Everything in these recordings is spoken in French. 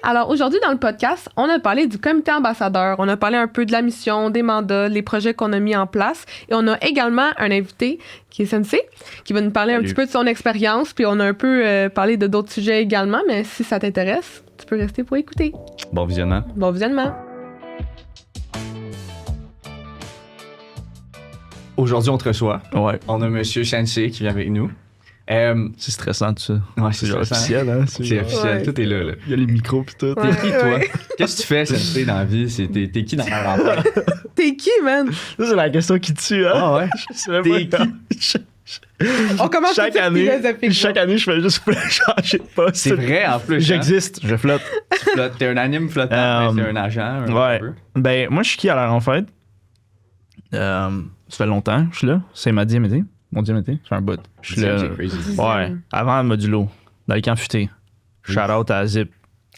Alors aujourd'hui dans le podcast, on a parlé du comité ambassadeur, on a parlé un peu de la mission, des mandats, les projets qu'on a mis en place et on a également un invité qui est Sensei, qui va nous parler un petit peu de son expérience, puis on a un peu parlé de d'autres sujets également, mais si ça t'intéresse, tu peux rester pour écouter. Bon visionnement. Bon visionnement. Aujourd'hui, on te reçoit. Ouais. On a Monsieur Sensei qui vient avec nous. C'est stressant tout ça. Ouais, c'est genre stressant. officiel, hein? C'est officiel, Ouais. tout est là. Il y a les micros pis tout. Ouais. T'es qui, toi? Ouais. Qu'est-ce que tu fais, Sensei, dans la vie? T'es qui dans la rencontre? T'es qui, man? Ça, c'est la question qui tue, hein? Ah ouais? Je sais même T'es pas. On commence Chaque tout de suite année, philosophique. chaque année, je fais juste changer de poste. C'est vrai, en plus. J'existe, je flotte. Hein? Tu flottes. T'es un anime flottant, mais t'es un agent. Ouais. Ben, moi, je suis qui à l'air en fait? Ça fait longtemps que je suis là. C'est ma DMT. Mon DMT, c'est un bout. Je suis là. C'est crazy. Ouais. Avant Modulo, dans les camps futés. Shout out à Zip.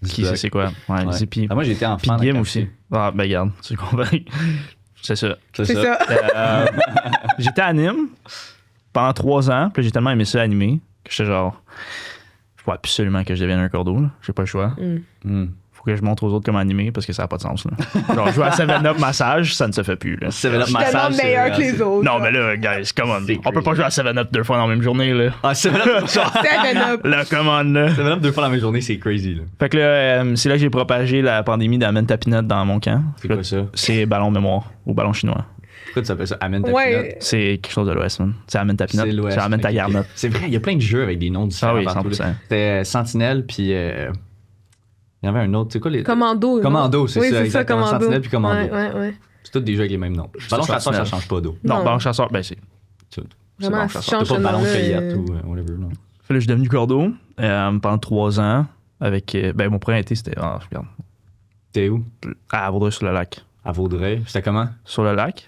Qui Zip. c'est quoi? Ouais, Ouais. Zippy. Ah, moi, j'étais Puis enfant. Gim aussi. Ah, ben, regarde, tu comprends. C'est ça. C'est C'est ça. ça. J'étais anime pendant 3 ans. Puis là, j'ai tellement aimé ça animer que j'étais genre, faut absolument que je devienne un cordeau. J'ai pas le choix. Hmm. Faut que je montre aux autres comment animer parce que ça n'a pas de sens. Là. Genre, jouer à 7-Up massage, ça ne se fait plus. Là. C'est le Je suis tellement massage. meilleur que les autres. Non, mais là, guys, come on. C'est On peut pas jouer à 7-Up 2 fois dans la même journée. Là, Ah, c'est vrai. Seven Up. là come on. Là. C'est vrai, 2 fois dans la même journée, c'est crazy, là. Fait que là, c'est là que j'ai propagé la pandémie d'Amen Tapinette dans mon camp. C'est quoi ça? C'est ballon mémoire ou ballon chinois. Pourquoi tu s'appelles ça? Amen ta Ouais. C'est quelque chose de l'Ouest, man. C'est Amen Tapinette. C'est l'Ouest. C'est Amen ta Ok, ok. garnotte. C'est vrai, il y a plein de jeux avec des noms différents. Ah oui, partout, là. 100%. C'était Sentinelle, puis il y en avait un autre. C'est quoi les. Commando. non? Commando, c'est oui, ça, c'est ça, exactement. Commando. Sentinelle puis Commando. Ouais. C'est tous des jeux avec les mêmes noms. Ballon chasseur, ça Sentinelle. change pas d'eau. Non, Non. ballon chasseur, ben c'est. Tout. Vraiment, bon, si ça tu sort. changes T'as pas de ce ballon nom-là, cueillette ou whatever, non. Fait là, je suis devenu cordeau pendant 3 ans avec. Ben, mon premier été, c'était. Ah, regarde. T'es où? À Vaudreuil-sur-le-Lac. À Vaudreuil. C'était comment? Sur le lac?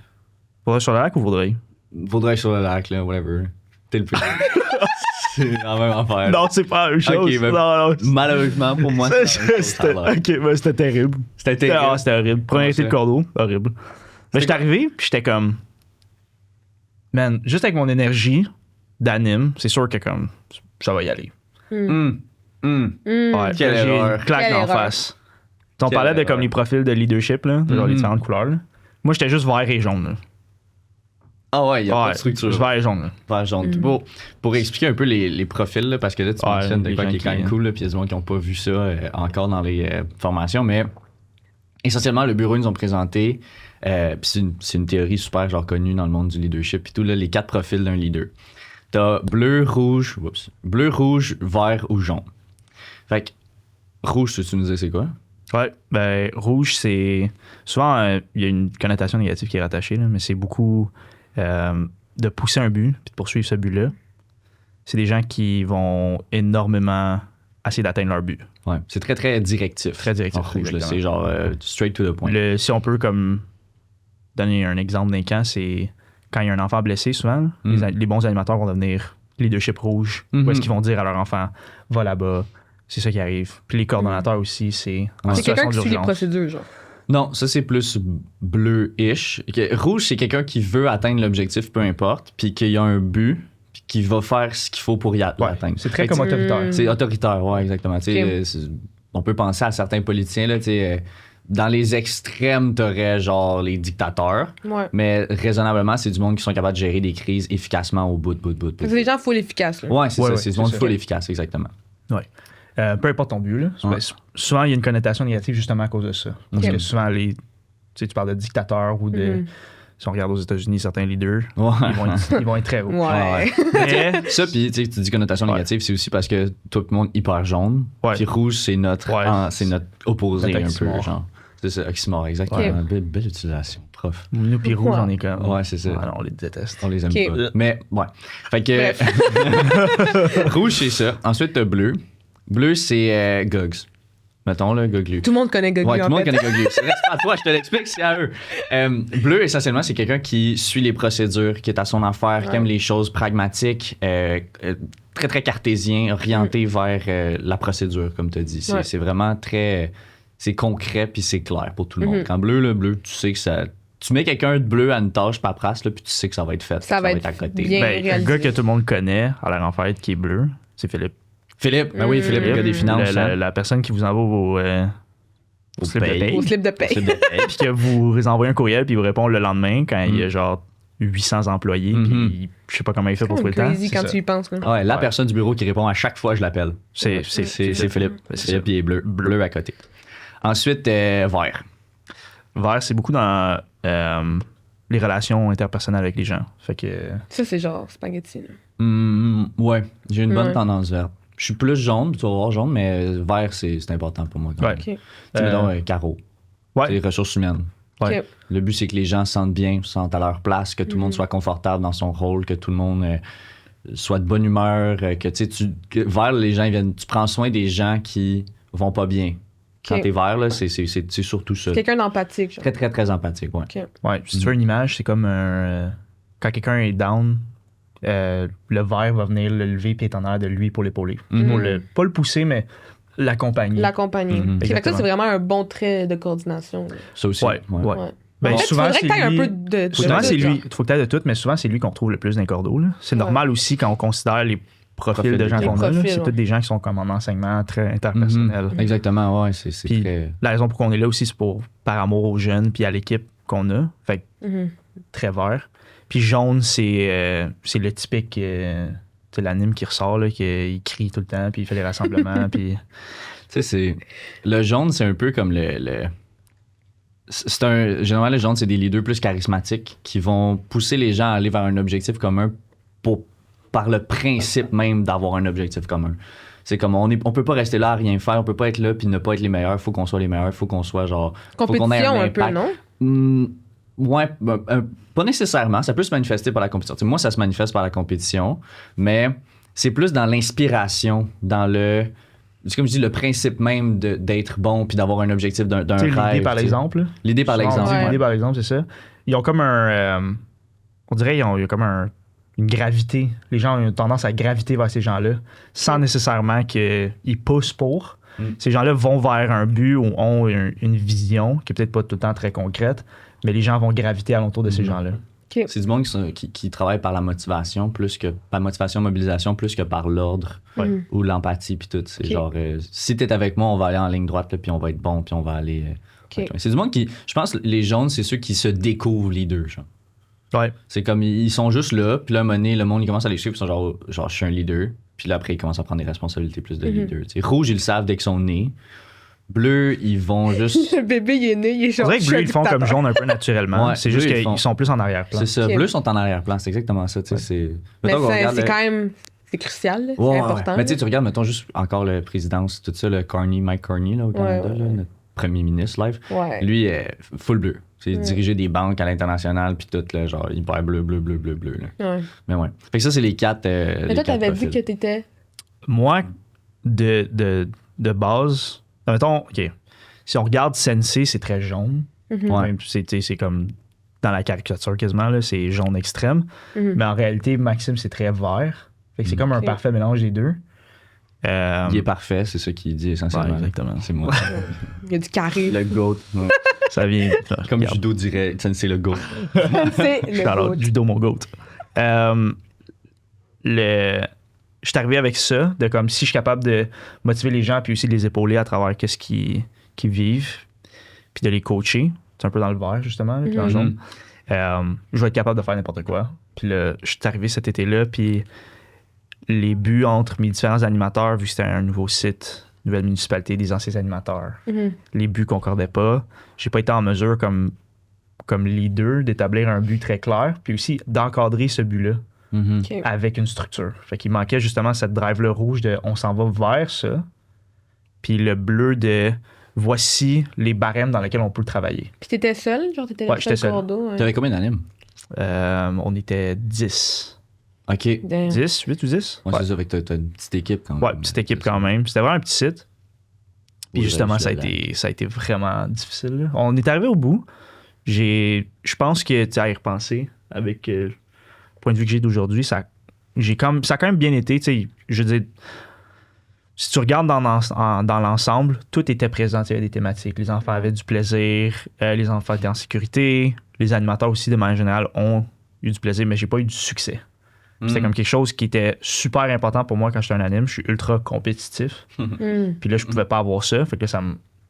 Vaudreuil-sur-le-Lac ou Vaudreuil? Vaudreuil sur le lac, là, whatever. T'es le plus. C'est la même affaire. Non, c'est pas la même chose. Ok, ben, non. Malheureusement, pour moi, C'était, ok, ben, c'était terrible. C'était terrible. Ah, c'était horrible. Premier été de cordeau, horrible. Mais j'étais arrivé, puis j'étais comme. Man, juste avec mon énergie d'anime, c'est sûr que comme. Ça va y aller. Hum. Hum. Ouais, Quelle puis j'ai erreur. une claque Quelle d'en erreur. face. On Quelle parlait de erreur. comme les profils de leadership, là, genre les différentes couleurs. Là. Moi, j'étais juste vert et jaune. Là. Ah ouais, il y a pas Ouais, de structure. juste vert et jaune. Là. Vert jaune. Pour expliquer un peu les profils, là, parce que là, tu Ouais, mentionnes de les quoi gens qui est quand même qui- cool, là, puis il y a des gens qui n'ont pas vu ça encore dans les formations, mais essentiellement, le bureau, ils nous ont présenté, puis c'est une théorie super genre connue dans le monde du leadership, puis tout, là, les 4 profils d'un leader. T'as bleu, rouge, vert ou jaune. Fait que, rouge, tu nous disais c'est quoi? Ouais, ben, rouge, c'est. Souvent, il y a une connotation négative qui est rattachée, là, mais c'est beaucoup de pousser un but puis de poursuivre ce but-là. C'est des gens qui vont énormément essayer d'atteindre leur but. Ouais, c'est très, très directif. Très directif, En rouge, là, exactement. c'est genre straight to the point. Si on peut comme donner un exemple d'un camp, c'est quand il y a un enfant blessé, souvent, les bons animateurs vont devenir leadership rouge. Où est-ce qu'ils vont dire à leur enfant, va là-bas, c'est ça qui arrive. Puis les coordonnateurs aussi, c'est en C'est quelqu'un situation qui suit les d'urgence. procédures, genre. Non, ça c'est plus bleu-ish. Rouge, c'est quelqu'un qui veut atteindre l'objectif, peu importe, puis qu'il y a un but, puis qui va faire ce qu'il faut pour y Ouais, l'atteindre. c'est très comme autoritaire. C'est autoritaire, ouais, exactement. Tu sais, Ok. on peut penser à certains politiciens, là, tu sais, dans les extrêmes, t'aurais genre les dictateurs, Ouais. mais raisonnablement, c'est du monde qui sont capables de gérer des crises efficacement au bout. C'est des gens full efficaces, là. Ouais, c'est Ouais, ça, ouais, c'est du c'est monde ça. full efficace, exactement. Ouais. Peu importe ton but, là. Ouais. Souvent, il y a une connotation négative justement à cause de ça. Parce Ok. que souvent, tu parles de dictateurs ou de. Si on regarde aux États-Unis, certains leaders, Ouais. ils vont être très hauts. Ouais. Mais, Ça, puis tu sais, tu dis connotation négative, c'est aussi parce que tout le monde hyper jaune. Ouais. Puis rouge, c'est notre, Ouais. c'est notre opposé Notre un peu. oxymore. Genre. C'est ça, oxymore, exactement. Ok. Belle utilisation, prof. nous, puis rouge, Pourquoi? on est comme. Ouais, c'est ça. Ouais, non, on les déteste. On les aime Ok. pas. Mais, ouais. Fait que. rouge, c'est ça. Ensuite, t'as bleu. Bleu, c'est Gogs. Mettons, là, Goglu. Tout le monde connaît Goglu, Ouais, tout le en monde fait. connaît Goglu. C'est vrai, c'est pas à toi, je te l'explique, c'est à eux. Bleu, essentiellement, c'est quelqu'un qui suit les procédures, qui est à son affaire, qui aime les choses pragmatiques, très, très cartésien, orienté vers la procédure, comme tu as dit. C'est Ouais. c'est vraiment très. C'est concret puis c'est clair pour tout le monde. Quand bleu, le bleu, tu sais que ça. Tu mets quelqu'un de bleu à une tâche paperasse, là, puis tu sais que ça va être fait. Ça va être à côté. bien. Ben, un réalisé. gars que tout le monde connaît, à l'air en fait, qui est bleu, c'est Philippe. Philippe, ben oui, Philippe, le gars des finances. La personne qui vous envoie au slip de paye. Au slip de paye. Puis que vous envoyez un courriel, puis il vous répond le lendemain quand il y a genre 800 employés, puis je sais pas comment il fait pour trouver le temps. C'est quand tu y penses. Ouais, la personne du bureau qui répond à chaque fois que je l'appelle. C'est Philippe. Philippe, il est bleu à côté. Ensuite, vert. Vert, c'est beaucoup dans les relations interpersonnelles avec les gens. Fait que... Ça, c'est genre spaghetti. Ouais, j'ai une bonne tendance verte. Je suis plus jaune, tu vas voir jaune, mais vert, c'est important pour moi. Ouais. Okay. Caro. Ouais. C'est les ressources humaines. Okay. Ouais. Le but, c'est que les gens se sentent bien, se sentent à leur place, que tout le monde soit confortable dans son rôle, que tout le monde soit de bonne humeur, que vert, les gens, tu prends soin des gens qui vont pas bien. Quand t'es vert, là, c'est surtout ça. Quelqu'un d'empathique. Genre. Très, très, très empathique, ouais. Okay. Ouais, si tu veux une image, c'est comme quand quelqu'un est down, le vert va venir le lever et être en arrière de lui pour l'épauler. Pour pas le pousser, mais l'accompagner. L'accompagner. Fait que ça, c'est vraiment un bon trait de coordination. Là. Ça aussi. Ouais. Ben, souvent, c'est lui. Un peu souvent, c'est lui. Il faut que tu aies de tout, mais souvent, c'est lui qu'on trouve le plus dans les cordeaux. Là. C'est normal aussi quand on considère les profils de gens qu'on a. C'est tous des gens qui sont comme en enseignement très interpersonnel. Exactement, ouais. C'est très... La raison pour qu'on est là aussi, c'est par amour aux jeunes puis à l'équipe qu'on a. Fait que très vert. Puis jaune, c'est le typique... c'est l'anime qui ressort, là, il crie tout le temps, puis il fait les rassemblements. Puis... Tu sais, le jaune, c'est un peu comme généralement, les jaunes, c'est des leaders plus charismatiques qui vont pousser les gens à aller vers un objectif commun par le principe même d'avoir un objectif commun. C'est comme, on peut pas rester là à rien faire, on peut pas être là puis ne pas être les meilleurs, faut qu'on soit les meilleurs, faut qu'on soit genre... Compétition faut qu'on ait un peu, non? Ouais, pas nécessairement. Ça peut se manifester par la compétition. T'sais, moi, ça se manifeste par la compétition, mais c'est plus dans l'inspiration, dans le... C'est comme je dis, le principe même d'être bon puis d'avoir un objectif d'un rêve. L'idée par l'exemple. L'idée par l'exemple. Ouais. L'idée par l'exemple, c'est ça. Ils ont comme on dirait qu'il y a comme une gravité. Les gens ont tendance à graviter vers ces gens-là sans nécessairement qu'ils poussent pour. Ces gens-là vont vers un but ou ont une vision qui est peut-être pas tout le temps très concrète, mais les gens vont graviter alentour de ces gens-là. Okay. C'est du monde qui travaille par la motivation plus que par motivation, mobilisation plus que par l'ordre ou l'empathie puis tout. C'est genre si t'es avec moi, on va aller en ligne droite là, puis on va être bon puis on va aller. C'est du monde qui, je pense, les jaunes, c'est ceux qui se découvrent leaders. Genre. Ouais. C'est comme ils sont juste là, puis là, à un moment donné, le monde il commence à les suivre, ils sont genre je suis un leader, puis là après ils commencent à prendre des responsabilités plus de leader. T'sais. Rouge, ils le savent dès qu'ils sont nés. Bleu, ils vont juste. Le bébé, il est né, il est genre. C'est vrai que bleu, ils font comme jaune un peu naturellement. Ouais, c'est juste qu'ils sont plus en arrière-plan. C'est ça. Bleu sont en arrière-plan, c'est exactement ça. C'est quand même. C'est crucial, là. C'est important. Mais tu regardes, mettons juste encore le présidence, tout ça, Mike Carney là, au Canada, là, notre premier ministre live. Lui, full bleu. C'est diriger des banques à l'international, puis tout, là, genre hyper bleu. Là. Mais ouais. Fait que ça, c'est les quatre. Mais toi, t'avais dit que t'étais. Moi, de base. Mettons, OK. Si on regarde Sensei, c'est très jaune. Ouais, c'est comme dans la caricature quasiment, là, c'est jaune extrême. Mais en réalité, Maxime, c'est très vert. Fait que c'est comme un parfait mélange des deux. Il est parfait, c'est ça qu'il dit essentiellement. Ouais, exactement. C'est moi. Il y a du carré. Le GOAT. Ouais. Ça vient. Comme judo dirait, c'est le GOAT. C'est le GOAT. Judo, mon GOAT. Je suis arrivé avec ça, de comme si je suis capable de motiver les gens puis aussi de les épauler à travers qu'est-ce qu'ils vivent, puis de les coacher. C'est un peu dans le vert, justement, puis dans le jaune. Je vais être capable de faire n'importe quoi. Puis là, je suis arrivé cet été-là, puis les buts entre mes différents animateurs, vu que c'était un nouveau site, nouvelle municipalité, des anciens animateurs, les buts concordaient pas. J'ai pas été en mesure, comme leader, d'établir un but très clair, puis aussi d'encadrer ce but-là. Avec une structure. Fait qu'il manquait justement cette drive-là rouge de on s'en va vers ça. Puis le bleu de voici les barèmes dans lesquels on peut travailler. Puis t'étais seul? Genre t'étais j'étais seul. T'avais combien d'animes? On était 10. OK. 10, 8 ou 10? Ouais, c'est ça. Fait que t'as une petite équipe quand même. Ouais, petite équipe quand même. C'était vraiment un petit site. Puis justement, ça a été vraiment difficile. Là. On est arrivé au bout. Je pense que, tu as y repensé avec... point de vue que j'ai d'aujourd'hui, ça a quand même bien été. Je veux dire, si tu regardes dans l'ensemble, tout était présent. Il y avait des thématiques. Les enfants avaient du plaisir, les enfants étaient en sécurité, les animateurs aussi, de manière générale, ont eu du plaisir, mais j'ai pas eu du succès. Puis c'était comme quelque chose qui était super important pour moi quand j'étais un anime. Je suis ultra compétitif. Puis là, je pouvais pas avoir ça. Fait que là,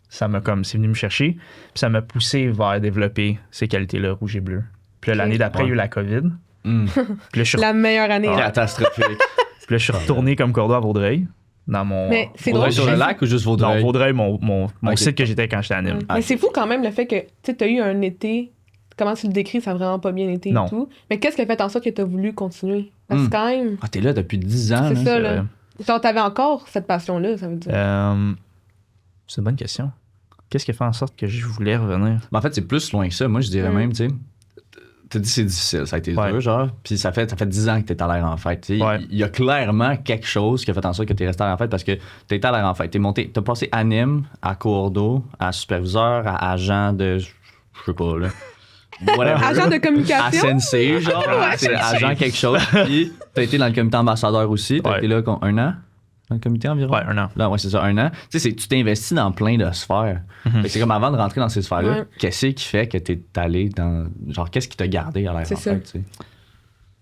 ça m'a comme, c'est venu me chercher. Puis ça m'a poussé vers développer ces qualités-là, rouge et bleu. Puis là, l'année d'après, il y a eu la COVID. Puis là, je suis La meilleure année. là. Catastrophique. Puis là, je suis retourné comme cordeau à Vaudreuil. Dans mon. Mais c'est Vaudreuil drôle. sur le lac ou juste Non, Vaudreuil? Vaudreuil, mon Ok. site que j'étais quand j'étais anime. Mais c'est fou quand même le fait que tu as eu un été. Comment tu le décris, ça a vraiment pas bien été Non. et tout. Mais qu'est-ce qui a fait en sorte que tu as voulu continuer? Parce que quand même, Ah, t'es là depuis 10 ans. c'est là. ça, c'est là. vrai. Genre, t'avais encore cette passion-là, ça veut dire. C'est une bonne question. Qu'est-ce qui a fait en sorte que je voulais revenir? Mais en fait, c'est plus loin que ça. Moi, je dirais même, tu sais, t'as dit c'est difficile, ça a été Ouais. dur, genre. Puis ça fait 10 ans que t'es à l'air en fête. Tu sais. Ouais. Il y a clairement quelque chose qui a fait en sorte que t'es resté à l'air en fête parce que t'es à l'air en fête. T'as passé anime, à cours d'eau, à superviseur, à agent de. Je sais pas, là. Whatever. Agent de À communication? Sensei, genre. Ouais. C'est Sensei. agent quelque chose. Puis t'as été dans le comité ambassadeur aussi. T'as Ouais. été là un an dans le comité environ? Ouais, un an. Là, ouais, c'est ça, un an. Tu sais, tu t'investis dans plein de sphères. Fait que c'est comme avant de rentrer dans ces sphères-là, Ouais. qu'est-ce qui fait que t'es allé dans. Genre, qu'est-ce qui t'a gardé à l'air C'est en ça. fait, tu sais?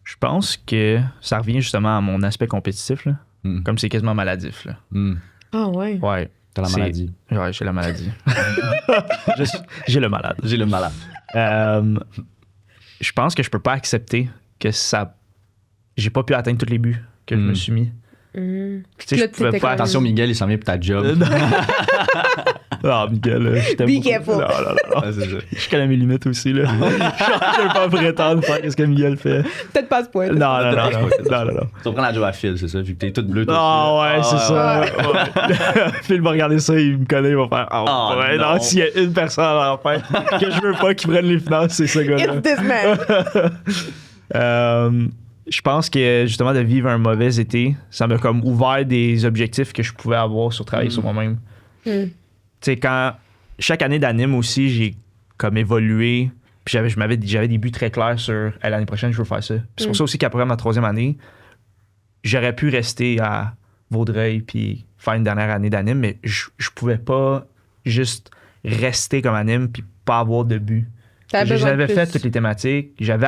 Je pense que ça revient justement à mon aspect compétitif, là. Hmm. Comme c'est quasiment maladif, là. Hmm. Ah ouais. Ouais. T'as la C'est- maladie. Ouais, j'ai la maladie. J'ai le malade. J'ai le malade. Je pense que je peux pas accepter que ça. J'ai pas pu atteindre tous les buts que je me suis mis. Mhm. Tu sais, Là, je pouvais t'étais pas. comme- Attention, Miguel, il s'en vient pour ta job. Ah, Miguel, je t'aime Be beaucoup. careful. Non, non, non. Ouais, c'est ça. Je connais mes limites aussi, là. Je peux pas prétendre faire ce que Miguel fait. Peut-être pas à ce point. Non, non, non, non, non, non. Tu vas prendre la job à Phil, c'est ça? Vu que t'es toute bleue. toi Ah aussi, ouais, là. c'est ça. Ouais. Phil va regarder ça, il me connaît, il va faire Ah Ah, ouais, non. non, s'il y a une personne à l'enfer que je veux pas qu'il prenne les finances, c'est ce gars-là. It's this man. Je pense que justement de vivre un mauvais été, ça m'a comme ouvert des objectifs que je pouvais avoir sur travailler sur moi-même. Mm. Tu sais, quand chaque année d'anime aussi, j'ai comme évolué. Puis j'avais des buts très clairs sur Hey, l'année prochaine, je veux faire ça. Puis c'est pour ça aussi qu'après ma 3e année, j'aurais pu rester à Vaudreuil puis faire une dernière année d'anime, mais je pouvais pas juste rester comme anime puis pas avoir de but. T'avais besoin de J'avais plus. fait toutes les thématiques, j'avais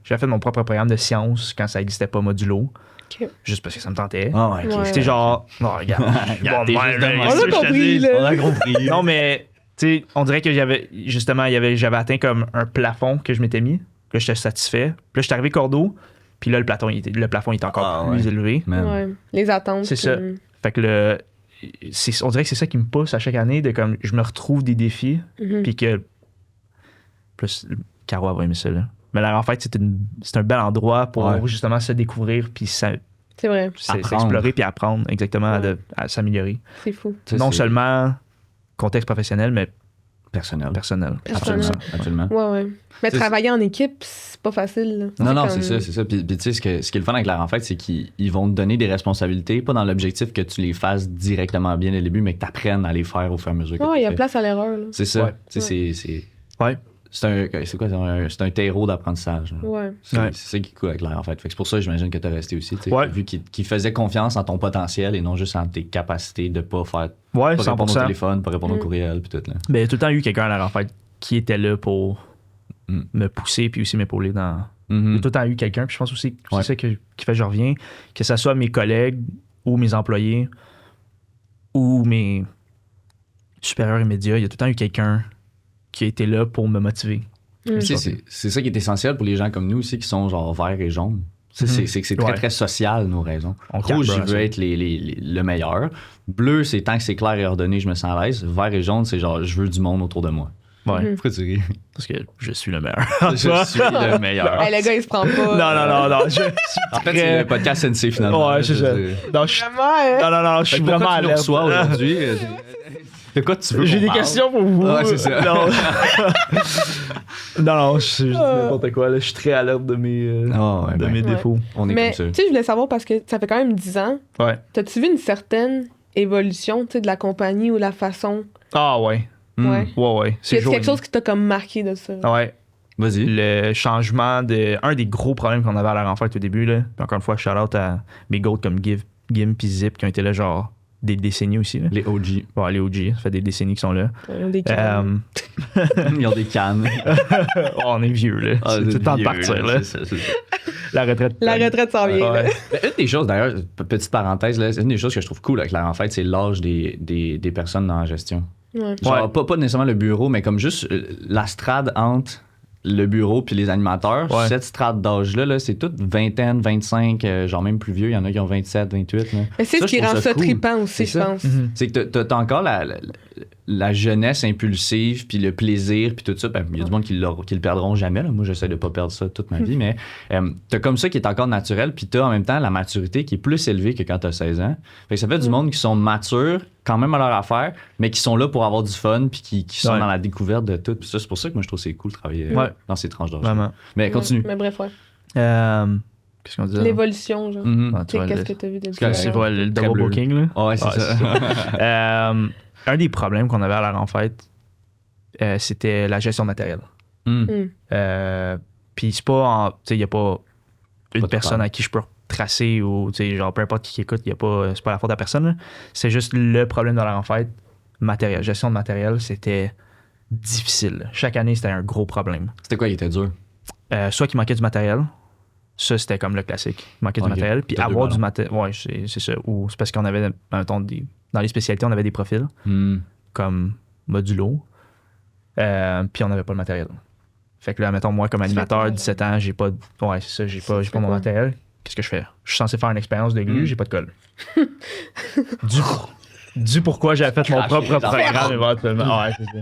fait mon propre programme de sciences quand ça n'existait pas modulo, Ok. juste parce que ça me tentait. Ah ouais, ok. Ouais. J'étais genre, non, regarde, Regarde, t'es juste de même. On a compris, là. On a compris. non, mais, tu sais, on dirait que j'avais atteint comme un plafond que je m'étais mis. Puis là, j'étais satisfait. Puis là, j'étais arrivé cordeau. Puis là, le plafond, il était encore Ah, plus ouais. élevé. Man. Ouais. Les attentes. C'est ça. Fait que on dirait que c'est ça qui me pousse à chaque année, de comme, je me retrouve des défis. Mhm. Puis que, plus, Caro va aimer ça, là. Mais là, en fait, c'est un bel endroit pour Ouais. justement se découvrir, puis C'est vrai. Apprendre. s'explorer, puis apprendre exactement Ouais. à s'améliorer. C'est fou. Ça, Non c'est seulement contexte professionnel, mais personnel. personnel. Personnel. Absolument. Ouais, ouais. Mais C'est- travailler en équipe, c'est pas facile. là. Non, non, comme- c'est ça. Puis tu sais, ce qui est le fun avec la renfête, c'est qu'ils vont te donner des responsabilités, pas dans l'objectif que tu les fasses directement bien dès le début, mais que tu apprennes à les faire au fur et à mesure que Ouais, tu il y a fais. place à l'erreur. là. C'est ça. Ouais. Tu sais, c'est Ouais. c'est quoi? C'est un terreau d'apprentissage. là. Ouais. C'est Ouais. c'est ça qui est cool avec l'air en fait. Fait que c'est pour ça, j'imagine que tu as resté aussi. Tu sais, Ouais. Vu qu'il faisait confiance en ton potentiel et non juste en tes capacités de pas faire. Ouais, Pas répondre au 100%. téléphone, pas répondre au Mm. courriel, puis tout. Là. Mais il y a tout le temps eu quelqu'un à la renfête qui était là pour Mm. me pousser puis aussi m'épauler dans. Il y Mhm. a tout le temps eu quelqu'un. Puis je pense aussi que c'est Ouais. ça qui fait que je reviens. Que ce soit mes collègues ou mes employés ou mes supérieurs immédiats, il y a tout le temps eu quelqu'un qui a été là pour me motiver. Mm. Tu sais, c'est ça qui est essentiel pour les gens comme nous aussi qui sont genre verts et jaunes. Tu sais, c'est que c'est très, Ouais. très social, nos raisons. On Rouge, je capte, veux ça. être le meilleur. Bleu, c'est tant que c'est clair et ordonné, je me sens à l'aise. Vert et jaune, c'est genre, je veux du monde autour de moi. Ouais. Pourquoi tu ris? Parce que je suis le meilleur. Je suis le meilleur. Hey, le gars, il se prend pas. Non. Je suis En fait, très- c'est le podcast Sensei, finalement. Ouais, c'est ça. Non, je suis... Vraiment, hein? non, je suis vraiment Pourquoi à tu nous l'aise. reçois aujourd'hui? De quoi tu veux J'ai qu'on des parle? questions pour vous. Ouais, c'est ça. Non, non, je suis n'importe quoi. Là. Je suis très alerte de mes, Ah, ouais, de ben, mes Ouais. défauts. on est Mais comme tu ça. sais, je voulais savoir parce que ça fait quand même 10 ans. Ouais. T'as-tu vu une certaine évolution, tu sais, de la compagnie ou la façon? Ah ouais. Hmm. Ouais. Ouais. C'est quelque chose qui t'a comme marqué de ça. Ouais. Vas-y. Le changement un des gros problèmes qu'on avait à la renfête au début, là. Puis encore une fois, shout out à mes goats comme Gim puis Zip qui ont été là genre des décennies aussi. Là. Les OG. Bon, les OG, ça fait des décennies qu'ils sont là. Des cannes. Ils ont des cannes. Oh, on est vieux, là. Ah, c'est tout le temps de partir, là. C'est ça. La retraite. La retraite s'en vient. Ouais. là. Mais une des choses, d'ailleurs, petite parenthèse, là, une des choses que je trouve cool avec la fête, c'est l'âge des personnes dans la gestion. Ouais. Genre, pas nécessairement le bureau, mais comme juste la strade entre le bureau puis les animateurs. Ouais. Cette strate d'âge-là, là, c'est toute vingtaine, 25, genre même plus vieux. Il y en a qui ont 27, 28. Là. Mais c'est ce je qui trouve rend ça cool. trippant aussi, C'est je ça. pense. Mhm. C'est que t'as encore la jeunesse impulsive, puis le plaisir, puis tout ça. Ben, il y a du monde qui le perdront jamais. Là. Moi, j'essaie de pas perdre ça toute ma vie, mais t'as comme ça qui est encore naturel, puis t'as en même temps la maturité qui est plus élevée que quand t'as 16 ans. Fait que ça fait du monde qui sont matures, quand même à leur affaire, mais qui sont là pour avoir du fun, puis qui sont Ouais. dans la découverte de tout. Puis ça, c'est pour ça que moi, je trouve que c'est cool de travailler Ouais. dans ces tranches d'âge. Vraiment. Mais continue. Ouais, mais bref, ouais. Qu'est-ce qu'on dit? L'évolution, genre. Mhm. Ah, tu Tu sais, vois, qu'est-ce le- que t'as vu de correct. c'est différent? vrai, le Très double bleu. booking, là. Ouais, c'est Ouais, ça. Un des problèmes qu'on avait à la fête, c'était la gestion de matériel. Hmm. Puis c'est pas, tu sais, il n'y a pas une de personne problème. à qui je peux tracer ou, tu sais, genre, peu importe qui écoute, c'est pas la faute de la personne. Là. C'est juste le problème de la fête, matériel. Gestion de matériel, c'était difficile. Chaque année, c'était un gros problème. C'était quoi qui était dur? Soit qu'il manquait du matériel. Ça, c'était comme le classique. Il manquait Ok. du matériel. Puis T'as deux avoir du ballons. matériel. Ouais, c'est ça. Ou c'est parce qu'on avait, mettons, dans les spécialités, on avait des profils Hmm. comme modulo. Puis on n'avait pas le matériel. Fait que là, mettons, moi, comme animateur, quoi, 17 ans, j'ai pas. Ouais, c'est ça, j'ai pas mon quoi? matériel. Qu'est-ce que je fais? Je suis censé faire une expérience de glue, j'ai pas de colle. Du pourquoi j'avais fait mon Cracher propre les programme éventuellement. Ouais, c'est ça.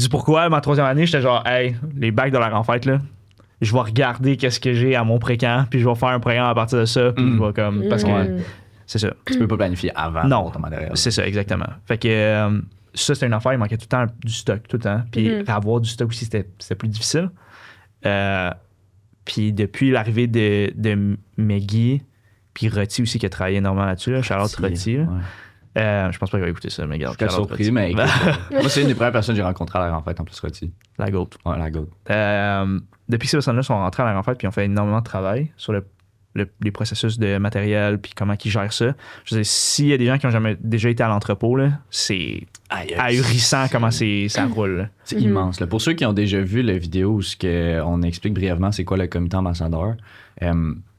Du pourquoi, ma troisième année, j'étais genre, hey, les bacs de la renfête, là, je vais regarder qu'est-ce que j'ai à mon pré-camp, puis je vais faire un programme à partir de ça, puis je vais comme. Parce que Mm. c'est ça. Tu peux pas planifier avant Non. pour ton matériel. C'est ça, exactement. Fait que ça, c'était une affaire, il manquait tout le temps du stock, tout le temps. Puis avoir du stock aussi, c'était plus difficile. Puis depuis l'arrivée de Meggy, puis Roti aussi qui a travaillé énormément là-dessus, là, Charlotte Roti. là. Ouais. Je pense pas qu'il va écouter ça, mais regarde. J'étais Charlotte surpris, Roti. mais écoute, moi, c'est une des premières personnes que j'ai rencontrées à la renfête en plus, Roti. La GOAT. Ouais, la goat. Depuis que ces personnes-là sont rentrées à la renfête, puis ont fait énormément de travail sur les processus de matériel, puis comment ils gèrent ça. Je veux dire, s'il y a des gens qui ont jamais déjà été à l'entrepôt, là, c'est ahurissant comment ça roule. là. C'est immense. Là. Pour ceux qui ont déjà vu la vidéo où on explique brièvement c'est quoi le comité ambassadeur,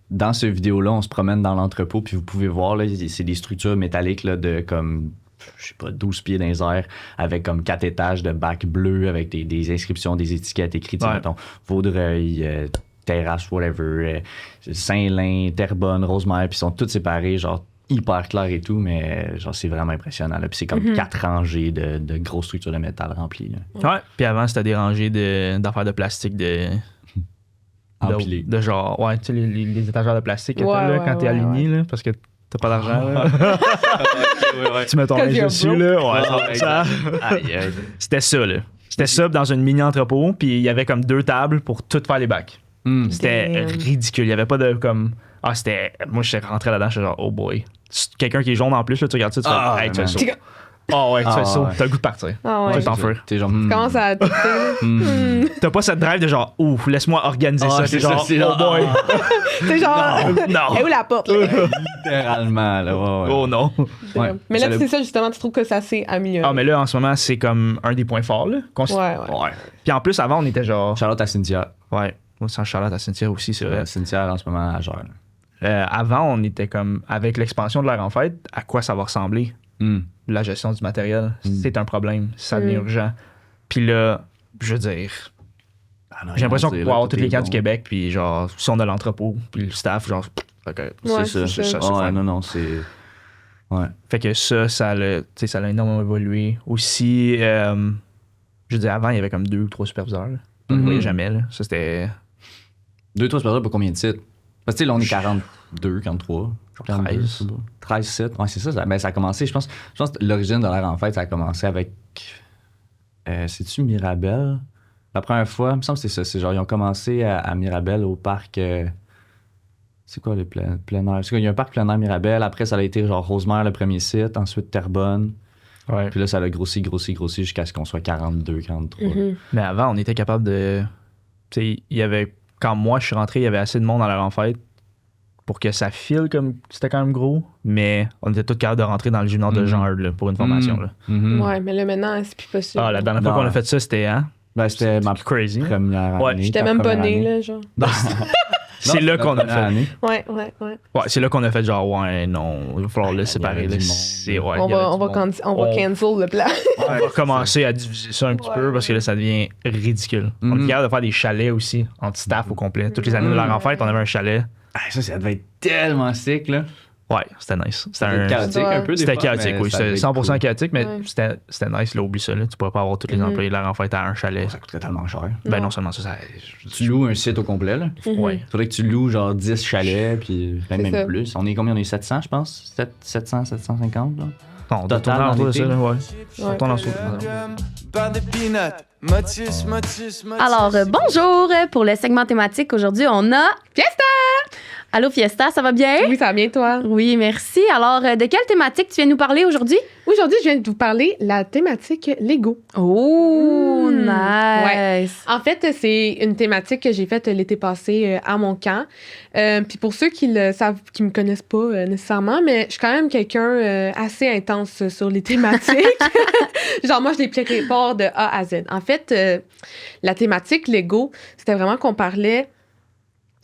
dans cette vidéo-là, on se promène dans l'entrepôt, puis vous pouvez voir, là, c'est des structures métalliques là, de comme, je sais pas, 12 pieds dans les airs, avec comme 4 étages de bacs bleus, avec des inscriptions, des étiquettes écrites, Ouais. mettons, Vaudreuil, Terrasse, whatever, Saint-Lin, Terrebonne, Rosemère, puis ils sont tous séparés, genre hyper clair et tout, mais genre c'est vraiment impressionnant. Là. Puis c'est comme 4 rangées de grosses structures de métal remplies. Là. Ouais. Puis avant, c'était des rangées d'affaires de plastique Empilées. de genre, ouais, tu sais, les étagères de plastique que Ouais, t'as, là, ouais, quand t'es ouais, aligné, là, parce que t'as pas d'argent. Là. Tu mets ton Cause linge you're dessus, broke. là. Ouais, Ouais, ça. Aïe, aïe. C'était ça, là. C'était ça dans une mini entrepôt, puis il y avait comme 2 tables pour tout faire les bacs. C'était Damn. ridicule. Il y avait pas de comme. Ah, c'était. Moi, je suis rentré là-dedans, j'étais genre, oh boy. C'est quelqu'un qui est jaune en plus, là, tu regardes ça, tu fais, Ah, hey, tu fais man. ça. Ah ouais, tu Ah, fais ça. ouais. T'as le goût de partir. Ah ouais. Ouais, t'en fais. T'es genre. Commence à T'as pas cette drive de genre, ouf, laisse-moi organiser ça. c'est T'es genre, c'est oh boy. T'es genre. Non. Et où la porte, là? Littéralement, là. Ouais, ouais. Oh non. Ouais. Mais là, Ça c'est ça, justement, tu trouves que ça s'est amélioré. Ah, mais là, en ce moment, c'est comme un des points forts, là. Ouais, ouais. Ouais. Puis en plus, avant, on était genre. Charlotte à Cynthia. Ouais. Moi, sans Charlotte à Cynthia aussi, c'est vrai. Cynthia, en ce moment, elle gère. là. Avant, on était comme, avec l'expansion de l'air en fête, à quoi ça va ressembler? La gestion du matériel, c'est un problème, ça devient urgent. Puis là, je veux dire, j'ai l'impression qu'on va avoir tous les camps du Québec, puis genre, si on a l'entrepôt, puis le staff, genre, ok, Ouais, c'est c'est ça. ça. Ouais, fine. non, c'est. Ouais. Fait que ça a énormément évolué. Aussi, je veux dire, avant, il y avait comme 2 ou 3 superviseurs. Là. On ne voyait jamais, là. Ça, c'était 2-3 superviseurs pour combien de sites? Parce que tu sais, là, on est 42, 43. 13. 13 sites. Ouais, c'est ça. Ben, ça a commencé, je pense que l'origine de l'air en fait, ça a commencé avec. C'est-tu Mirabel? La première fois, il me semble que c'est ça. C'est genre, ils ont commencé à Mirabel au parc. C'est quoi le plein air? Il y a un parc plein air Mirabel. Après, ça a été genre Rosemère, le premier site. Ensuite, Terrebonne. Ouais. Puis là, ça a grossi jusqu'à ce qu'on soit 42, 43. Mais avant, on était capable de. Tu sais, il y avait. Quand moi, je suis rentré, il y avait assez de monde dans l'air en fête pour que ça file comme c'était quand même gros, mais on était tous capables de rentrer dans le junior de genre là, pour une formation. Là. Ouais, mais là, maintenant, c'est plus possible. La dernière fois qu'on a fait ça, c'était c'était ma crazy. première année. J'étais même pas née, là, genre. C'est là qu'on a fait. Ouais. Ouais, c'est là qu'on a fait genre, ouais, non, il va falloir le séparer. Là, on va cancel le plan. On va recommencer à diviser ça un petit peu parce que là, ça devient ridicule. On est capable de faire des chalets aussi, en petit staff au complet. Toutes les années de leur en fête, on avait un chalet. Ça devait être tellement sick, là. Ouais, c'était nice. C'était chaotique un peu. C'était chaotique, oui. C'était 100% chaotique, mais Ouais. c'était nice. Là, oublie ça. Là. Tu pourrais pas avoir tous les employés de leur en fait à un chalet. Ça coûterait tellement cher. Ben non seulement ça. Tu loues un site au complet, là. Ouais. Faudrait que tu loues genre 10 chalets, puis C'est même ça. plus. On est combien? On est 700, je pense? 700, 750, là? Non, on doit Total tourner en dessous de ça, dans là, ouais. Ouais. On tourne en dessous. Alors, bonjour pour le segment thématique. Aujourd'hui, on a Fiesta! Allô Fiesta, ça va bien? Oui, ça va bien, toi? Oui, merci. Alors, de quelle thématique tu viens nous parler aujourd'hui? Aujourd'hui, je viens de vous parler la thématique Lego. Oh, Mmh. nice. En fait, c'est une thématique que j'ai faite l'été passé à mon camp. Puis pour ceux qui le savent, qui me connaissent pas nécessairement, mais je suis quand même quelqu'un assez intense sur les thématiques. Genre, moi, je les prépare de A à Z. En fait, la thématique Lego, c'était vraiment qu'on parlait...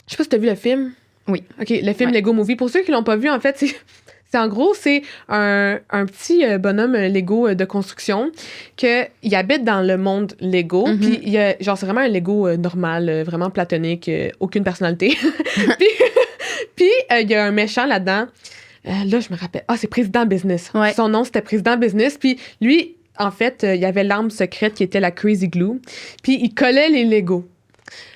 Je sais pas si t'as vu le film. Oui. OK, le film Ouais. Lego Movie. Pour ceux qui l'ont pas vu, en fait, c'est en gros, c'est un petit bonhomme Lego de construction qu'il habite dans le monde Lego. Mhm. Puis, genre, c'est vraiment un Lego normal, vraiment platonique, aucune personnalité. Puis, il y a un méchant là-dedans. Là, je me rappelle. Ah, c'est Président Business. Ouais. Son nom, c'était Président Business. Puis, lui, en fait, il y avait l'arme secrète qui était la Crazy Glue. Puis, il collait les Legos.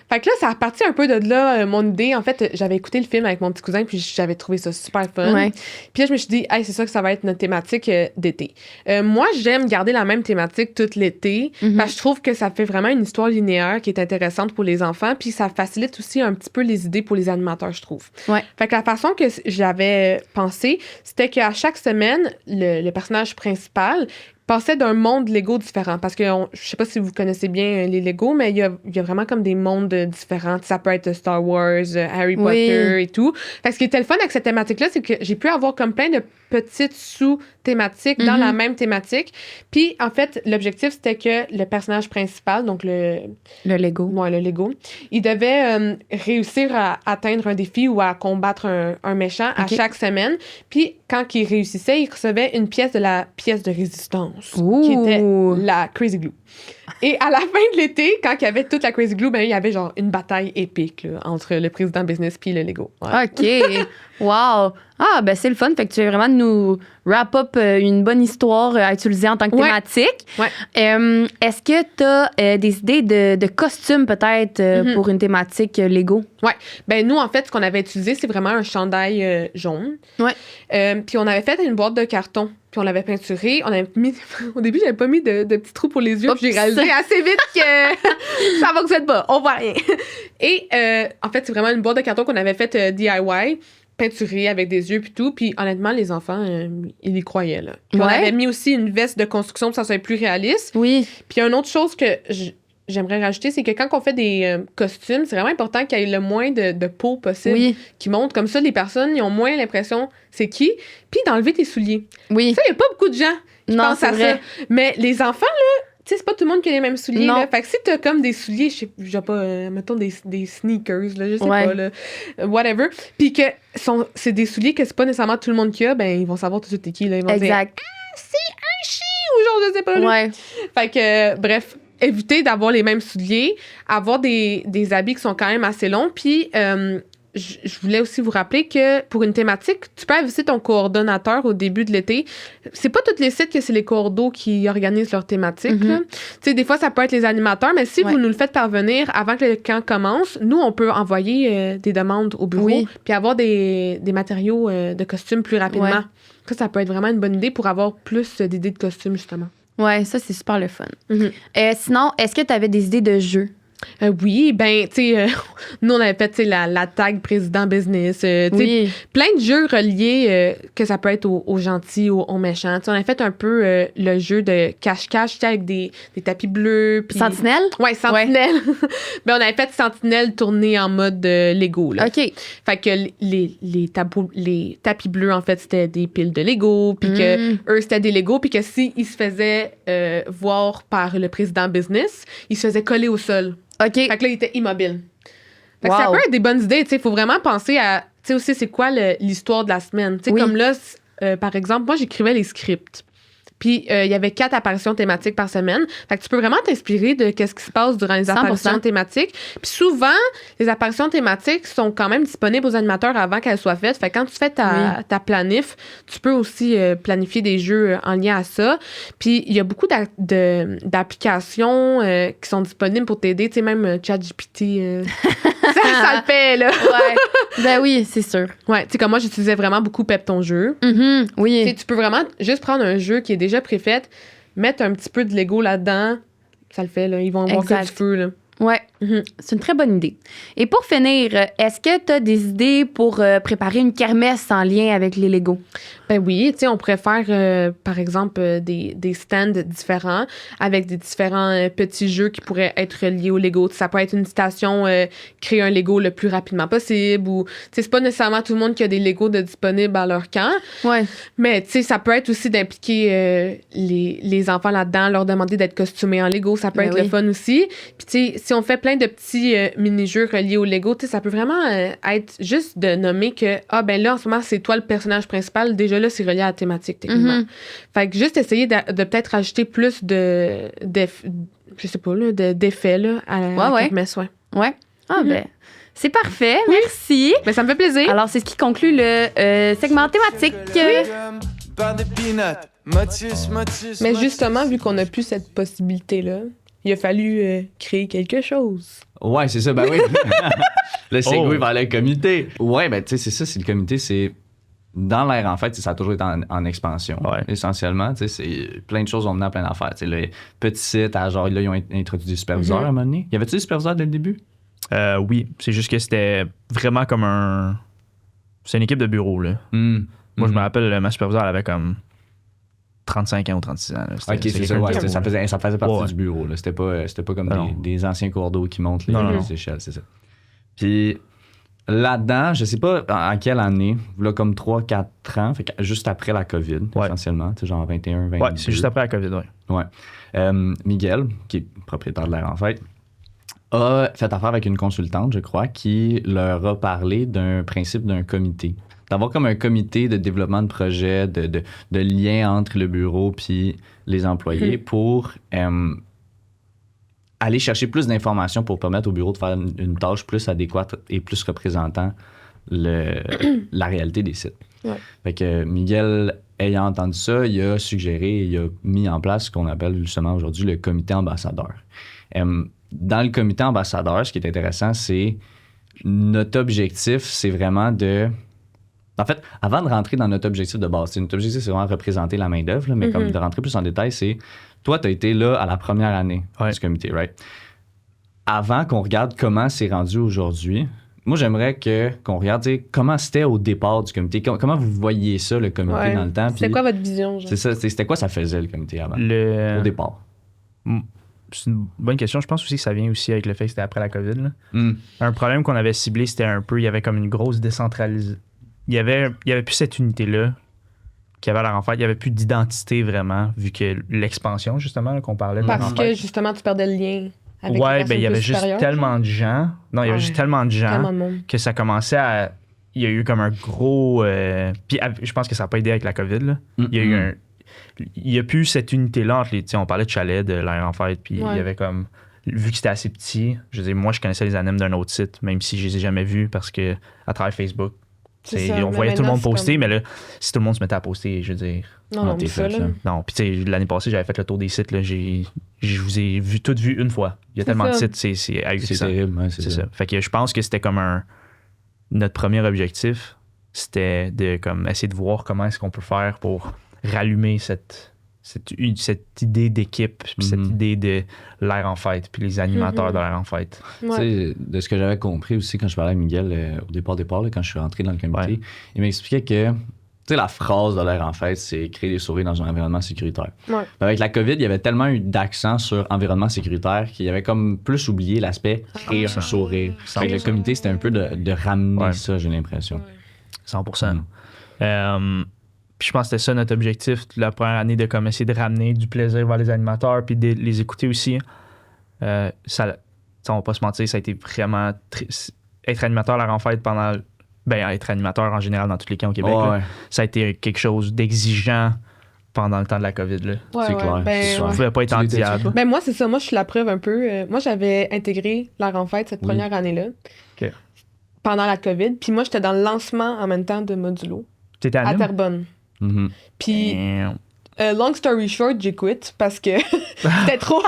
Fait que là, ça a parti un peu de là, mon idée. En fait, j'avais écouté le film avec mon petit cousin, puis j'avais trouvé ça super fun. Ouais. Puis là, je me suis dit, hey, c'est ça que ça va être notre thématique d'été. Moi, j'aime garder la même thématique tout l'été, Mhm. parce que je trouve que ça fait vraiment une histoire linéaire qui est intéressante pour les enfants, puis ça facilite aussi un petit peu les idées pour les animateurs, je trouve. Ouais. Fait que la façon que j'avais pensé, c'était qu'à chaque semaine, le personnage principal passait d'un monde Lego différent. Parce que je sais pas si vous connaissez bien les Lego, mais il y a vraiment comme des mondes différents. Ça peut être Star Wars, Harry Oui. Potter et tout. Fait que ce qui était le fun avec cette thématique-là, c'est que j'ai pu avoir comme plein de petites sous-thématiques dans Mhm. la même thématique. Puis, en fait, l'objectif, c'était que le personnage principal, donc Le Lego. le Lego, il devait réussir à atteindre un défi ou à combattre un méchant à Ok. chaque semaine. Puis, quand il réussissait, il recevait une pièce de la pièce de résistance, Ouh. qui était la Crazy Glue. Et à la fin de l'été, quand il y avait toute la Crazy Glue, ben, il y avait genre une bataille épique là, entre le président business puis le Lego. Ouais. OK. Wow. Ah, ben c'est le fun. Fait que tu viens vraiment de nous wrap up une bonne histoire à utiliser en tant que Ouais. thématique. Ouais. Est-ce que tu as des idées de costumes peut-être Mhm. pour une thématique Lego? Ben, nous, en fait, ce qu'on avait utilisé, c'est vraiment un chandail jaune. Ouais. Puis on avait fait une boîte de carton. Puis on l'avait peinturé. On avait mis... Au début, j'avais pas mis de petits trous pour les yeux. Oups. Puis j'ai réalisé assez vite que ça fonctionne pas. On voit rien. Et en fait, c'est vraiment une boîte de carton qu'on avait faite DIY, peinturée avec des yeux puis tout. Puis honnêtement, les enfants, ils y croyaient. Là. Puis on Ouais. avait mis aussi une veste de construction pour que ça soit plus réaliste. Oui. Puis une autre chose que j'aimerais rajouter, c'est que quand on fait des costumes, c'est vraiment important qu'il y ait le moins de peau possible Oui. qui monte. Comme ça, les personnes, ils ont moins l'impression c'est qui. Puis d'enlever tes souliers. Oui. Ça, il n'y a pas beaucoup de gens qui Non, pensent c'est à vrai. ça. Mais les enfants, là, tu sais, c'est pas tout le monde qui a les mêmes souliers. Non. Là. Fait que si t'as comme des souliers, je sais pas, mettons des sneakers, là, je sais Ouais. pas, là, whatever, puis que c'est des souliers que c'est pas nécessairement tout le monde qui a, ben ils vont savoir tout de suite t'es qui, là. Ils vont dire, Exact. ou genre, je sais pas, là. Ouais. Fait que, bref, éviter d'avoir les mêmes souliers, avoir des habits qui sont quand même assez longs. Puis, je voulais aussi vous rappeler que pour une thématique, tu peux inviter ton coordonnateur au début de l'été. C'est pas tous les sites que c'est les coordos qui organisent leur thématique. Mhm. Là. Tu sais, des fois, ça peut être les animateurs, mais si Ouais. vous nous le faites parvenir avant que le camp commence, nous, on peut envoyer des demandes au bureau Oui. puis avoir des matériaux de costumes plus rapidement. Ouais. Ça peut être vraiment une bonne idée pour avoir plus d'idées de costumes, justement. Ouais, ça, c'est super le fun. Mhm. Sinon, est-ce que tu avais des idées de jeux? Oui, ben, tu sais, nous, on avait fait, tu sais, la tag président business, tu sais, Oui. plein de jeux reliés, que ça peut être aux gentils ou aux méchants. Tu sais, on a fait un peu le jeu de cache-cache, tu sais, avec des tapis bleus. Puis... Sentinelle? Ouais, Sentinelle. Ben, on avait fait Sentinelle tourné en mode Lego, là. OK. Fait que les tapis bleus, en fait, c'était des piles de Lego, puis que eux, c'était des Lego, puis que s'ils se faisaient voir par le président business, ils se faisaient coller au sol. OK. Fait que là, il était immobile. Fait que Wow. ça peut être des bonnes idées, tu sais. Il faut vraiment penser à, tu sais, aussi, c'est quoi l'histoire de la semaine. Tu sais, Oui. comme là, par exemple, moi, j'écrivais les scripts. Puis, il y avait 4 apparitions thématiques par semaine. Fait que tu peux vraiment t'inspirer de qu'est-ce qui se passe durant les 100%. apparitions thématiques. Puis souvent, les apparitions thématiques sont quand même disponibles aux animateurs avant qu'elles soient faites. Fait que quand tu fais ta planif, tu peux aussi planifier des jeux en lien à ça. Puis, il y a beaucoup d'applications qui sont disponibles pour t'aider. Tu sais, même ChatGPT, ça le fait, là. Ouais. Ben oui, c'est sûr. Ouais, tu sais, comme moi, j'utilisais vraiment beaucoup Pep ton jeu. Mhm. Tu sais, Oui. tu peux vraiment juste prendre un jeu qui est déjà préfait, mettre un petit peu de Lego là-dedans, ça le fait, là. Ils vont voir que Exact. du feu, là. Ouais. Mhm. C'est une très bonne idée. Et pour finir, est-ce que tu as des idées pour préparer une kermesse en lien avec les Legos? Ben oui, tu sais, on pourrait faire, par exemple, des stands différents avec des différents petits jeux qui pourraient être liés au Lego. Ça peut être une citation, créer un Lego le plus rapidement possible, ou, tu sais, c'est pas nécessairement tout le monde qui a des Legos de disponibles à leur camp, Ouais. mais, tu sais, ça peut être aussi d'impliquer les enfants là-dedans, leur demander d'être costumés en Lego, ça peut Ben être oui. le fun aussi. Puis, tu sais, si on fait plein de petits mini-jeux reliés au Lego, tu sais, ça peut vraiment être juste de nommer que, ah, ben là, en ce moment, c'est toi le personnage principal, déjà là, c'est relié à la thématique, techniquement. Mhm. Fait que juste essayer de peut-être rajouter plus je sais pas, là, d'effets, là, à la Ouais. kermesse, ouais. Ouais. Ah, Mhm. ben, c'est parfait. Merci. Ben, ça me fait plaisir. Alors, c'est ce qui conclut le segment thématique. Par des peanuts. Motus. Mais justement, vu qu'on n'a plus cette possibilité-là, il a fallu créer quelque chose. Ouais, c'est ça, ben oui. Le segway Oh. vers le comité. Ouais, ben tu sais, c'est ça, c'est le comité, c'est... Dans l'air, en fait, ça a toujours été en expansion, Ouais. essentiellement. Tu sais, c'est plein de choses ont mené à plein d'affaires. Tu sais, le petit site, genre, là, ils ont introduit des superviseurs à un moment donné. Y avait-tu des superviseurs dès le début? Oui, c'est juste que c'était vraiment comme un... C'est une équipe de bureau, là. Moi, je me rappelle, ma superviseure, elle avait comme 35 ans ou 36 ans. Là. Ok, c'est ça, quelqu'un de ouais, bureau, ça faisait partie Ouais. du bureau. Là. C'était pas comme Non. des anciens cours d'eau qui montent Non, les non. échelles, c'est ça. Puis là-dedans, je sais pas en quelle année, là, comme 3-4 ans, fait que juste après la COVID, Ouais. essentiellement, tu sais, genre 21, 22. Ouais, c'est juste après la COVID, ouais. Ouais. Miguel, qui est propriétaire de l'air en fait, a fait affaire avec une consultante, je crois, qui leur a parlé d'un principe d'un comité. D'avoir comme un comité de développement de projet, de lien entre le bureau puis les employés pour aller chercher plus d'informations pour permettre au bureau de faire une tâche plus adéquate et plus représentant la réalité des sites. Ouais. Fait que Miguel, ayant entendu ça, il a suggéré, il a mis en place ce qu'on appelle justement aujourd'hui le comité ambassadeur. Dans le comité ambassadeur, ce qui est intéressant, c'est notre objectif, c'est vraiment de... En fait, avant de rentrer dans notre objectif de base, notre objectif, c'est vraiment représenter la main-d'œuvre, là, mais comme de rentrer plus en détail, c'est toi, tu as été là à la première année Ouais. du comité, right? Avant qu'on regarde comment c'est rendu aujourd'hui, moi, j'aimerais qu'on regarde comment c'était au départ du comité. Comment vous voyez ça, le comité, Ouais. dans le temps? C'était puis quoi votre vision, genre? c'est ça, c'était quoi ça faisait, le comité, avant, au départ? C'est une bonne question. Je pense aussi que ça vient aussi avec le fait que c'était après la COVID. Là. Hmm. Un problème qu'on avait ciblé, c'était un peu, il y avait comme une grosse décentralisation. Il y avait plus cette unité-là qui avait l'air en fait. Il n'y avait plus d'identité vraiment, vu que l'expansion, justement, là, qu'on parlait de Parce l'enfer. que, justement, tu perdais le lien avec les Ouais, personnes ben il y avait plus juste supérieures, tellement de gens. Non, il y avait Ouais. juste tellement de gens tellement de monde. que ça commençait à. Il y a eu comme un gros. Puis je pense que ça n'a pas aidé avec la COVID. Là. Il y a eu un. Il n'y a plus cette unité-là entre les. Tu sais, on parlait de chalet, de l'air en fête, puis il Ouais. y avait comme. Vu que c'était assez petit, je veux dire, moi, je connaissais les animes d'un autre site, même si je les ai jamais vus parce que à travers Facebook, C'est c'est- ça, on mais voyait tout le maintenant, monde c'est poster, comme- mais là, si tout le monde se mettait à poster, je veux dire. Non, non, t'es mais ça, fait, là. ça. Non, puis tu sais, l'année passée, j'avais fait le tour des sites, là, je vous ai toutes vu une fois. Il y a C'est tellement de ça. sites, c'est C'est ahurissant. terrible, ouais, c'est C'est ça. ça. Fait que je pense que c'était comme notre premier objectif, c'était de comme essayer de voir comment est-ce qu'on peut faire pour rallumer cette cette idée d'équipe, puis cette idée de l'air en fête, puis les animateurs de l'air en fête. Tu sais, de ce que j'avais compris aussi quand je parlais à Miguel au départ, là, quand je suis rentré dans le comité, il m'expliquait que la phrase de l'air en fête, c'est créer des sourires dans un environnement sécuritaire. Ouais. Avec la COVID, il y avait tellement eu d'accent sur environnement sécuritaire qu'il y avait comme plus oublié l'aspect créer un sourire. Avec le comité, c'était un peu de ramener ça, j'ai l'impression. 100%. Puis je pense que c'était ça notre objectif la première année, de comme essayer de ramener du plaisir vers les animateurs puis de les écouter aussi. Ça, on va pas se mentir, ça a été vraiment être animateur l'air en fête pendant être animateur en général dans tous les camps au Québec, là, ça a été quelque chose d'exigeant pendant le temps de la COVID. Là. C'est clair. On ne pouvait pas être en diable. Ben moi, c'est ça. Moi, je suis la preuve un peu. Moi, j'avais intégré l'air en fête cette première année-là. OK. Pendant la COVID. Puis moi, j'étais dans le lancement en même temps de Modulo. T'étais à Terrebonne. Puis, long story short, j'ai quitté parce que c'était trop...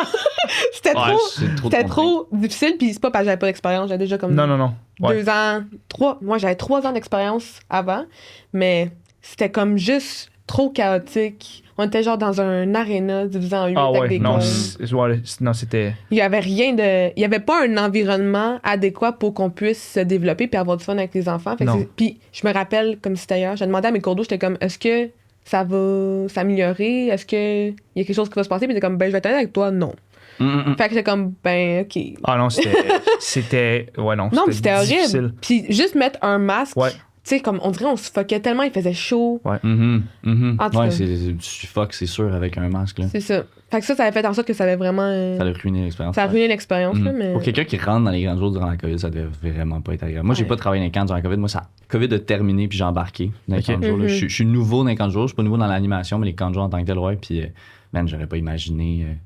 c'était trop difficile. Puis c'est pas parce que j'avais pas d'expérience. J'avais déjà comme... Non. 2 ans, 3... Moi, j'avais 3 ans d'expérience avant. Mais c'était comme juste trop chaotique. On était genre dans un aréna divisé en 8 avec des non, cônes. non, c'était... Il y avait rien de... Il y avait pas un environnement adéquat pour qu'on puisse se développer puis avoir du fun avec les enfants. Puis je me rappelle, comme c'était hier, j'ai demandé à mes cours d'eau, j'étais comme, est-ce que ça va s'améliorer? Est-ce qu'il y a quelque chose qui va se passer? Puis j'étais comme, je vais être avec toi, non. Fait que j'étais comme, OK. Ah non, c'était... Ouais, non, non, c'était difficile. horrible. Puis juste mettre un masque... Ouais. Tu sais, comme on dirait, on suffoquait tellement, il faisait chaud. Ouais. En tout cas. Tu suffoques, c'est sûr, avec un masque. Là. C'est ça. Fait que ça avait fait en sorte que ça avait vraiment... ça a ruiné l'expérience. Ça a ruiné l'expérience, là, mais... Pour quelqu'un qui rentre dans les grands jours durant la COVID, ça devait vraiment pas être agréable. Moi, j'ai pas travaillé dans les camps durant la COVID. Moi, COVID a terminé, puis j'ai embarqué dans les camps de jour. Là. Je suis nouveau dans les camps de jour. Je suis pas nouveau dans l'animation, mais les camps de jour en tant que tel, Puis, j'aurais pas imaginé...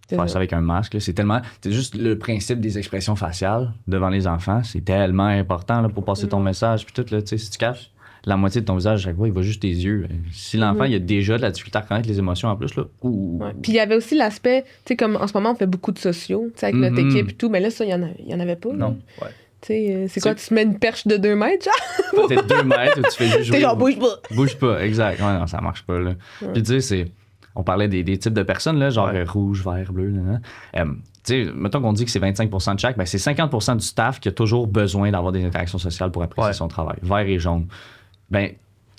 faire ça avec un masque, là. C'est juste le principe des expressions faciales devant les enfants. C'est tellement important là, pour passer ton message. Puis tout, là, si tu caches la moitié de ton visage, chaque fois, il voit juste tes yeux. Si l'enfant, il a déjà de la difficulté à reconnaître les émotions en plus, là. Puis il y avait aussi l'aspect, tu sais, comme en ce moment, on fait beaucoup de sociaux, tu sais, avec notre équipe et tout, mais là, ça, il y en avait pas. Non, Tu sais, c'est quoi, tu te mets une perche de 2 mètres, genre? Peut-être 2 mètres où tu fais juste jouer. T'es genre, bouge pas. Bouge pas, exact. Ouais, non, ça marche pas, là. Puis tu sais, on parlait des types de personnes, là, genre rouge, vert, bleu. Tu sais, mettons qu'on dit que c'est 25% de chaque, c'est 50% du staff qui a toujours besoin d'avoir des interactions sociales pour apprécier son travail. Vert et jaune.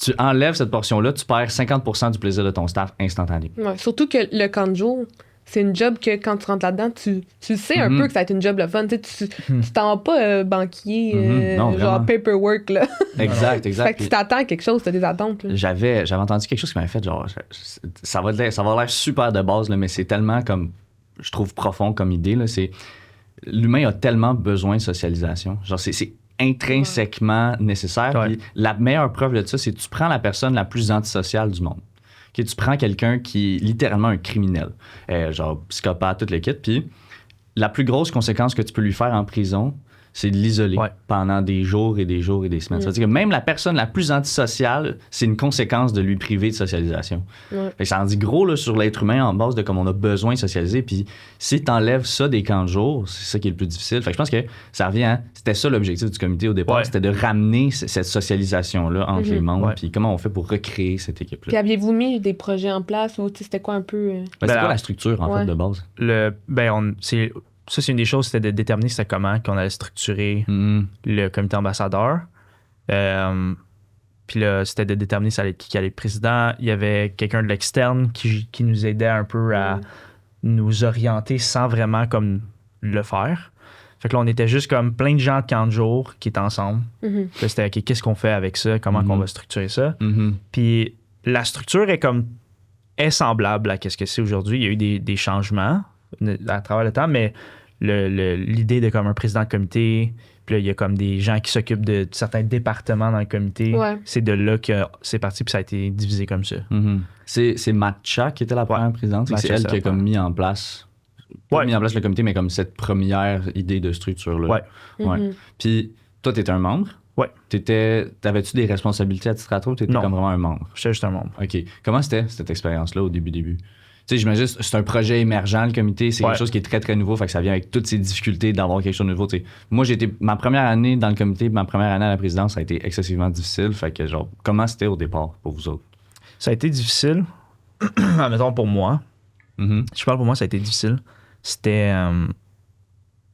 Tu enlèves cette portion-là, tu perds 50% du plaisir de ton staff instantané. Ouais, surtout que le camp de jour, c'est une job que quand tu rentres là-dedans, tu sais un peu que ça va être une job le fun. Tu t'en vas pas banquier, non, genre paperwork, là. Exact. Fait que tu t'attends à quelque chose, t'as des attentes. Là. J'avais entendu quelque chose qui m'avait fait genre, ça va avoir l'air super de base, là, mais c'est tellement comme, je trouve profond comme idée, là, c'est l'humain a tellement besoin de socialisation. Genre, c'est intrinsèquement nécessaire. Puis la meilleure preuve de ça, c'est que tu prends la personne la plus antisociale du monde. Tu prends quelqu'un qui est littéralement un criminel, genre psychopathe, toute l'équipe, puis la plus grosse conséquence que tu peux lui faire en prison, c'est de l'isoler pendant des jours et des jours et des semaines. Ça veut dire que même la personne la plus antisociale, c'est une conséquence de lui priver de socialisation. Fait que ça en dit gros là, sur l'être humain en base de comme on a besoin de socialiser. Puis si tu enlèves ça des camps de jour, c'est ça qui est le plus difficile. Fait que je pense que ça revient, c'était ça l'objectif du comité au départ, c'était de ramener cette socialisation-là entre les membres. Puis comment on fait pour recréer cette équipe-là. Puis aviez-vous mis des projets en place ou c'était quoi un peu... C'est quoi la structure en fait de base? Ça, c'est une des choses, c'était de déterminer c'était comment qu'on allait structurer le comité ambassadeur. Puis là, c'était de déterminer qui allait être président. Il y avait quelqu'un de l'externe qui nous aidait un peu à nous orienter sans vraiment comme le faire. Fait que là, on était juste comme plein de gens de camp de jour qui étaient ensemble. Puis là, c'était OK, qu'est-ce qu'on fait avec ça? Comment qu'on va structurer ça? Puis la structure est semblable à ce que c'est aujourd'hui. Il y a eu des changements à travers le temps, mais l'idée de comme un président de comité, puis là, il y a comme des gens qui s'occupent de certains départements dans le comité. C'est de là que c'est parti, puis ça a été divisé comme ça. C'est Matcha qui était la première présidente. C'est elle qui a comme mis en place le comité, mais comme cette première idée de structure-là. Puis toi, t'étais un membre? T'avais-tu des responsabilités à titre à toi ou t'étais comme vraiment un membre? J'étais juste un membre. OK. Comment c'était cette expérience-là au début? Tu sais, j'imagine c'est un projet émergent, le comité. C'est quelque chose qui est très, très nouveau. Fait que ça vient avec toutes ces difficultés d'avoir quelque chose de nouveau. T'sais. Moi, ma première année dans le comité, ma première année à la présidence, ça a été excessivement difficile. Fait que, genre, comment c'était au départ pour vous autres? Ça a été difficile. mettons pour moi, Mhm. je parle pour moi, ça a été difficile. C'était.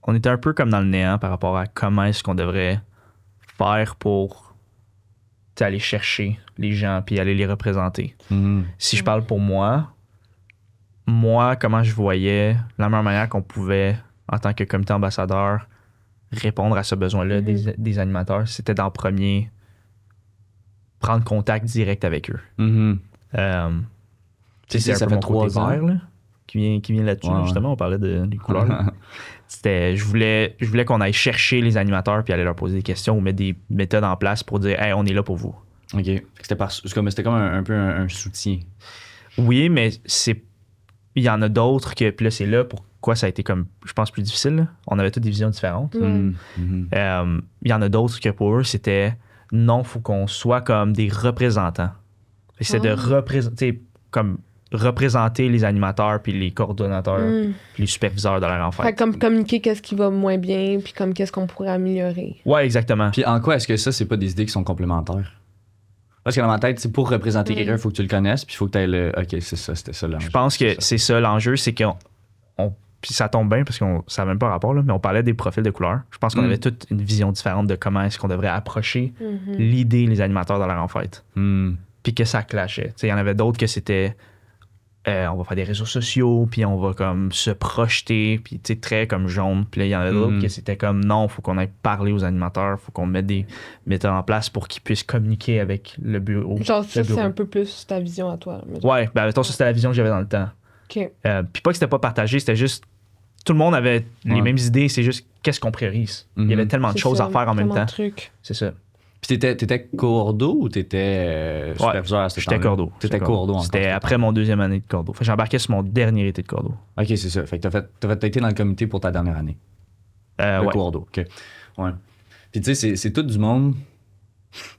On était un peu comme dans le néant par rapport à comment est-ce qu'on devrait faire pour aller chercher les gens puis aller les représenter. Mhm. Si je parle pour moi, comment je voyais la meilleure manière qu'on pouvait, en tant que comité ambassadeur, répondre à ce besoin-là des animateurs, c'était d'en premier prendre contact direct avec eux. Mhm. Tu sais, c'est ça un peu fait mon côté 3 ans. vert, là, qui vient là-dessus. Ouais, Justement, on parlait des couleurs. là. Je voulais qu'on aille chercher les animateurs puis aller leur poser des questions ou mettre des méthodes en place pour dire « Hey, on est là pour vous ». OK. C'était comme un peu un soutien. Oui, mais il y en a d'autres que... Puis là, c'est là pourquoi ça a été comme, je pense, plus difficile. Là. On avait toutes des visions différentes. Mhm. Mhm. Il y en a d'autres que pour eux, c'était non, il faut qu'on soit comme des représentants. C'est de représenter les animateurs puis les coordonnateurs puis les superviseurs de leur en Fait fait. que comme communiquer qu'est-ce qui va moins bien, puis comme qu'est-ce qu'on pourrait améliorer. Ouais, exactement. Puis en quoi est-ce que ça, c'est pas des idées qui sont complémentaires? Parce que dans ma tête, c'est pour représenter quelqu'un, il faut que tu le connaisses, puis il faut que tu aies le. OK, c'est ça, c'était ça l'enjeu. Je pense que c'est ça l'enjeu, c'est qu'on. Puis ça tombe bien parce que ça n'a même pas rapport, là, mais on parlait des profils de couleurs. Je pense qu'on avait toute une vision différente de comment est-ce qu'on devrait approcher l'idée, les animateurs dans leur en fête. Hmm. Puis que ça clashait. Tu sais, il y en avait d'autres que c'était on va faire des réseaux sociaux, puis on va comme se projeter, puis tu sais, très comme jaune. Puis là, il y en avait d'autres que c'était comme non, il faut qu'on aille parler aux animateurs, il faut qu'on mette des méthodes en place pour qu'ils puissent communiquer avec le bureau. Genre, le ça, c'est bureau. un peu plus ta vision à toi. mettons. Ouais, ben mettons, ça c'était la vision que j'avais dans le temps. OK. Puis pas que c'était pas partagé, c'était juste tout le monde avait les mêmes idées, c'est juste qu'est-ce qu'on priorise. Il y avait tellement de C'est choses ça, à faire en même tellement de temps. trucs. C'est ça. Puis t'étais cordeau ou t'étais superviseur à ce J'étais temps-là? cordeau. T'étais cordeau encore. C'était après mon deuxième année de cordeau. Fait que j'embarquais sur mon dernier été de cordeau. OK, c'est ça. Fait que t'as été dans le comité pour ta dernière année. Le Ouais. cordeau, OK. Ouais. Puis tu sais, c'est tout du monde.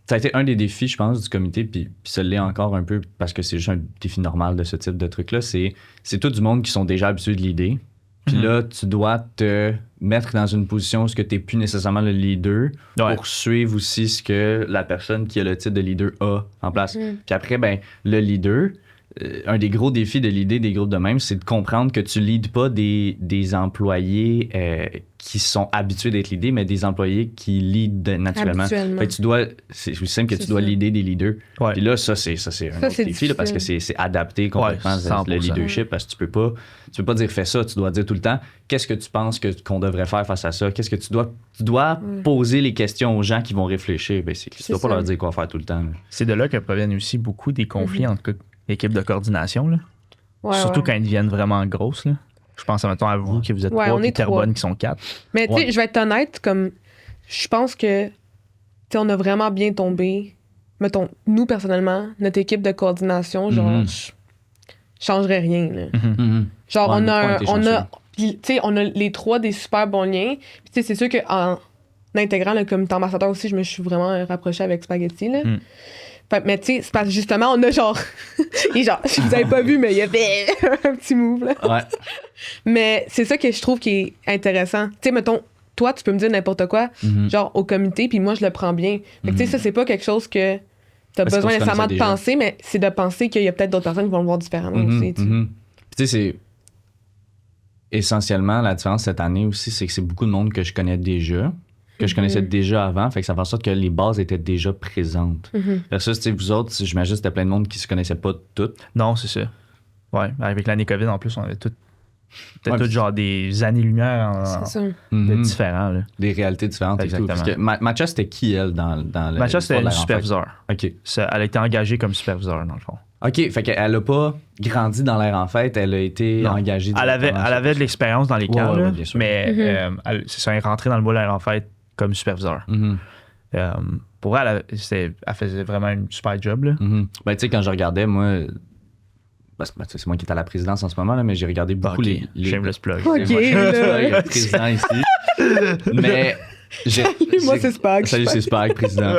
Ça a été un des défis, je pense, du comité, puis ça l'est encore un peu parce que c'est juste un défi normal de ce type de truc-là. C'est tout du monde qui sont déjà habitués de l'idée. Puis là, tu dois te mettre dans une position où tu n'es plus nécessairement le leader pour suivre aussi ce que la personne qui a le titre de leader a en place. Puis après, ben, le leader, un des gros défis de l'idée des groupes de même, c'est de comprendre que tu leads pas des employés qui sont habitués d'être leadés, mais des employés qui lead naturellement. Habituellement. Fait que c'est aussi simple que tu dois ça. leader des leaders. Ouais. Puis là, ça, c'est un autre c'est défi là, parce que c'est adapté complètement Ouais, 100%. le leadership parce que tu peux pas dire fais ça, tu dois dire tout le temps qu'est-ce que tu penses qu'on devrait faire face à ça, qu'est-ce que tu dois poser les questions aux gens qui vont réfléchir. Ben, tu dois pas ça. leur dire quoi faire tout le temps. Là. C'est de là que proviennent aussi beaucoup des conflits entre équipes de coordination. Là. Ouais, Surtout ouais. quand ils deviennent vraiment grosses. Là. Je pense mettons à vous que vous êtes Ouais, 3 on puis est Terrebonne 3. qui sont 4. Mais tu sais, je vais être honnête, comme je pense que tu sais, on a vraiment bien tombé. Mettons, nous personnellement, notre équipe de coordination, genre, je changerais rien. Là. Genre, Ouais, on nous trois, a, été on a, chanceux. tu sais, on a les 3 des super bons liens. Puis tu sais, c'est sûr qu'en intégrant le comité ambassadeur aussi, je me suis vraiment rapprochée avec Spaghetti. Là. Mais tu sais, c'est parce que justement, on a genre. Et genre, si vous avez pas vu, mais il y avait un petit move, là. Ouais. Mais c'est ça que je trouve qui est intéressant. Tu sais, mettons, toi, tu peux me dire n'importe quoi, genre au comité, puis moi, je le prends bien. Fait que tu sais, ça, c'est pas quelque chose que t'as Parce besoin qu'on se nécessairement de connaissait déjà. penser, mais c'est de penser qu'il y a peut-être d'autres personnes qui vont le voir différemment aussi. Tu sais. Puis tu sais, c'est essentiellement la différence cette année aussi, c'est que c'est beaucoup de monde que je connais déjà, que je connaissais déjà avant, fait que ça fait en sorte que les bases étaient déjà présentes. Versus, tu sais, vous autres, j'imagine que c'était plein de monde qui se connaissait pas toutes. Non, c'est ça. Ouais, avec l'année COVID en plus, on avait C'était Ouais, tout puis- genre des années-lumière C'est ça. de différents. Là. Des réalités différentes et tout. Exactement. Parce que Matcha, c'était qui, elle, dans le... Matcha, c'était l'histoire de une la renfête? superviseur. OK. Elle a été engagée comme superviseur, dans le fond. OK, fait qu'elle a pas grandi dans l'air en fête, elle a été Non. engagée. Elle avait de l'expérience dans les Ouais, camps, ouais, là, bien sûr. mais c'est ça, elle est rentrée dans le moule en fait comme superviseur. Mhm. Pour elle, elle faisait vraiment une super job. Là. Mhm. Ben, tu sais, quand je regardais, moi... parce que, c'est moi qui est à la présidence en ce moment, là, mais j'ai regardé beaucoup Ok, les... shameless plug. Ok, C'est moi, là. le président ici. Mais... Moi, c'est Spag. Salut, c'est Spag, président.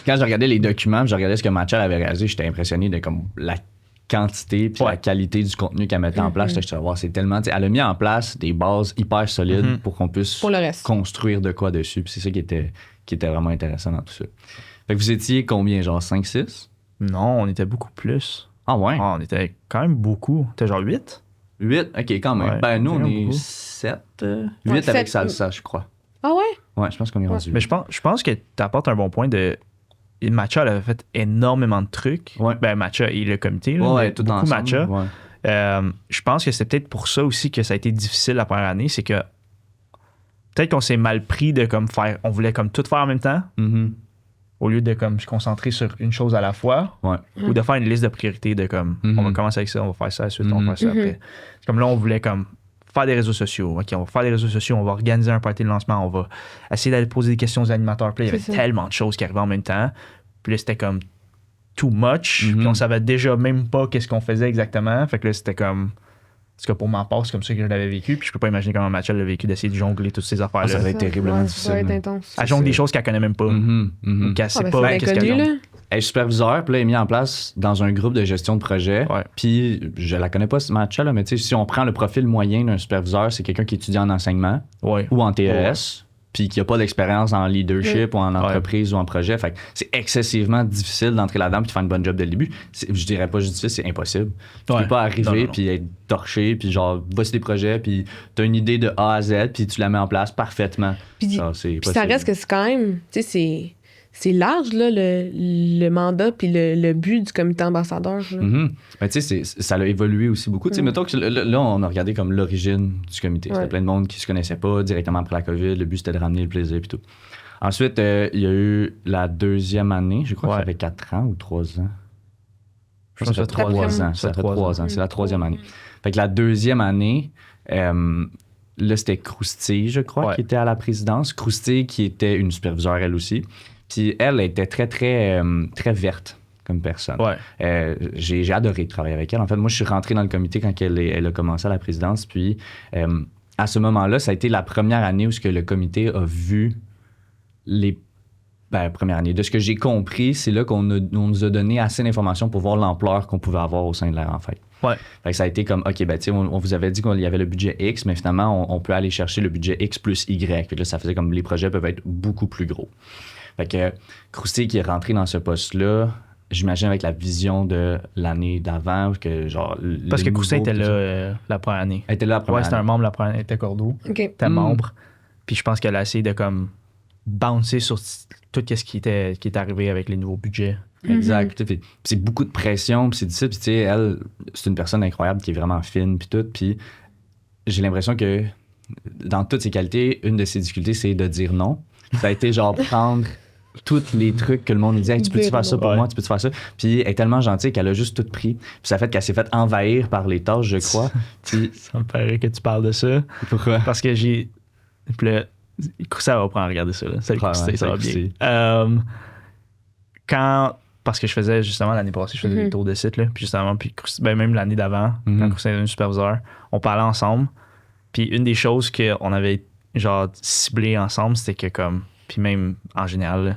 Quand je regardais les documents, je regardais ce que Matcha avait réalisé, j'étais impressionné de comme la quantité puis la qualité du contenu qu'elle mettait en place. Je te voir, c'est tellement... Elle a mis en place des bases hyper solides pour qu'on puisse Pour le reste. construire de quoi dessus. Puis c'est ça qui était vraiment intéressant dans tout ça. Fait que vous étiez combien, genre 5-6? Non, on était beaucoup plus. Ah ouais? On était quand même beaucoup. T'es genre 8? 8? OK, quand même. Ouais, Ben, nous, on c'est est beaucoup. 7. 8 Ouais, avec sept. salsa, je crois. Ah ouais? Ouais, je pense qu'on est rendu. Mais je pense que t'apportes un bon point de. Matcha, elle avait fait énormément de trucs. Ouais. Ben, Matcha et le comité. Là, Ouais, mais tout beaucoup ensemble. Matcha. Ouais. Je pense que c'est peut-être pour ça aussi que ça a été difficile la première année. C'est que peut-être qu'on s'est mal pris de comme faire. On voulait comme tout faire en même temps Mhm. au lieu de comme se concentrer sur une chose à la fois. Ouais. Ou de faire une liste de priorités de comme on va commencer avec ça, on va faire ça ensuite, on va faire ça après. C'est comme là, on voulait comme faire des réseaux sociaux. OK, on va faire des réseaux sociaux, on va organiser un party de lancement, on va essayer d'aller poser des questions aux animateurs. Puis là, il y avait C'est ça. tellement de choses qui arrivaient en même temps. Puis là, c'était comme too much. Puis on savait déjà même pas qu'est-ce qu'on faisait exactement. Fait que là, c'était comme. En tout cas, pour ma part, c'est comme ça que je l'avais vécu. Puis je peux pas imaginer comment Mathieu l'a vécu d'essayer de jongler toutes ces affaires-là. Ça va être terriblement difficile. Ça va être là. intense. Elle jongle des choses qu'elle connaît même pas. Mhm, mhm. Ou qu'elle sait Ah, ben, pas c'est qu'est-ce qu'elle inconnu, jongle. là. Elle est superviseur, puis là, elle est mise en place dans un groupe de gestion de projet. Ouais. Puis, je la connais pas, ce match-là, là, mais tu sais, si on prend le profil moyen d'un superviseur, c'est quelqu'un qui étudie en enseignement Ouais. ou en TES, puis qui a pas d'expérience en leadership ou en Ouais. entreprise ou en projet. Fait que c'est excessivement difficile d'entrer là-dedans puis de faire une bonne job dès le début. Je dirais pas juste difficile, c'est impossible. Tu Ouais. peux pas arriver Non, non. puis être torché, puis genre, voici des projets, puis t'as une idée de A à Z, puis tu la mets en place parfaitement. Puis, Ça, c'est puis ça possible. reste que c'est quand même, tu sais, c'est large, là, le mandat puis le but du comité ambassadeur. là. Mhm. Mais tu sais, ça a évolué aussi beaucoup. Tu sais, mettons que là, on a regardé comme l'origine du comité. C'était Ouais. plein de monde qui se connaissait pas directement après la COVID. Le but, c'était de ramener le plaisir et tout. Ensuite, il y a eu la deuxième année. Je crois que Ouais. ça fait 4 ans ou 3 ans. Je pense que ça fait 3 ans. ans. Ça fait 3 ans. C'est la troisième année. Fait que la deuxième année, là, c'était Croustille, je crois, Ouais. qui était à la présidence. Croustille, qui était une superviseure, elle aussi. Puis elle était très, très, très verte comme personne. Ouais. J'ai adoré travailler avec elle. En fait, moi, je suis rentré dans le comité quand elle a commencé à la présidence. Puis, à ce moment-là, ça a été la première année où ce que le comité a vu les... première année. De ce que j'ai compris, c'est là qu'on nous a donné assez d'informations pour voir l'ampleur qu'on pouvait avoir au sein de l'air en fait. Ouais. Fait que ça a été comme, OK, ben, tu sais, on vous avait dit qu'il y avait le budget X, mais finalement, on peut aller chercher le budget X plus Y. Fait que là, ça faisait comme les projets peuvent être beaucoup plus gros. Fait que Croustille qui est rentré dans ce poste-là, j'imagine avec la vision de l'année d'avant, que genre. Parce que Croustille Coussin était là la première année. Elle était là la première Ouais, c'était un année. membre la première année. Elle était Cordeau. OK. Était membre. Puis je pense qu'elle a essayé de comme bouncer sur tout ce qui est arrivé avec les nouveaux budgets. Exact. Puis c'est beaucoup de pression, puis c'est difficile. Puis tu sais, elle, c'est une personne incroyable qui est vraiment fine, puis tout. Puis j'ai l'impression que dans toutes ses qualités, une de ses difficultés, c'est de dire non. Ça a été genre prendre tous les trucs que le monde lui disait, hey, tu peux-tu Dire faire ça pour non. moi, tu peux-tu faire ça. Puis elle est tellement gentille qu'elle a juste tout pris. Puis ça fait qu'elle s'est fait envahir par les tâches, je crois. Puis Ça me paraît que tu parles de ça. pourquoi? Parce que j'ai. Puis là, ça va prendre à regarder ça. Là. Salut, Ouais, Coussin, ça va salut, bien. Parce que je faisais justement l'année passée, je faisais Mhm. des tours de site. Là, puis justement, même l'année d'avant, quand Coussin était un superviseur, on parlait ensemble. Puis une des choses qu'on avait genre ciblées ensemble, c'était que comme. Puis même en général,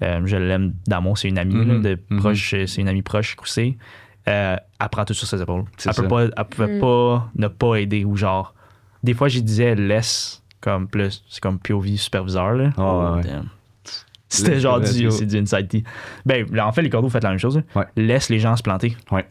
là, je l'aime d'amour, c'est une amie là, de proche, c'est une amie proche, Coussin. Elle prend tout sur ses épaules. C'est Elle ça. pouvait pas ne pas aider ou genre. Des fois, j'y disais laisse comme plus, c'est comme POV superviseur là. Ah, ouais. Damn. C'était genre Laisse- c'est du inside tea. Ben, là, en fait, les cordeaux, faites la même chose. Là. Ouais. Laisse les gens se planter. Ouais.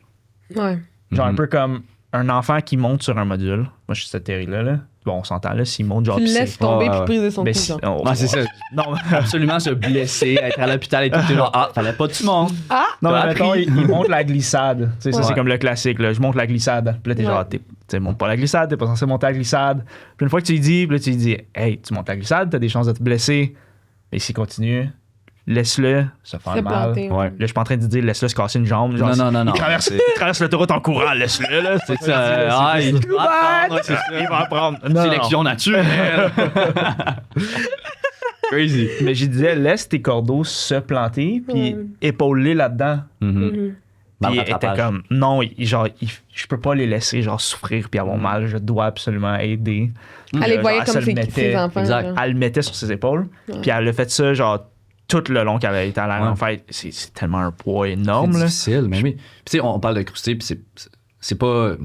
Genre un peu comme un enfant qui monte sur un module. Moi, je suis cette théorie-là. Là. Bon, on s'entend là, s'il monte genre. Tu le puis laisses c'est- tomber Ouais, puis ouais. briser son Ben, cou. si- genre. on- Ah, c'est ça. Non, Absolument se blesser, être à l'hôpital et tout. T'es genre, ah, fallait pas que tu montes. non, T'as mais mettons, appris. il monte la glissade. Tu sais, ça, Ouais. c'est comme le classique. Là. Je monte la glissade. Puis là, t'es Ouais. genre, tu montes pas la glissade, t'es pas censé monter la glissade. Puis une fois que tu lui dis, puis là, tu lui dis, hey, tu montes la glissade, t'as des chances de te blesser. Et s'il continue, laisse-le se faire Se mal. planter. Ouais. Là, je suis pas en train de dire, laisse-le se casser une jambe. Genre, Non. Il traverse l'autoroute en courant, laisse-le. Là. C'est ça. Ah, il va apprendre, ouais, c'est ça. Il va apprendre. Non, Sélection naturelle. Crazy. Mais je disais, laisse tes cordeaux se planter, puis Ouais. épaule-les là-dedans. Mhm. Dans Puis le elle était rattrapage. comme, non, je peux pas les laisser genre souffrir puis avoir mal, je dois absolument aider. Elle les Genre, voyait se comme le ses mettait- enfants. exact. genre. Elle le mettait sur ses épaules, puis elle a fait ça genre tout le long qu'elle avait été à l'air. Ouais. En fait, c'est tellement un poids énorme. C'est Là. difficile, mais oui. Puis tu sais, on parle de Croustille, puis c'est pas...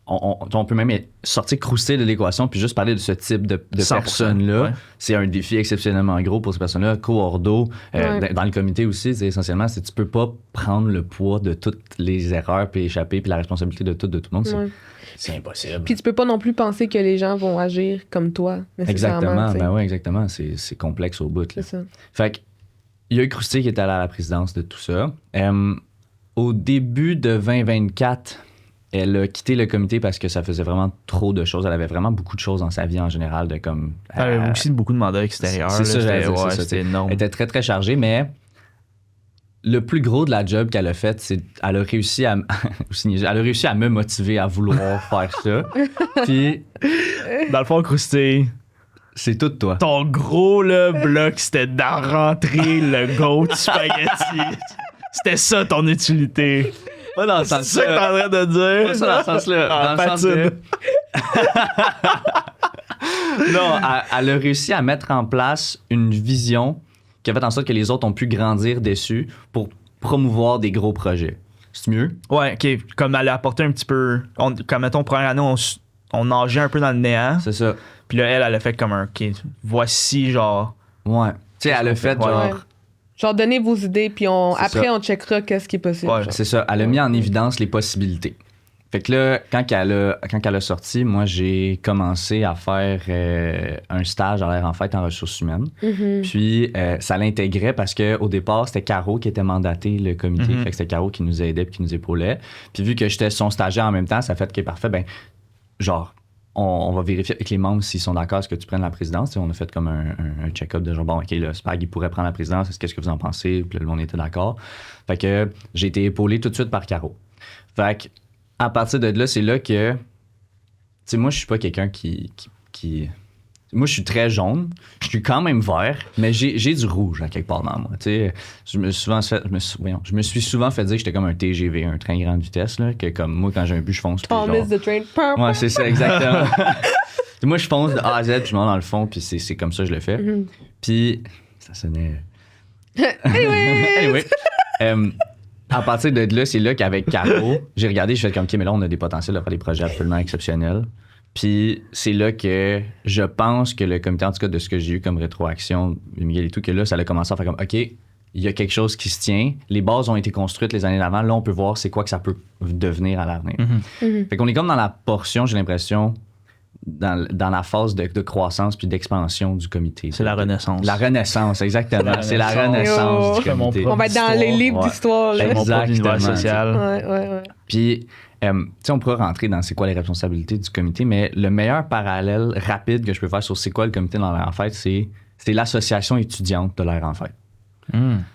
on peut même sortir crousté de l'équation puis juste parler de ce type de 100%, personnes-là. ouais. C'est un défi exceptionnellement gros pour ces personnes-là. Coordo, dans le comité aussi, c'est essentiellement, tu peux pas prendre le poids de toutes les erreurs puis échapper puis la responsabilité de tout le monde. Ouais. C'est impossible. Puis tu peux pas non plus penser que les gens vont agir comme toi, nécessairement. Exactement, ben ouais, exactement. C'est complexe au bout. Là. C'est ça. Fait que, il y a eu Crousty qui était allé à la présidence de tout ça. Au début de 2024, elle a quitté le comité parce que ça faisait vraiment trop de choses. Elle avait vraiment beaucoup de choses dans sa vie en général. De comme, Elle avait aussi beaucoup de mandats extérieurs. c'est ça, j'allais dire, C'était énorme. elle était très, très chargée, mais le plus gros de la job qu'elle a faite, c'est qu'elle a réussi à me motiver à vouloir faire ça. Puis, Dans le fond, Crousty, c'est tout toi. ton gros là, bloc, c'était d'en rentrer le goat spaghetti. C'était ça ton utilité. Pas dans le C'est sens ça que t'es en train de dire. Pas ça dans ce sens-là. Ah, Dans le sens patine. que- Non, elle a réussi à mettre en place une vision qui a fait en sorte que les autres ont pu grandir dessus pour promouvoir des gros projets. C'est mieux? Ouais, ok. Comme elle a apporté un petit peu. Comme mettons, première année, on nageait un peu dans le néant. C'est ça. Puis là, elle a fait comme un. Ok, voici genre. Ouais. Tu sais, elle a fait Ouais. genre... Ouais. Genre, donnez vos idées, puis C'est après, ça. on checkera qu'est-ce qui est possible. Ouais, genre. C'est ça. Elle a mis en évidence les possibilités. Fait que là, quand elle a sorti, moi, j'ai commencé à faire un stage à l'air en fait en ressources humaines. Mhm. Puis, ça l'intégrait parce qu'au départ, c'était Caro qui était mandaté le comité. Mhm. Fait que c'était Caro qui nous aidait puis qui nous épaulait. Puis, vu que j'étais son stagiaire en même temps, ça fait que parfait, ben, genre, on va vérifier avec les membres s'ils sont d'accord à ce que tu prennes la présidence. T'sais, on a fait comme un check-up de genre, bon, OK, là, Spag, il pourrait prendre la présidence. Qu'est-ce que vous en pensez? Puis là, on était d'accord. Fait que j'ai été épaulé tout de suite par Caro. Fait que, à partir de là, c'est là que, tu sais, moi, je suis pas quelqu'un qui... Moi, je suis très jaune. Je suis quand même vert, mais j'ai du rouge à quelque part dans moi. Tu sais, je me suis souvent fait dire que j'étais comme un TGV, un train grande vitesse, là, que comme moi, quand j'ai un but, je fonce. puis On genre- miss the train. Ouais, c'est ça, exactement. Moi, je fonce de A à Z, puis je m'en dans le fond, puis c'est comme ça que je le fais. Mhm. Puis, ça sonnait... Anyway! Anyway, à partir de là, c'est là qu'avec Caro, j'ai regardé, je fais comme, OK, mais là, on a des potentiels de faire des projets absolument exceptionnels. Puis c'est là que je pense que le comité, en tout cas, de ce que j'ai eu comme rétroaction, Miguel et tout, que là, ça a commencé à faire comme, OK, il y a quelque chose qui se tient. Les bases ont été construites les années d'avant. Là, on peut voir c'est quoi que ça peut devenir à l'avenir. Mhm. Fait qu'on est comme dans la portion, j'ai l'impression, dans la phase de croissance puis d'expansion du comité. C'est la renaissance. La renaissance, exactement. C'est la renaissance du Yo. comité. On va être dans les livres Ouais. d'histoire, là. Mon propre univers Exactement. social. Ouais. Puis, tu sais, on pourra rentrer dans c'est quoi les responsabilités du comité, mais le meilleur parallèle rapide que je peux faire sur c'est quoi le comité dans l'air en fête, c'est l'association étudiante de l'air en fête.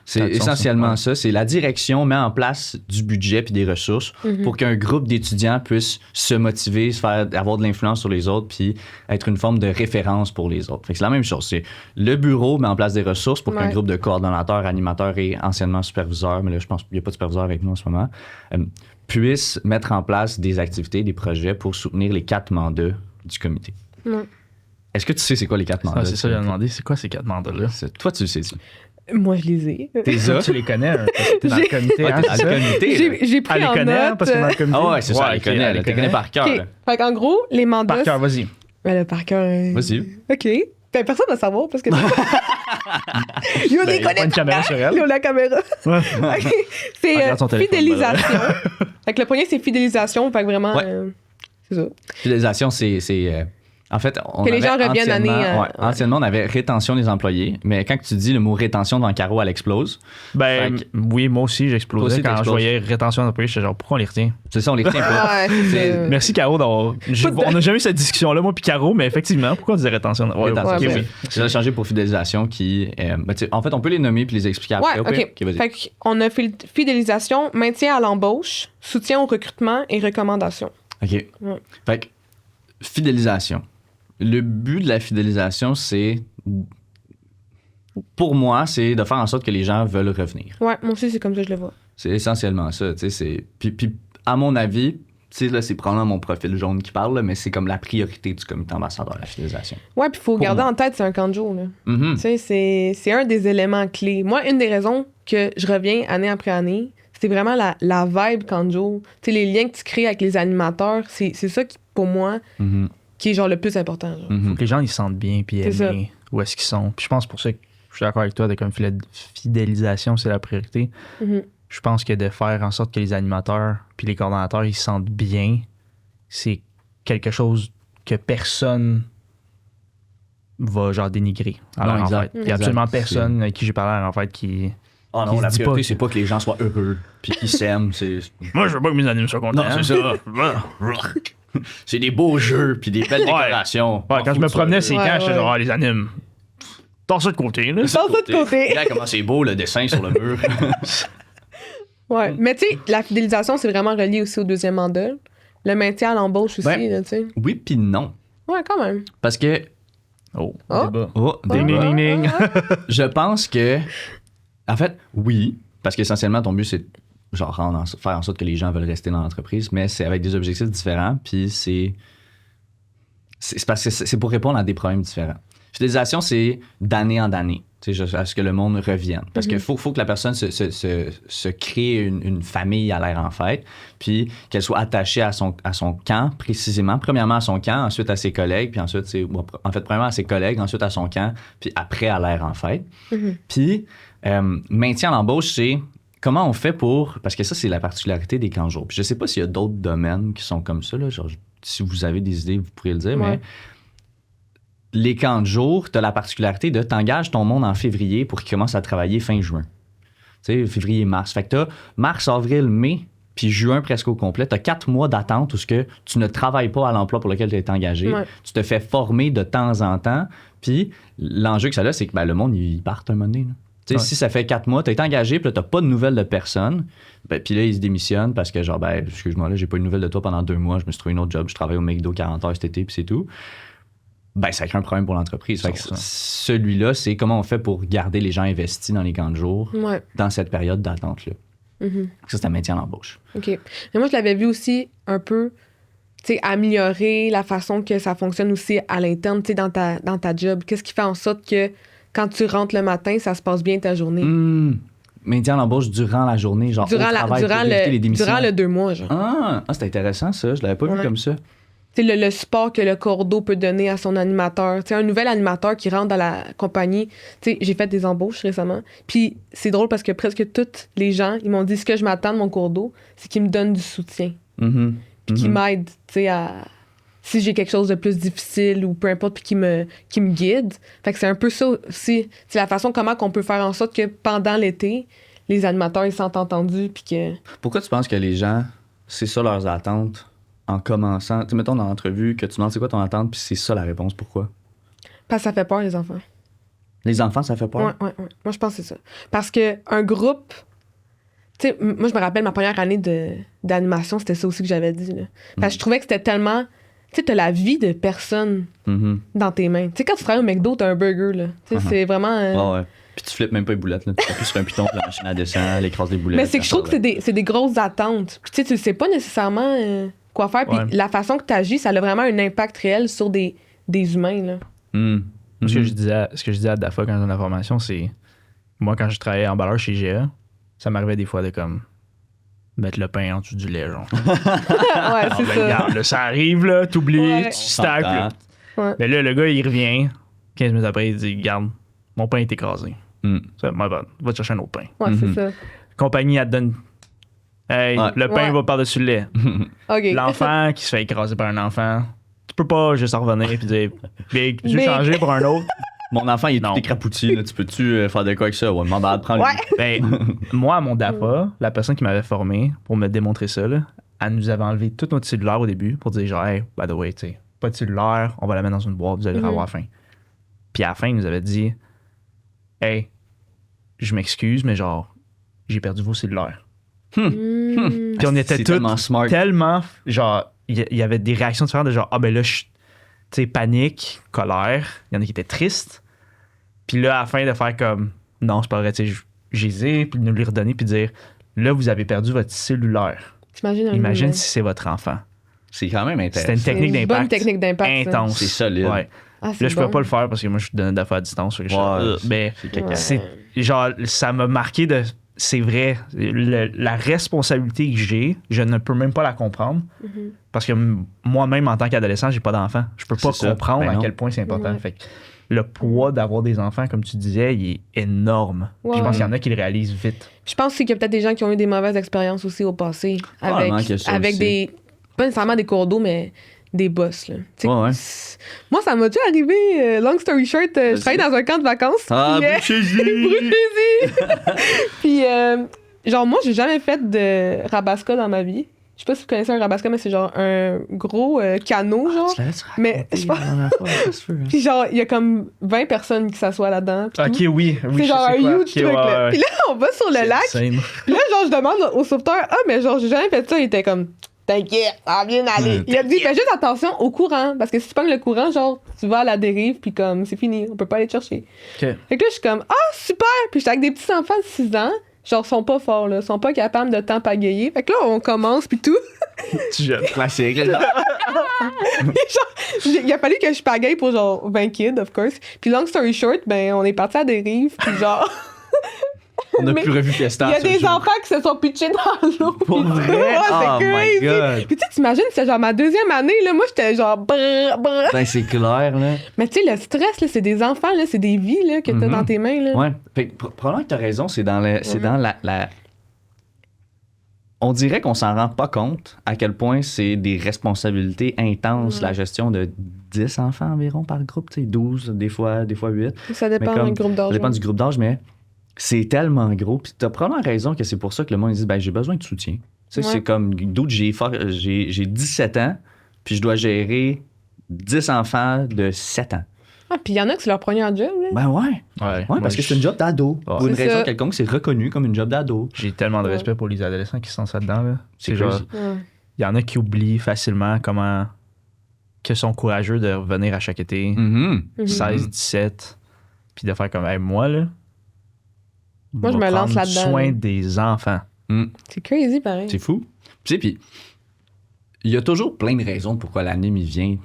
C'est Ça a du sens, essentiellement ça. ça. C'est la direction met en place du budget puis des ressources pour qu'un groupe d'étudiants puisse se motiver, avoir de l'influence sur les autres puis être une forme de référence pour les autres. Fait que c'est la même chose. C'est le bureau met en place des ressources pour qu'un Ouais. groupe de coordonnateurs, animateurs et anciennement superviseurs, mais là, je pense qu'il n'y a pas de superviseur avec nous en ce moment, puissent mettre en place des activités, des projets pour soutenir les 4 mandats du comité. Ouais. Est-ce que tu sais c'est quoi les 4 mandats? Ah, c'est du ça, j'ai comité? demandé. C'est quoi ces 4 mandats-là? Toi, tu le sais. Moi, je les ai. T'es ça? Tu les connais, hein, parce que t'es dans le J'ai- comité. Ouais, hein, t'es dans c'est le ça? comité. là. J'ai Elle pris les en connaît, note. parce que dans le comité. Ah ouais, c'est ça, elle les ok, connaît. Elle les connaît par cœur. OK. là. Fait qu'en gros, les mandats... Par cœur, vas-y. Ben, là, par cœur... Vas-y. OK. Ben, personne ne va savoir, parce que... Yo, Ben, les y a pas connaît une caméra par sur cœur. elle. Yo, la caméra. Ouais. OK. C'est Regarde son téléphone, fidélisation. Fait que le premier, c'est fidélisation. Fait que vraiment... Ouais. c'est ça. Fidélisation, c'est en fait, on Que les avait gens reviennent anciennement- année, ouais, anciennement, on avait rétention des employés, mais quand tu dis le mot rétention devant Caro, elle explose. Ben, Fait oui, moi aussi, Toi j'explosais aussi, quand je t'exploses. voyais rétention d'employés. J'étais genre, pourquoi on les retient? C'est ça, on les retient pas. Ouais, c'est ça. Merci, Caro, d'avoir. On n'a jamais eu cette discussion-là, moi puis Caro, mais effectivement, pourquoi on disait rétention? Ouais, Rétention, ok, ouais, oui. ben. Je l'ai changé pour fidélisation qui. Ben, tu sais, en fait, on peut les nommer puis les expliquer après. Ouais, au pire. OK. vas-y. Fait qu'on a fidélisation, maintien à l'embauche, soutien au recrutement et recommandation. OK. Ouais. Fait que, fidélisation. Le but de la fidélisation, c'est. Pour moi, c'est de faire en sorte que les gens veulent revenir. Ouais, moi aussi, c'est comme ça que je le vois. C'est essentiellement ça. Tu sais, puis, à mon avis, tu sais, là, c'est probablement mon profil jaune qui parle, là, mais c'est comme la priorité du comité ambassadeur, la fidélisation. Ouais, puis il faut Pour garder moi. en tête, c'est un camp de jour, là. Mhm. Tu sais, c'est un des éléments clés. Moi, une des raisons que je reviens année après année, c'est vraiment la vibe Kanjo. Tu sais, les liens que tu crées avec les animateurs, c'est ça qui, pour moi, qui est genre le plus important. Genre. Faut que les gens ils se sentent bien puis C'est ça. aimés où est-ce qu'ils sont. Puis je pense pour ça que je suis d'accord avec toi de comme fidélisation, c'est la priorité. Je pense que de faire en sorte que les animateurs puis les coordonnateurs ils se sentent bien, c'est quelque chose que personne va genre dénigrer. Alors, Non, en exact. fait, il y a absolument Exact. personne avec qui j'ai parlé en fait qui. Ah Qui non, se la dit priorité, pas c'est pas que les gens soient heureux puis qu'ils s'aiment. Moi, je veux pas que mes animes soient contents. Non, c'est ça. C'est des beaux jeux puis des belles décorations. Ouais, quand je me promenais ces Ouais, camps, j'étais ouais. genre, ah, les animes. Tors ça de côté, là. Sans ça de côté. Regarde comment c'est beau le dessin sur le mur. Ouais. Mais tu sais, la fidélisation, c'est vraiment relié aussi au deuxième mandat. Le maintien à l'embauche aussi, Ben, là, tu sais. Oui puis non. Ouais, quand même. Parce que Oh, Oh. débat. ding, Ding, ding, ding. je pense que, en fait, oui, parce qu'essentiellement, ton but, c'est genre faire en sorte que les gens veulent rester dans l'entreprise, mais c'est avec des objectifs différents, puis c'est parce que c'est pour répondre à des problèmes différents. Fidélisation, c'est d'année en année, tu sais, à ce que le monde revienne. Parce qu'il faut que la personne se crée une famille à l'air en fête, puis qu'elle soit attachée à son camp, précisément. Premièrement à son camp, ensuite à ses collègues, puis ensuite, en fait, premièrement à ses collègues, ensuite à son camp, puis après à l'air en fête. Puis, maintien à l'embauche, c'est comment on fait pour... Parce que ça, c'est la particularité des camps jours. Puis je sais pas s'il y a d'autres domaines qui sont comme ça, là, genre, si vous avez des idées, vous pourriez le dire, Ouais. mais les camps de jour, tu as la particularité de t'engages ton monde en février pour qu'il commence à travailler fin juin. Tu sais, février-mars. Fait que tu as mars, avril, mai, puis juin presque au complet. Tu as 4 mois d'attente où ce que tu ne travailles pas à l'emploi pour lequel tu es engagé. Ouais. Tu te fais former de temps en temps. Puis l'enjeu que ça a, c'est que le monde, il part un moment donné. Là. Tu sais, Ouais. si ça fait 4 mois, tu es engagé, puis là, tu n'as pas de nouvelles de personne, puis là, ils se démissionnent parce que, genre, excuse-moi, là, j'ai pas eu de nouvelles de toi pendant 2 mois, je me suis trouvé un autre job, je travaille au McDo 40 heures cet été, puis c'est tout. Ça crée un problème pour l'entreprise. Fait que 100%. celui-là, c'est comment on fait pour garder les gens investis dans les camps de jour Ouais. dans cette période d'attente-là. Ça, c'est un maintien à l'embauche. OK. Mais moi, je l'avais vu aussi un peu, tu sais, améliorer la façon que ça fonctionne aussi à l'interne, tu sais, dans ta job. Qu'est-ce qui fait en sorte que quand tu rentres le matin, ça se passe bien ta journée? Maintien à l'embauche durant la journée, genre Durant, au travail, pour durant, éviter les démissions. durant le 2 mois, genre. C'est intéressant, ça. Je l'avais pas vu Ouais. comme ça. Tu sais, le support que le cordeau peut donner à son animateur. Tu sais, un nouvel animateur qui rentre dans la compagnie. Tu sais, j'ai fait des embauches récemment. Puis c'est drôle parce que presque tous les gens, ils m'ont dit ce que je m'attends de mon courdeau, c'est qu'il me donne du soutien. Mhm. Puis qu'il m'aide, tu sais, à... Si j'ai quelque chose de plus difficile ou peu importe, puis qui me guide. Fait que c'est un peu ça aussi. C'est la façon comment qu'on peut faire en sorte que pendant l'été, les animateurs, ils sont entendus, puis que... Pourquoi tu penses que les gens, c'est ça leurs attentes en commençant? Tu sais, mettons dans l'entrevue que tu demandes c'est quoi ton attente, puis c'est ça la réponse. Pourquoi? Parce que ça fait peur, les enfants. Les enfants, ça fait peur? Ouais. Moi, je pense que c'est ça. Parce qu'un groupe... Tu sais, moi, je me rappelle ma première année d'animation, c'était ça aussi que j'avais dit. Là. Parce que je trouvais que c'était tellement... Tu sais, t'as la vie de personne Mhm. dans tes mains. Tu sais, quand tu travailles au McDo, t'as un burger, là. Tu sais, c'est vraiment... Ouais. Puis tu flippes même pas les boulettes, là. Tu appuies sur un piton, puis la machine à descend, elle écrase les boulettes. Mais c'est que je trouve que c'est des grosses attentes. Puis tu sais, tu sais pas nécessairement quoi faire. Puis Ouais. la façon que tu agis, ça a vraiment un impact réel sur des humains, là. Ce que je disais à Dafa quand j'étais dans la formation, c'est. Moi, quand je travaillais en emballeur chez GA, ça m'arrivait des fois de comme. Mettre le pain en dessous du lait, genre. Ouais, c'est ça. Regarde, là, ça arrive, là, t'oublies, Ouais. tu stacks, là. Ouais. Mais là, le gars, il revient. 15 minutes après, il dit Garde, mon pain est écrasé. Ça, my bad. Va te chercher un autre pain. Ouais, c'est ça. Compagnie, elle te donne. Hey, Ouais. le pain Ouais. va par-dessus le lait. OK. L'enfant qui se fait écraser par un enfant, tu peux pas juste en revenir et dire Big, peux-tu Big. changer pour un autre? Mon enfant, il est Non. tout écrapouti, là. Tu peux-tu faire de quoi avec ça? Ouais, m'en bad, prends-le. Ouais. Ben, moi, à mon DAPA, la personne qui m'avait formé pour me démontrer ça, là, elle nous avait enlevé tout notre cellulaire au début pour dire genre, hey, by the way, tu sais, pas de cellulaire, on va la mettre dans une boîte, vous allez avoir faim. Puis à la fin, il nous avait dit, hey, je m'excuse, mais genre, j'ai perdu vos cellulaires. Puis on était C'est tous tellement smart. tellement, genre, il y avait des réactions différentes de genre, ah ben là, tu sais, panique, colère, il y en a qui étaient tristes. Puis là, à la fin de faire comme, non, c'est pas vrai, tu sais, j'ai puis de nous les redonner, puis dire, là, vous avez perdu votre cellulaire. T'imagines un Imagine humain. si c'est votre enfant. C'est quand même C'était intéressant. une technique C'est une bonne d'impact. technique d'impact, ça. Intense. C'est solide. Ouais. Ah, c'est Là, je peux bon. pas le faire parce que moi, je suis d'affaires à distance. Fait que je Ouais, mais c'est caca. c'est genre, ça m'a marqué de. c'est vrai. La responsabilité que j'ai, je ne peux même pas la comprendre. Parce que moi-même, en tant qu'adolescent, j'ai pas d'enfant. Je peux pas C'est ça. comprendre Ben à non. quel point c'est important. Fait que le poids d'avoir des enfants, comme tu disais, il est énorme. Puis je pense qu'il y en a qui le réalisent vite. Je pense aussi qu'il y a peut-être des gens qui ont eu des mauvaises expériences aussi au passé. Probablement qu'il y a ça Avec aussi. des. Pas nécessairement des cours d'eau, mais des boss. Là. Tu sais, Ouais. Moi, ça m'a déjà arrivé. Long story short, je travaillais dans un camp de vacances. Ah, puis, Bruchesi! Puis, genre, moi, j'ai jamais fait de rabasca dans ma vie. Je sais pas si vous connaissez un rabasca, mais c'est genre un gros canot, genre. Tu l'avais-tu Mais raconté je pense- la dernière fois? Ça se peut, hein? Puis genre, il y a comme 20 personnes qui s'assoient là-dedans. puis Ok, tout. oui. C'est genre un huge truc, là. Puis là, on va sur le lac. Insane. Puis là, genre, je demande au sauveteur, mais genre, j'ai jamais fait ça. Il était comme, t'inquiète, ça va bien aller. Il a dit, fais juste attention au courant. Parce que si tu pognes le courant, genre, tu vas à la dérive, puis comme, c'est fini, on peut pas aller te chercher. Ok. Fait que là, je suis comme, super! Puis j'étais avec des petits enfants de 6 ans. Genre, sont pas forts, là. Sont pas capables de temps pagayer. Fait que là, on commence, puis tout. Tu jettes. Classique. Il a fallu que je pagaille pour genre 20 kids, of course. Puis long story short, ben, on est parti à des rives, puis genre, On n'a Mais plus revu Fiesta. il y a ce des jour. enfants qui se sont pitchés dans l'eau. Pour puis tout. vrai? Ouais, Oh c'est my crazy. God. Puis tu sais, t'imagines, c'est genre ma deuxième année, là, moi, j'étais genre brrr, brrr. Ben, c'est clair, là. Mais tu sais, le stress, là, c'est des enfants, là, c'est des vies, là, que t'as Mhm. dans tes mains, là. Ouais. Fait que, probablement que t'as raison, c'est dans, dans la. On dirait qu'on s'en rend pas compte à quel point c'est des responsabilités intenses, Ouais. la gestion de 10 enfants environ par groupe, tu sais, 12, des fois 8. Ça dépend Mais comme- du groupe d'âge. Ça dépend ouais. du groupe d'âge, mais c'est tellement gros. Puis t'as probablement raison que c'est pour ça que le monde dit, ben, j'ai besoin de soutien. Tu sais, Ouais. c'est comme, d'autres, j'ai 17 ans, puis je dois gérer 10 enfants de 7 ans. Ah, puis il y en a qui c'est leur premier job, là. Ben ouais. Ouais, Ouais, parce que c'est une job d'ado. Pour une C'est raison ça. quelconque, c'est reconnu comme une job d'ado. J'ai tellement de Ouais. respect pour les adolescents qui sont là-dedans. Là. C'est genre, crazy. Ouais. il y en a qui oublient facilement comment que sont courageux de revenir à chaque été, Mhm. Mhm. 16, 17, puis de faire comme hey, moi là. Moi, je va me lance prendre là-dedans, soin là. des enfants. C'est crazy, pareil. C'est fou. Tu sais, puis il y a toujours plein de raisons pourquoi l'anime, il vient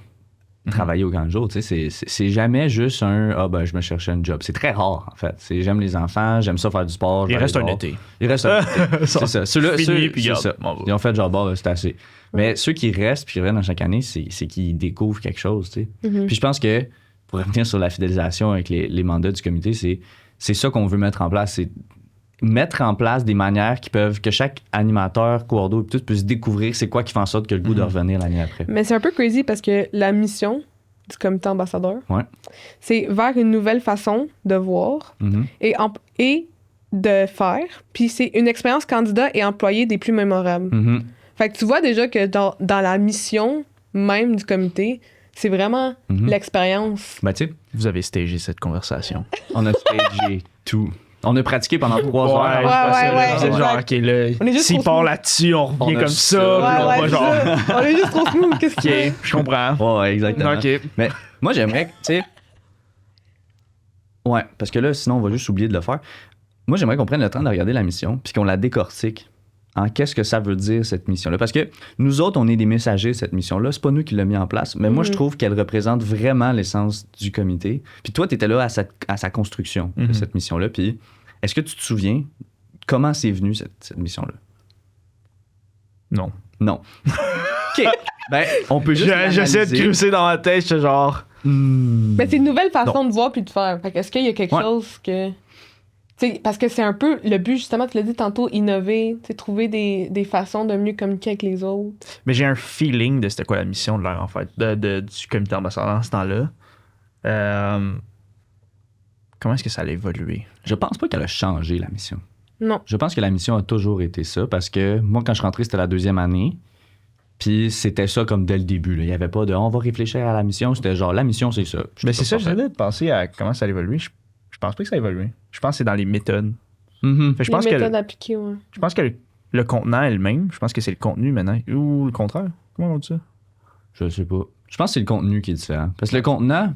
travailler au grand jour. Tu sais, c'est jamais juste ben, je me cherchais un job. C'est très rare, en fait. J'aime les enfants, j'aime ça faire du sport. Il je vais reste aller un dehors. été. Il reste un été. C'est ça. Ceux-là, Fini, puis c'est garde, ça. m'en va. Ils ont fait genre, bon, c'est assez. Mais ceux qui restent, puis qui reviennent dans chaque année, c'est qu'ils découvrent quelque chose, tu sais. Mhm. Puis je pense que, pour revenir sur la fidélisation avec les mandats du comité, c'est ça qu'on veut mettre en place. C'est mettre en place des manières que chaque animateur, coordo et tout puisse découvrir c'est quoi qui fait en sorte que le goût de revenir l'année après. Mais c'est un peu crazy parce que la mission du comité ambassadeur, Ouais. c'est vers une nouvelle façon de voir Mhm. et de faire. Puis c'est une expérience candidat et employé des plus mémorables. Mhm. Fait que tu vois déjà que dans la mission même du comité, c'est vraiment Mhm. l'expérience. Ben, tu sais, Vous avez stagé cette conversation. on a stagé tout. On a pratiqué pendant 3 heures. ouais, C'est genre, exact. OK, là, On est juste s'il trop part smooth. là-dessus, on revient On a comme ça. ça. puis on va c'est genre, ça. On est juste trop smooth. Qu'est-ce que tu veux? OK, je comprends. Ouais, exactement. OK. Mais moi, j'aimerais que, tu sais. Ouais, parce que là, sinon, on va juste oublier de le faire. Moi, j'aimerais qu'on prenne le temps de regarder la mission, puis qu'on la décortique en qu'est-ce que ça veut dire, cette mission-là. Parce que nous autres, on est des messagers de cette mission-là. C'est pas nous qui l'avons mis en place, mais moi, je trouve qu'elle représente vraiment l'essence du comité. Puis toi, tu étais là à sa construction de cette mission-là. Puis est-ce que tu te souviens comment c'est venu, cette mission-là? Non. Non. OK. Ben, on peut juste. J'essaie de l'analyser. creuser dans ma tête, j'étais genre. Mais c'est une nouvelle façon de voir puis de faire. Fait que est-ce qu'il y a quelque Ouais. chose que. T'sais, parce que c'est un peu le but, justement, tu l'as dit tantôt, innover, trouver des façons de mieux communiquer avec les autres. Mais j'ai un feeling de c'était quoi la mission de leur, en fait, du comité ambassadeur dans ce temps-là. Comment est-ce que ça allait évoluer? Je pense pas qu'elle a changé, la mission. Non. Je pense que la mission a toujours été ça parce que moi, quand je suis rentré, c'était la 2e année. Puis c'était ça comme dès le début. là. Il n'y avait pas de on va réfléchir à la mission. C'était genre la mission, c'est ça. Mais c'est ça, j'essaie de penser à comment ça allait évoluer. Je pense pas que ça a évolué. Je pense que c'est dans les méthodes. Mhm. Fait que je Les pense méthodes que appliquées, ouais. je pense que le contenant est le même. Je pense que c'est le contenu maintenant. Ou le contraire. Comment on dit ça? Je sais pas. Je pense que c'est le contenu qui est différent. Parce que le contenant,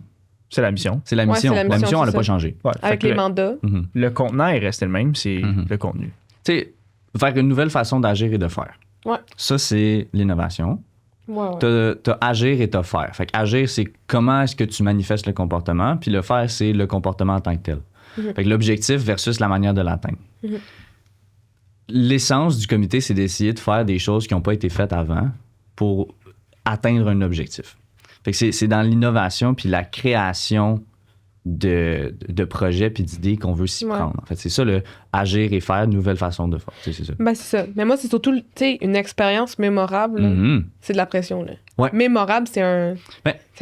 C'est la mission. c'est la Ouais, mission. c'est la La mission, mission, elle n'a c'est pas ça. changé. Ouais, Avec fait que les mandats. Mhm. le contenant est resté le même, c'est Mhm. le contenu. Tu sais, vers une nouvelle façon d'agir et de faire. Ouais. Ça, c'est l'innovation. Ouais, ouais. T'as agir et t'as faire. Fait qu'agir, c'est comment est-ce que tu manifestes le comportement, puis le faire, c'est le comportement en tant que tel. Mhm. Fait que l'objectif versus la manière de l'atteindre. Mhm. l'essence du comité, c'est d'essayer de faire des choses qui n'ont pas été faites avant pour atteindre un objectif. Fait que c'est dans l'innovation puis la création de projets puis d'idées qu'on veut s'y prendre. En fait, c'est ça, le agir et faire, nouvelle façon de faire. C'est ça. Ben, c'est ça. Mais moi, c'est surtout, tu sais, une expérience mémorable, là, c'est de la pression, là. Ouais. Mémorable, c'est un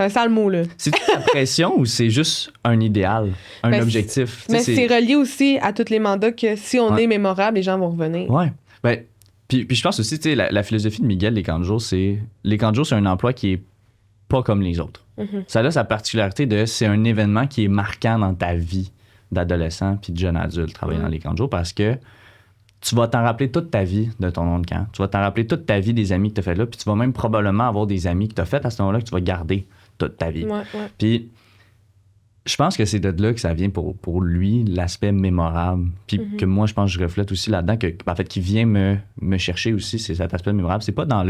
sale mot, là. C'est la pression ou c'est juste un idéal, un objectif? Mais c'est relié aussi à tous les mandats que si on est mémorable, les gens vont revenir. Ouais. Ben, puis je pense aussi, tu sais, la philosophie de Miguel, les camps de jour, c'est un emploi qui est pas comme les autres. Ça a sa particularité de c'est un événement qui est marquant dans ta vie d'adolescent puis de jeune adulte travailler dans les camps de jour parce que tu vas t'en rappeler toute ta vie de ton nom de camp. Tu vas t'en rappeler toute ta vie des amis que tu as fait là, puis tu vas même probablement avoir des amis que tu as fait à ce moment-là que tu vas garder toute ta vie. Puis je pense que c'est de là que ça vient pour lui, l'aspect mémorable. Puis que moi, je pense que je reflète aussi là-dedans, en fait, qui vient me chercher aussi, c'est cet aspect mémorable. C'est pas dans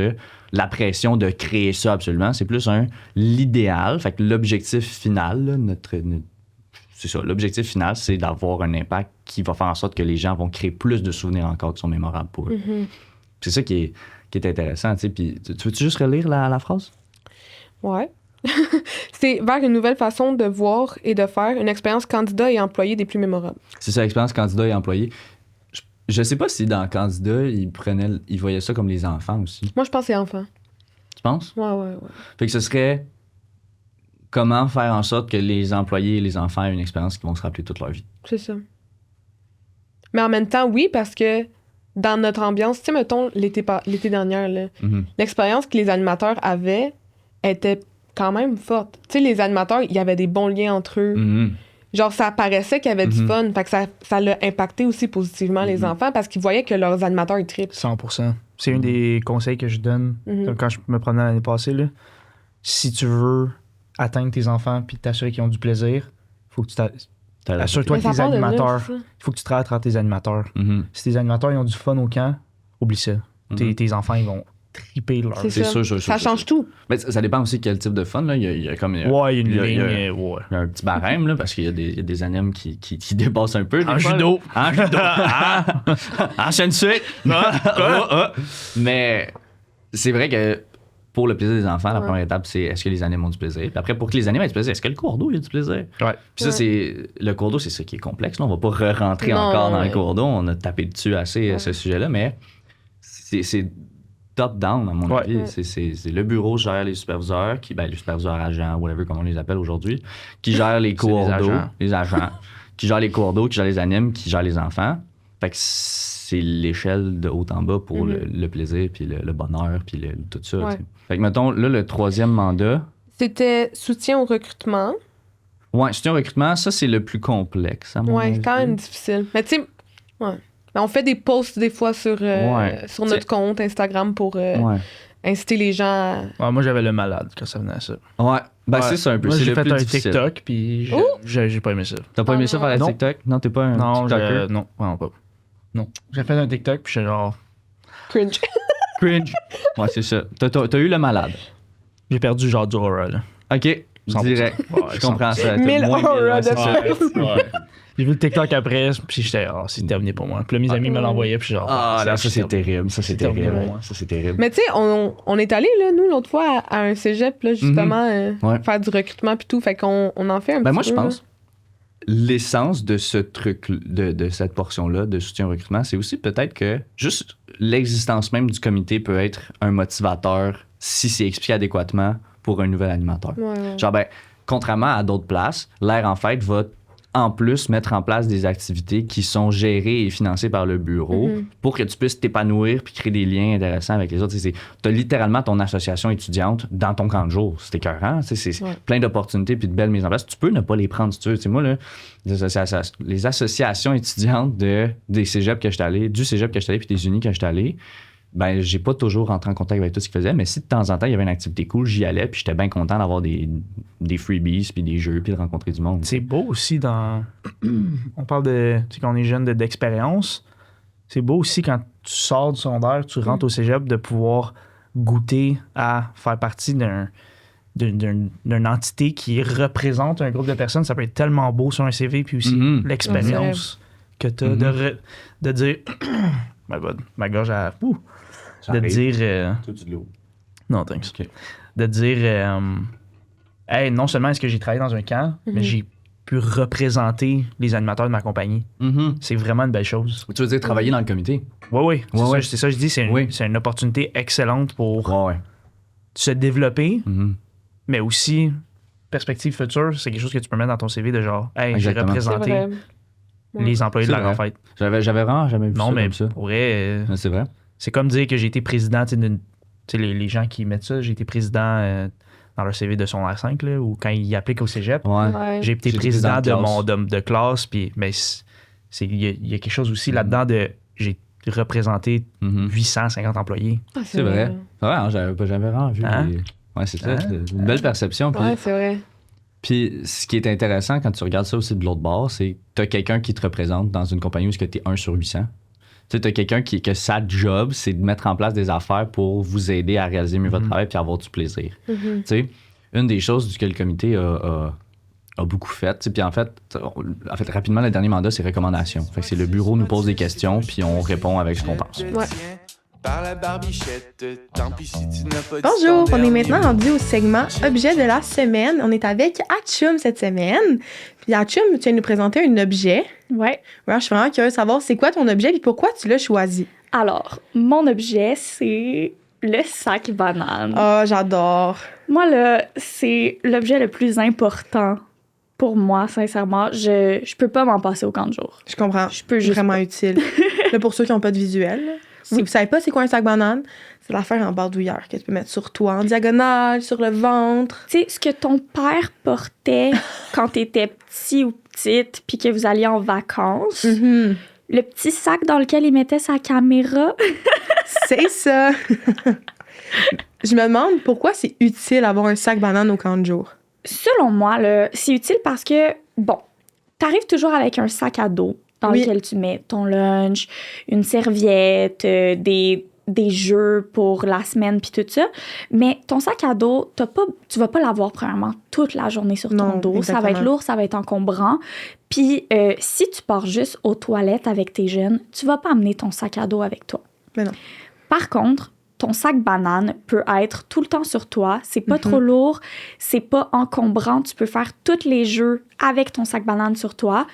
la pression de créer ça absolument, c'est plus l'idéal. Fait que l'objectif final, là, c'est ça, l'objectif final, c'est d'avoir un impact qui va faire en sorte que les gens vont créer plus de souvenirs encore qui sont mémorables pour eux. C'est ça qui est intéressant, tu sais. Puis tu veux-tu juste relire la phrase? Ouais. C'est vers une nouvelle façon de voir et de faire une expérience candidat et employé des plus mémorables. C'est ça, expérience candidat et employé. Je sais pas si dans candidat, ils voyaient ça comme les enfants aussi. Moi, je pense que c'est enfant. Tu penses? Ouais. Fait que ce serait comment faire en sorte que les employés et les enfants aient une expérience qu'ils vont se rappeler toute leur vie. C'est ça. Mais en même temps, oui, parce que dans notre ambiance, tu sais, mettons, l'été dernier, là, l'expérience que les animateurs avaient était quand même forte. Tu sais, les animateurs, il y avait des bons liens entre eux. Genre, ça paraissait qu'il y avait du fun. Fait que ça l'a impacté aussi positivement les enfants parce qu'ils voyaient que leurs animateurs, ils trippent. 100%. C'est un des conseils que je donne quand je me promenais l'année passée. Là. Si tu veux atteindre tes enfants puis t'assurer qu'ils ont du plaisir, faut que tu assure-toi que tes animateurs... Il faut que tu travailles entre tes animateurs. Si tes animateurs ils ont du fun au camp, oublie ça. Tes enfants, ils vont triper leur... C'est sûr. Ça change tout. Mais ça dépend aussi quel type de fun. Là. Il y a comme... il y a une ligne. Il y a un petit barème, là, parce qu'il y a des animes qui dépassent un peu. En judo. En sensei. Mais c'est vrai que pour le plaisir des enfants, la première étape, c'est est-ce que les animes ont du plaisir? Puis après, pour que les animes aient du plaisir, est-ce que le cours d'eau a du plaisir? Ouais. Puis ça, le cours d'eau, c'est ça qui est complexe. Là. On va pas rentrer encore dans le cours d'eau. On a tapé dessus assez ce sujet-là, mais c'est top-down, à mon avis. C'est le bureau gère les superviseurs, les superviseurs agents, whatever, comme on les appelle aujourd'hui, qui gèrent les cours d'eau, les agents, qui gèrent les cours d'eau, qui gèrent les animes, qui gèrent les enfants. Fait que c'est l'échelle de haut en bas pour le plaisir, puis le bonheur, puis tout ça. Ouais. Fait que, mettons, là, le troisième mandat... C'était soutien au recrutement. Ouais, soutien au recrutement, ça, c'est le plus complexe, à mon avis. Ouais, quand même difficile. Mais tu sais, on fait des posts des fois sur notre compte Instagram pour inciter les gens à... moi, j'avais le malade quand ça venait à ça. Ouais. C'est ça un peu. Moi, c'est j'ai le fait plus un difficile. TikTok, puis j'ai pas aimé ça. T'as pas aimé ça faire un TikTok? Non, t'es pas un TikToker? Non, vraiment pas. Non. J'ai fait un TikTok, puis j'étais genre... Cringe. Ouais, c'est ça. T'as eu le malade. J'ai perdu genre du aura, là. OK, 100%. Direct. Je comprends ça. 1000 aura de plus. J'ai vu le TikTok après, puis j'étais, c'est terminé pour moi. Puis là, mes amis me l'envoyaient, puis genre... ça, c'est terrible. Ça, c'est terrible. Ça, c'est terrible. Mais tu sais, on est allé, là, nous, l'autre fois, à un cégep, là, justement, faire du recrutement, puis tout. Fait qu'on en fait un petit peu. Moi, je pense... L'essence de ce truc, de cette portion-là de soutien au recrutement, c'est aussi peut-être que juste l'existence même du comité peut être un motivateur si c'est expliqué adéquatement pour un nouvel animateur. Genre, contrairement à d'autres places, l'air en fait va en plus mettre en place des activités qui sont gérées et financées par le bureau pour que tu puisses t'épanouir puis créer des liens intéressants avec les autres. Tu as littéralement ton association étudiante dans ton camp de jour. C'est écœurant. C'est plein d'opportunités puis de belles mises en place. Tu peux ne pas les prendre si tu veux. Moi, là, les associations étudiantes des cégeps que je suis allé, du cégep que je suis allé puis des unis que je suis allé, j'ai pas toujours rentré en contact avec tout ce qu'ils faisaient, mais si de temps en temps, il y avait une activité cool, j'y allais, puis j'étais bien content d'avoir des freebies, puis des jeux, puis de rencontrer du monde. C'est beau aussi dans... On parle de... Tu sais, quand on est jeune, d'expérience. C'est beau aussi quand tu sors du secondaire, tu rentres au cégep, de pouvoir goûter à faire partie d'une entité qui représente un groupe de personnes. Ça peut être tellement beau sur un CV, puis aussi l'expérience que tu as de dire... My bad. Ma gorge a... Ça de arrive. dire... Toi, tu de l'eau. Non, thanks. OK. De dire... hey, non seulement est-ce que j'ai travaillé dans un camp, mais j'ai pu représenter les animateurs de ma compagnie. C'est vraiment une belle chose. Tu veux dire travailler dans le comité? Oui. Ouais. C'est ça que je dis. Oui. C'est une opportunité excellente pour Ouais. se développer, Mhm. mais aussi, perspective future, c'est quelque chose que tu peux mettre dans ton CV de genre, hey, j'ai Exactement. C'est représenté vrai. les employés de C'est la vrai. Grand Fête. J'avais vraiment jamais vu Non, ça mais comme ça. pour vrai, Ouais, c'est vrai. c'est comme dire que j'ai été président, tu sais, tu sais, les gens qui mettent ça, j'ai été président dans leur CV de secondaire 5, là, ou quand ils appliquent au cégep. Ouais. Ouais. J'ai été J'ai été président président de classe, puis mais il y a quelque chose aussi là-dedans de j'ai représenté Mhm. 850 employés. Ah, C'est vrai. C'est vrai, hein, j'avais vraiment vu. Hein? Ouais, c'est ça. Hein? C'est une belle perception. Puis, Ouais, c'est vrai. puis ce qui est intéressant quand tu regardes ça aussi de l'autre bord, c'est que tu as quelqu'un qui te représente dans une compagnie où tu es 1 sur 800. Tu as quelqu'un que sa job, c'est de mettre en place des affaires pour vous aider à réaliser mieux votre travail puis avoir du plaisir. Tu sais, une des choses que le comité a beaucoup fait, tu sais, puis en fait, rapidement, le dernier mandat, c'est recommandations. Fait que c'est le bureau nous pose des questions puis on répond avec ce qu'on pense. Ouais. Par la barbichette, tant pis si tu n'as pas dit Bonjour, ton on est dernier maintenant mot. rendu au segment Objet de la semaine. On est avec Atchoum cette semaine. Puis Atchoum, tu viens nous présenter un objet. Ouais. Ouais, je suis vraiment curieuse de savoir c'est quoi ton objet et pourquoi tu l'as choisi. Alors, mon objet, c'est le sac banane. Oh, j'adore. Moi, là, c'est l'objet le plus important pour moi, sincèrement. Je peux pas m'en passer au camp de jour. Je comprends. Je peux juste Vraiment pas. utile. Là, pour ceux qui n'ont pas de visuel, là, si vous savez pas c'est quoi un sac banane, c'est l'affaire en bardouilleur que tu peux mettre sur toi, en diagonale, sur le ventre. Tu sais, ce que ton père portait quand t'étais petit ou petite, puis que vous alliez en vacances, Mhm. le petit sac dans lequel il mettait sa caméra. C'est ça. Je me demande pourquoi c'est utile d'avoir un sac banane au camp de jour. Selon moi, là, c'est utile parce que, bon, t'arrives toujours avec un sac à dos dans Oui. lequel tu mets ton lunch, une serviette, des jeux pour la semaine, puis tout ça. Mais ton sac à dos, tu vas pas l'avoir premièrement toute la journée sur ton Non, dos. Ça va être exactement. lourd, ça va être encombrant. Puis si tu pars juste aux toilettes avec tes jeunes, tu vas pas amener ton sac à dos avec toi. Mais non. Par contre, ton sac banane peut être tout le temps sur toi. C'est pas trop lourd, c'est pas encombrant. Tu peux faire tous les jeux avec ton sac banane sur toi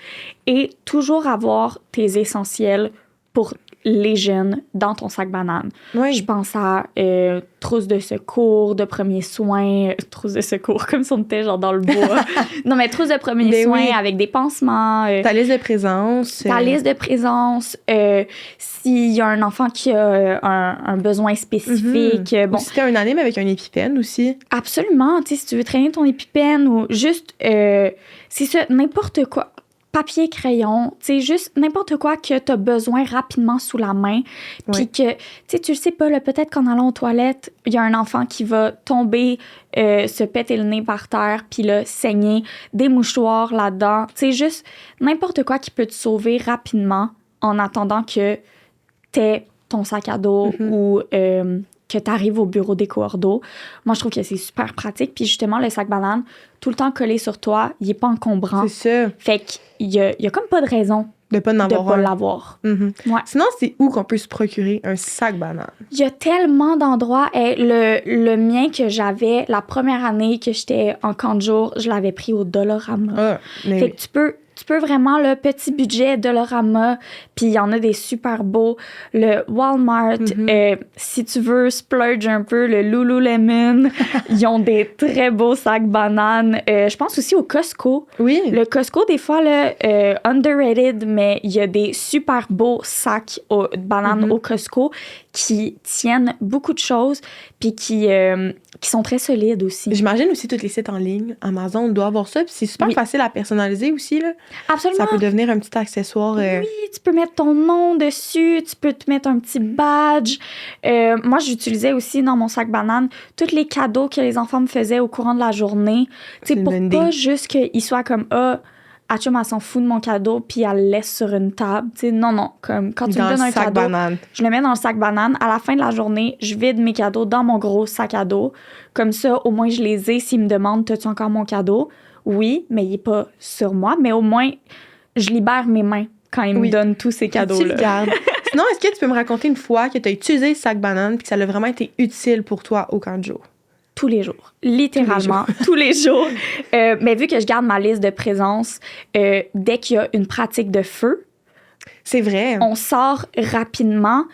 et toujours avoir tes essentiels pour les jeunes dans ton sac banane. Oui. Je pense à trousse de secours, de premiers soins, trousse de secours comme si on était genre dans le bois. Non, mais trousse de premiers Ben soins oui. avec des pansements. Ta liste de présence. Ta liste de présence, s'il y a un enfant qui a un besoin spécifique. Bon, Ou si t'as un anime avec un épipène aussi. absolument. Tu sais, si tu veux traîner ton épipène ou juste, c'est ça, n'importe quoi. Papier, crayon, tu sais, juste n'importe quoi que tu as besoin rapidement sous la main. Puis Oui. que, tu sais, tu le sais pas, là, peut-être qu'en allant aux toilettes, il y a un enfant qui va tomber, se péter le nez par terre, puis là, saigner, des mouchoirs là-dedans. Tu sais, juste n'importe quoi qui peut te sauver rapidement en attendant que t'aies ton sac à dos ou que tu arrives au bureau des cours d'eau. Moi, je trouve que c'est super pratique. Puis justement, le sac banane, tout le temps collé sur toi, il est pas encombrant. C'est ça. Fait qu'il y a comme pas de raison De pas en de avoir pas un. l'avoir. Mhm. Ouais. Sinon, c'est où qu'on peut se procurer un sac banane? Il y a tellement d'endroits. Hey, le mien que j'avais la première année que j'étais en camp de jour, je l'avais pris au Dollarama. Ah, mais Fait oui. que tu peux vraiment, le petit budget Dollarama, puis il y en a des super beaux. Le Walmart, si tu veux splurge un peu, le Lululemon, ils ont des très beaux sacs bananes. Je pense aussi au Costco. Oui. Le Costco, des fois, là, underrated, mais il y a des super beaux sacs de bananes au Costco qui tiennent beaucoup de choses, puis qui sont très solides aussi. J'imagine aussi tous les sites en ligne. Amazon doit avoir ça. Puis c'est super Oui. facile à personnaliser aussi. Là. Absolument. Ça peut devenir un petit accessoire. Oui, tu peux mettre ton nom dessus, tu peux te mettre un petit badge. Moi, j'utilisais aussi dans mon sac banane tous les cadeaux que les enfants me faisaient au courant de la journée. Tu sais, C'est une pour bonne pas idée. juste qu'ils soient comme Atchoum, elle s'en fout de mon cadeau, puis elle le laisse sur une table. Tu sais, non, comme quand tu dans me donnes le un sac cadeau, banane. je le mets dans le sac banane. À la fin de la journée, je vide mes cadeaux dans mon gros sac à dos. Comme ça, au moins, je les ai. S'ils me demandent, t'as-tu encore mon cadeau? Oui, mais il n'est pas sur moi. Mais au moins, je libère mes mains quand ils me Oui. donnent tous ces Tu le cadeaux-là. gardes. Sinon, est-ce que tu peux me raconter une fois que tu as utilisé le sac banane puis que ça a vraiment été utile pour toi au camp de jour? Tous les jours. Littéralement, tous les jours. Mais vu que je garde ma liste de présence, dès qu'il y a une pratique de feu, C'est vrai. on sort rapidement.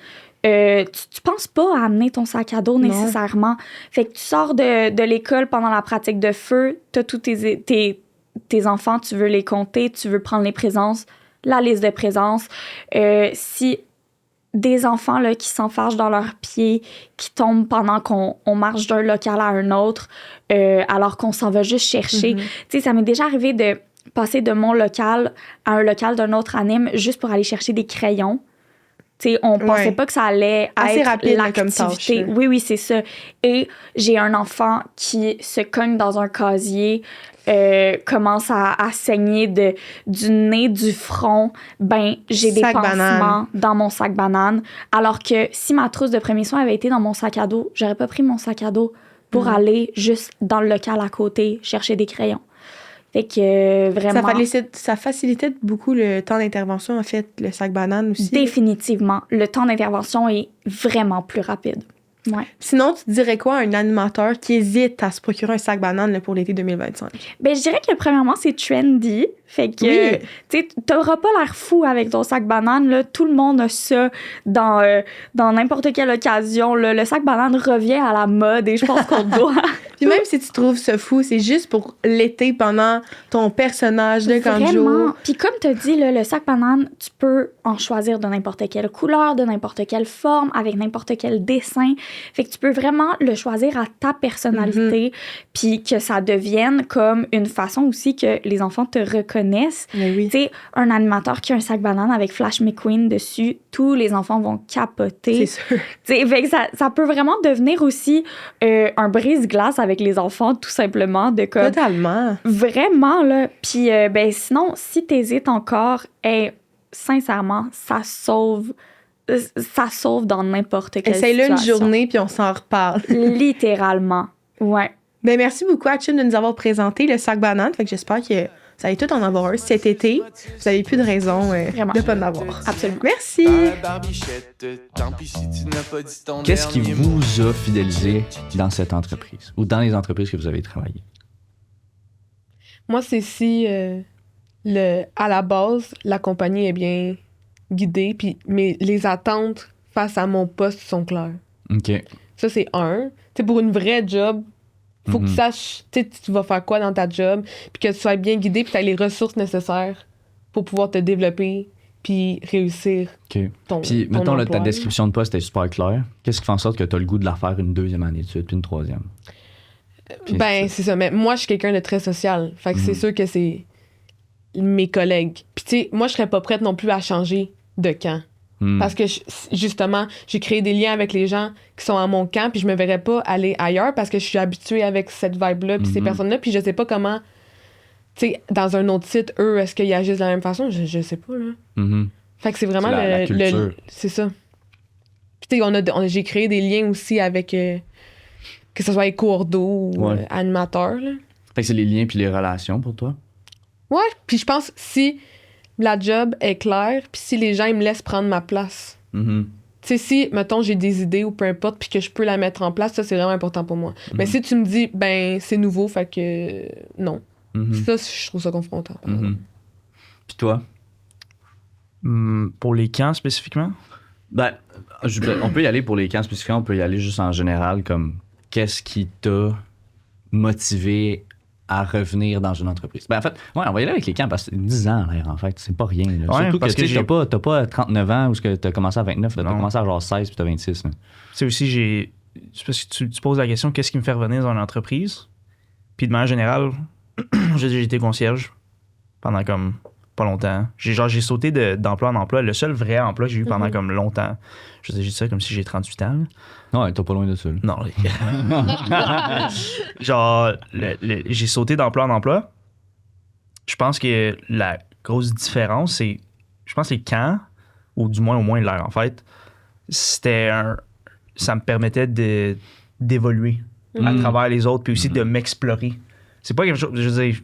Tu penses pas à amener ton sac à dos nécessairement. Fait que tu sors de l'école pendant la pratique de feu, t'as tous tes enfants, tu veux les compter, tu veux prendre les présences, la liste de présence. Si des enfants là, qui s'enfargent dans leurs pieds, qui tombent pendant qu'on marche d'un local à un autre, alors qu'on s'en va juste chercher. Tu sais, ça m'est déjà arrivé de passer de mon local à un local d'un autre anime juste pour aller chercher des crayons. Tu sais, on pensait pas que ça allait assez être rapide là, comme l'activité. tâche. Oui, c'est ça. Et j'ai un enfant qui se cogne dans un casier, commence à saigner du nez, du front. Ben, j'ai des Sac pansements banane. dans mon sac banane. Alors que si ma trousse de premiers soins avait été dans mon sac à dos, j'aurais pas pris mon sac à dos pour aller juste dans le local à côté chercher des crayons. Fait que vraiment... Ça facilitait beaucoup le temps d'intervention, en fait, le sac banane aussi. Définitivement. Le temps d'intervention est vraiment plus rapide. Ouais. Sinon, tu dirais quoi à un animateur qui hésite à se procurer un sac banane là, pour l'été 2025? Ben, je dirais que premièrement, c'est trendy. Fait que, Oui. tu sais, t'auras pas l'air fou avec ton sac banane, là. Tout le monde a ça dans n'importe quelle occasion, là. Le sac banane revient à la mode et je pense qu'on doit... Puis même si tu trouves ça fou, c'est juste pour l'été pendant ton personnage de camp de jour. Vraiment. Puis comme tu as dit, là, le sac banane, tu peux en choisir de n'importe quelle couleur, de n'importe quelle forme, avec n'importe quel dessin. Fait que tu peux vraiment le choisir à ta personnalité, puis que ça devienne comme une façon aussi que les enfants te reconnaissent. Mais oui. Tu sais, un animateur qui a un sac banane avec Flash McQueen dessus, tous les enfants vont capoter. C'est sûr. Tu sais, fait que ça peut vraiment devenir aussi un brise-glace avec les enfants, tout simplement, de comme... Totalement. Vraiment, là. Puis, ben, sinon, si t'hésites encore, sincèrement, ça sauve dans n'importe quelle Essaye-le une situation. journée, puis on s'en reparle. Littéralement. Ouais. Ben, merci beaucoup, Achim, de nous avoir présenté le sac banane. Fait que j'espère que vous allez tout en avoir un cet été. Vous n'avez plus de raison Vraiment. de pas en avoir. Absolument. Merci. Barbichette, tant pis si tu n'as pas dit ton Qu'est-ce qui dernier mot. vous a fidélisé dans cette entreprise ou dans les entreprises que vous avez travaillé? Moi, c'est si à la base, la compagnie est bien guidée, puis les attentes face à mon poste sont claires. OK. Ça, c'est un. Tu sais, pour une vraie job, faut que tu saches, tu sais, tu vas faire quoi dans ta job, puis que tu sois bien guidé, puis tu aies les ressources nécessaires pour pouvoir te développer, puis réussir OK. ton Puis, ton mettons, là, emploi, ta description de poste est super claire. Qu'est-ce qui fait en sorte que tu as le goût de la faire une deuxième année de suite, puis une troisième? Puis Ben, c'est ça. Mais moi, je suis quelqu'un de très social. Fait que c'est sûr que c'est mes collègues. Puis, tu sais, moi, je serais pas prête non plus à changer de camp. Parce que, justement, j'ai créé des liens avec les gens qui sont à mon camp, puis je me verrais pas aller ailleurs parce que je suis habituée avec cette vibe-là, puis ces personnes-là, puis je sais pas comment, tu sais, dans un autre site, eux, est-ce qu'ils agissent de la même façon? Je sais pas, là. Fait que c'est vraiment C'est la culture. c'est ça. Puis, tu sais, j'ai créé des liens aussi avec, que ce soit éco-ordo ou animateur, là. Fait que c'est les liens puis les relations pour toi? Ouais, puis je pense si la job est claire, puis si les gens ils me laissent prendre ma place. Tu sais, si, mettons, j'ai des idées ou peu importe, puis que je peux la mettre en place, ça, c'est vraiment important pour moi. Mais si tu me dis, ben, c'est nouveau, fait que non. Ça, je trouve ça confrontant. par exemple. Puis toi? Pour les camps spécifiquement? Ben, on peut y aller pour les camps spécifiquement, on peut y aller juste en général, comme qu'est-ce qui t'a motivé à revenir dans une entreprise? Ben, en fait, ouais, on va y aller avec les camps parce que c'est 10 ans en l'air, en fait. C'est pas rien. Là. Ouais, Surtout parce que, tu sais, que t'as pas 39 ans ou que t'as commencé à 29, là, t'as Non. commencé à genre 16 puis t'as 26. Là. C'est aussi, c'est parce que tu poses la question, qu'est-ce qui me fait revenir dans une entreprise? Puis de manière générale, j'ai été concierge pendant comme pas longtemps. J'ai sauté d'emploi en emploi. Le seul vrai emploi que j'ai eu pendant comme longtemps. J'ai dit ça comme si j'ai 38 ans. Là. Non, t'es pas loin de ça. Là. Non. Genre, j'ai sauté d'emploi en emploi. Je pense que la grosse différence, c'est, je pense que les camps, ou du moins au moins l'air en fait, ça me permettait d'évoluer à travers les autres, puis aussi de m'explorer. C'est pas quelque chose, je veux dire,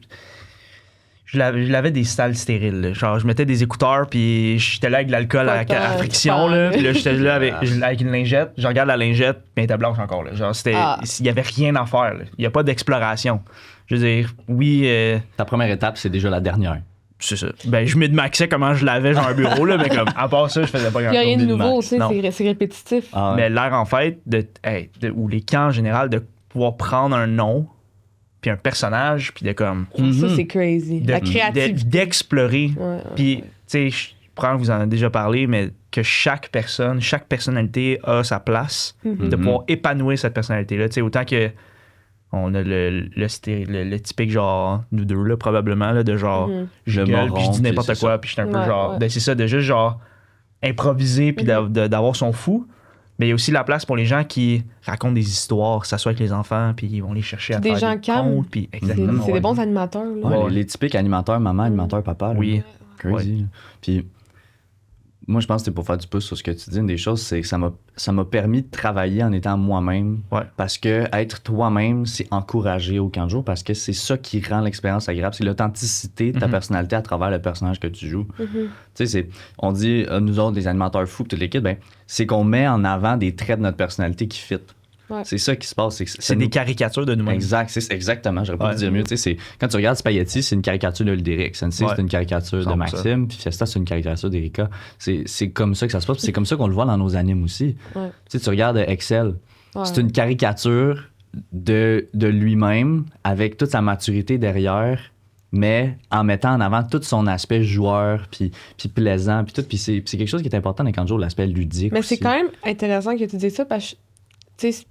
je lavais des salles stériles. Là. Genre, je mettais des écouteurs, puis j'étais là avec de l'alcool à friction. Là, puis là, j'étais là avec une lingette. Je regarde la lingette, puis elle était blanche encore. Là. Genre, il n'y avait rien à faire. Il n'y a pas d'exploration. Je veux dire, oui. Ta première étape, c'est déjà la dernière. C'est ça. Ben, je mid-maxais comment je lavais genre un bureau, là, mais comme, à part ça, je faisais pas Il n'y a rien de nouveau, tu sais, Non. c'est répétitif. Ah ouais. Mais l'air en fait, ou les camps en général, de pouvoir prendre un nom, puis un personnage, puis de comme. Ça, c'est crazy. La créativité. D'explorer. Ouais. Puis, tu sais, je prends que vous en avez déjà parlé, mais que chaque personnalité a sa place, de pouvoir épanouir cette personnalité-là. Tu sais, autant que. On a le typique genre, nous deux, là, probablement, là, de genre, je Le gueule, moron, puis je dis puis n'importe c'est quoi, ça. puis je suis un peu Ouais, genre. ouais. Ben, c'est ça, de juste genre improviser, puis d'avoir son fou. Mais il y a aussi la place pour les gens qui racontent des histoires, s'assoient avec les enfants, puis ils vont les chercher à Des faire gens des calmes. contes, puis C'est exactement. des ouais. bons animateurs. Là. Ouais, Ouais. les typiques animateurs, maman, animateur, papa. Là. Oui. Crazy. là. Puis, moi, je pense que c'est pour faire du pouce sur ce que tu dis. Une des choses, c'est que ça m'a permis de travailler en étant moi-même. Ouais. Parce que être toi-même, c'est encourager au camp de jour parce que c'est ça qui rend l'expérience agréable. C'est l'authenticité de ta personnalité à travers le personnage que tu joues. Tu sais, on dit, nous autres, des animateurs fous, toute l'équipe, ben, c'est qu'on met en avant des traits de notre personnalité qui fit. Ouais. C'est ça qui se passe. C'est des caricatures de nous-mêmes. Exact, exactement. J'aurais pas Ouais. pu dire mieux. Tu sais, quand tu regardes Spaghetti, c'est une caricature de Ludéric. Sensei, Ouais. c'est une caricature de 100%. Maxime. Puis Fiesta, c'est une caricature d'Erika. C'est comme ça que ça se passe. Puis c'est comme ça qu'on le voit dans nos animes aussi. Ouais. Tu sais, tu regardes Excel. Ouais. C'est une caricature de lui-même avec toute sa maturité derrière, mais en mettant en avant tout son aspect joueur, puis plaisant, puis tout. Puis c'est quelque chose qui est important dans les camps de jour, l'aspect ludique. Mais aussi. c'est quand même intéressant que tu dises ça parce que, tu sais,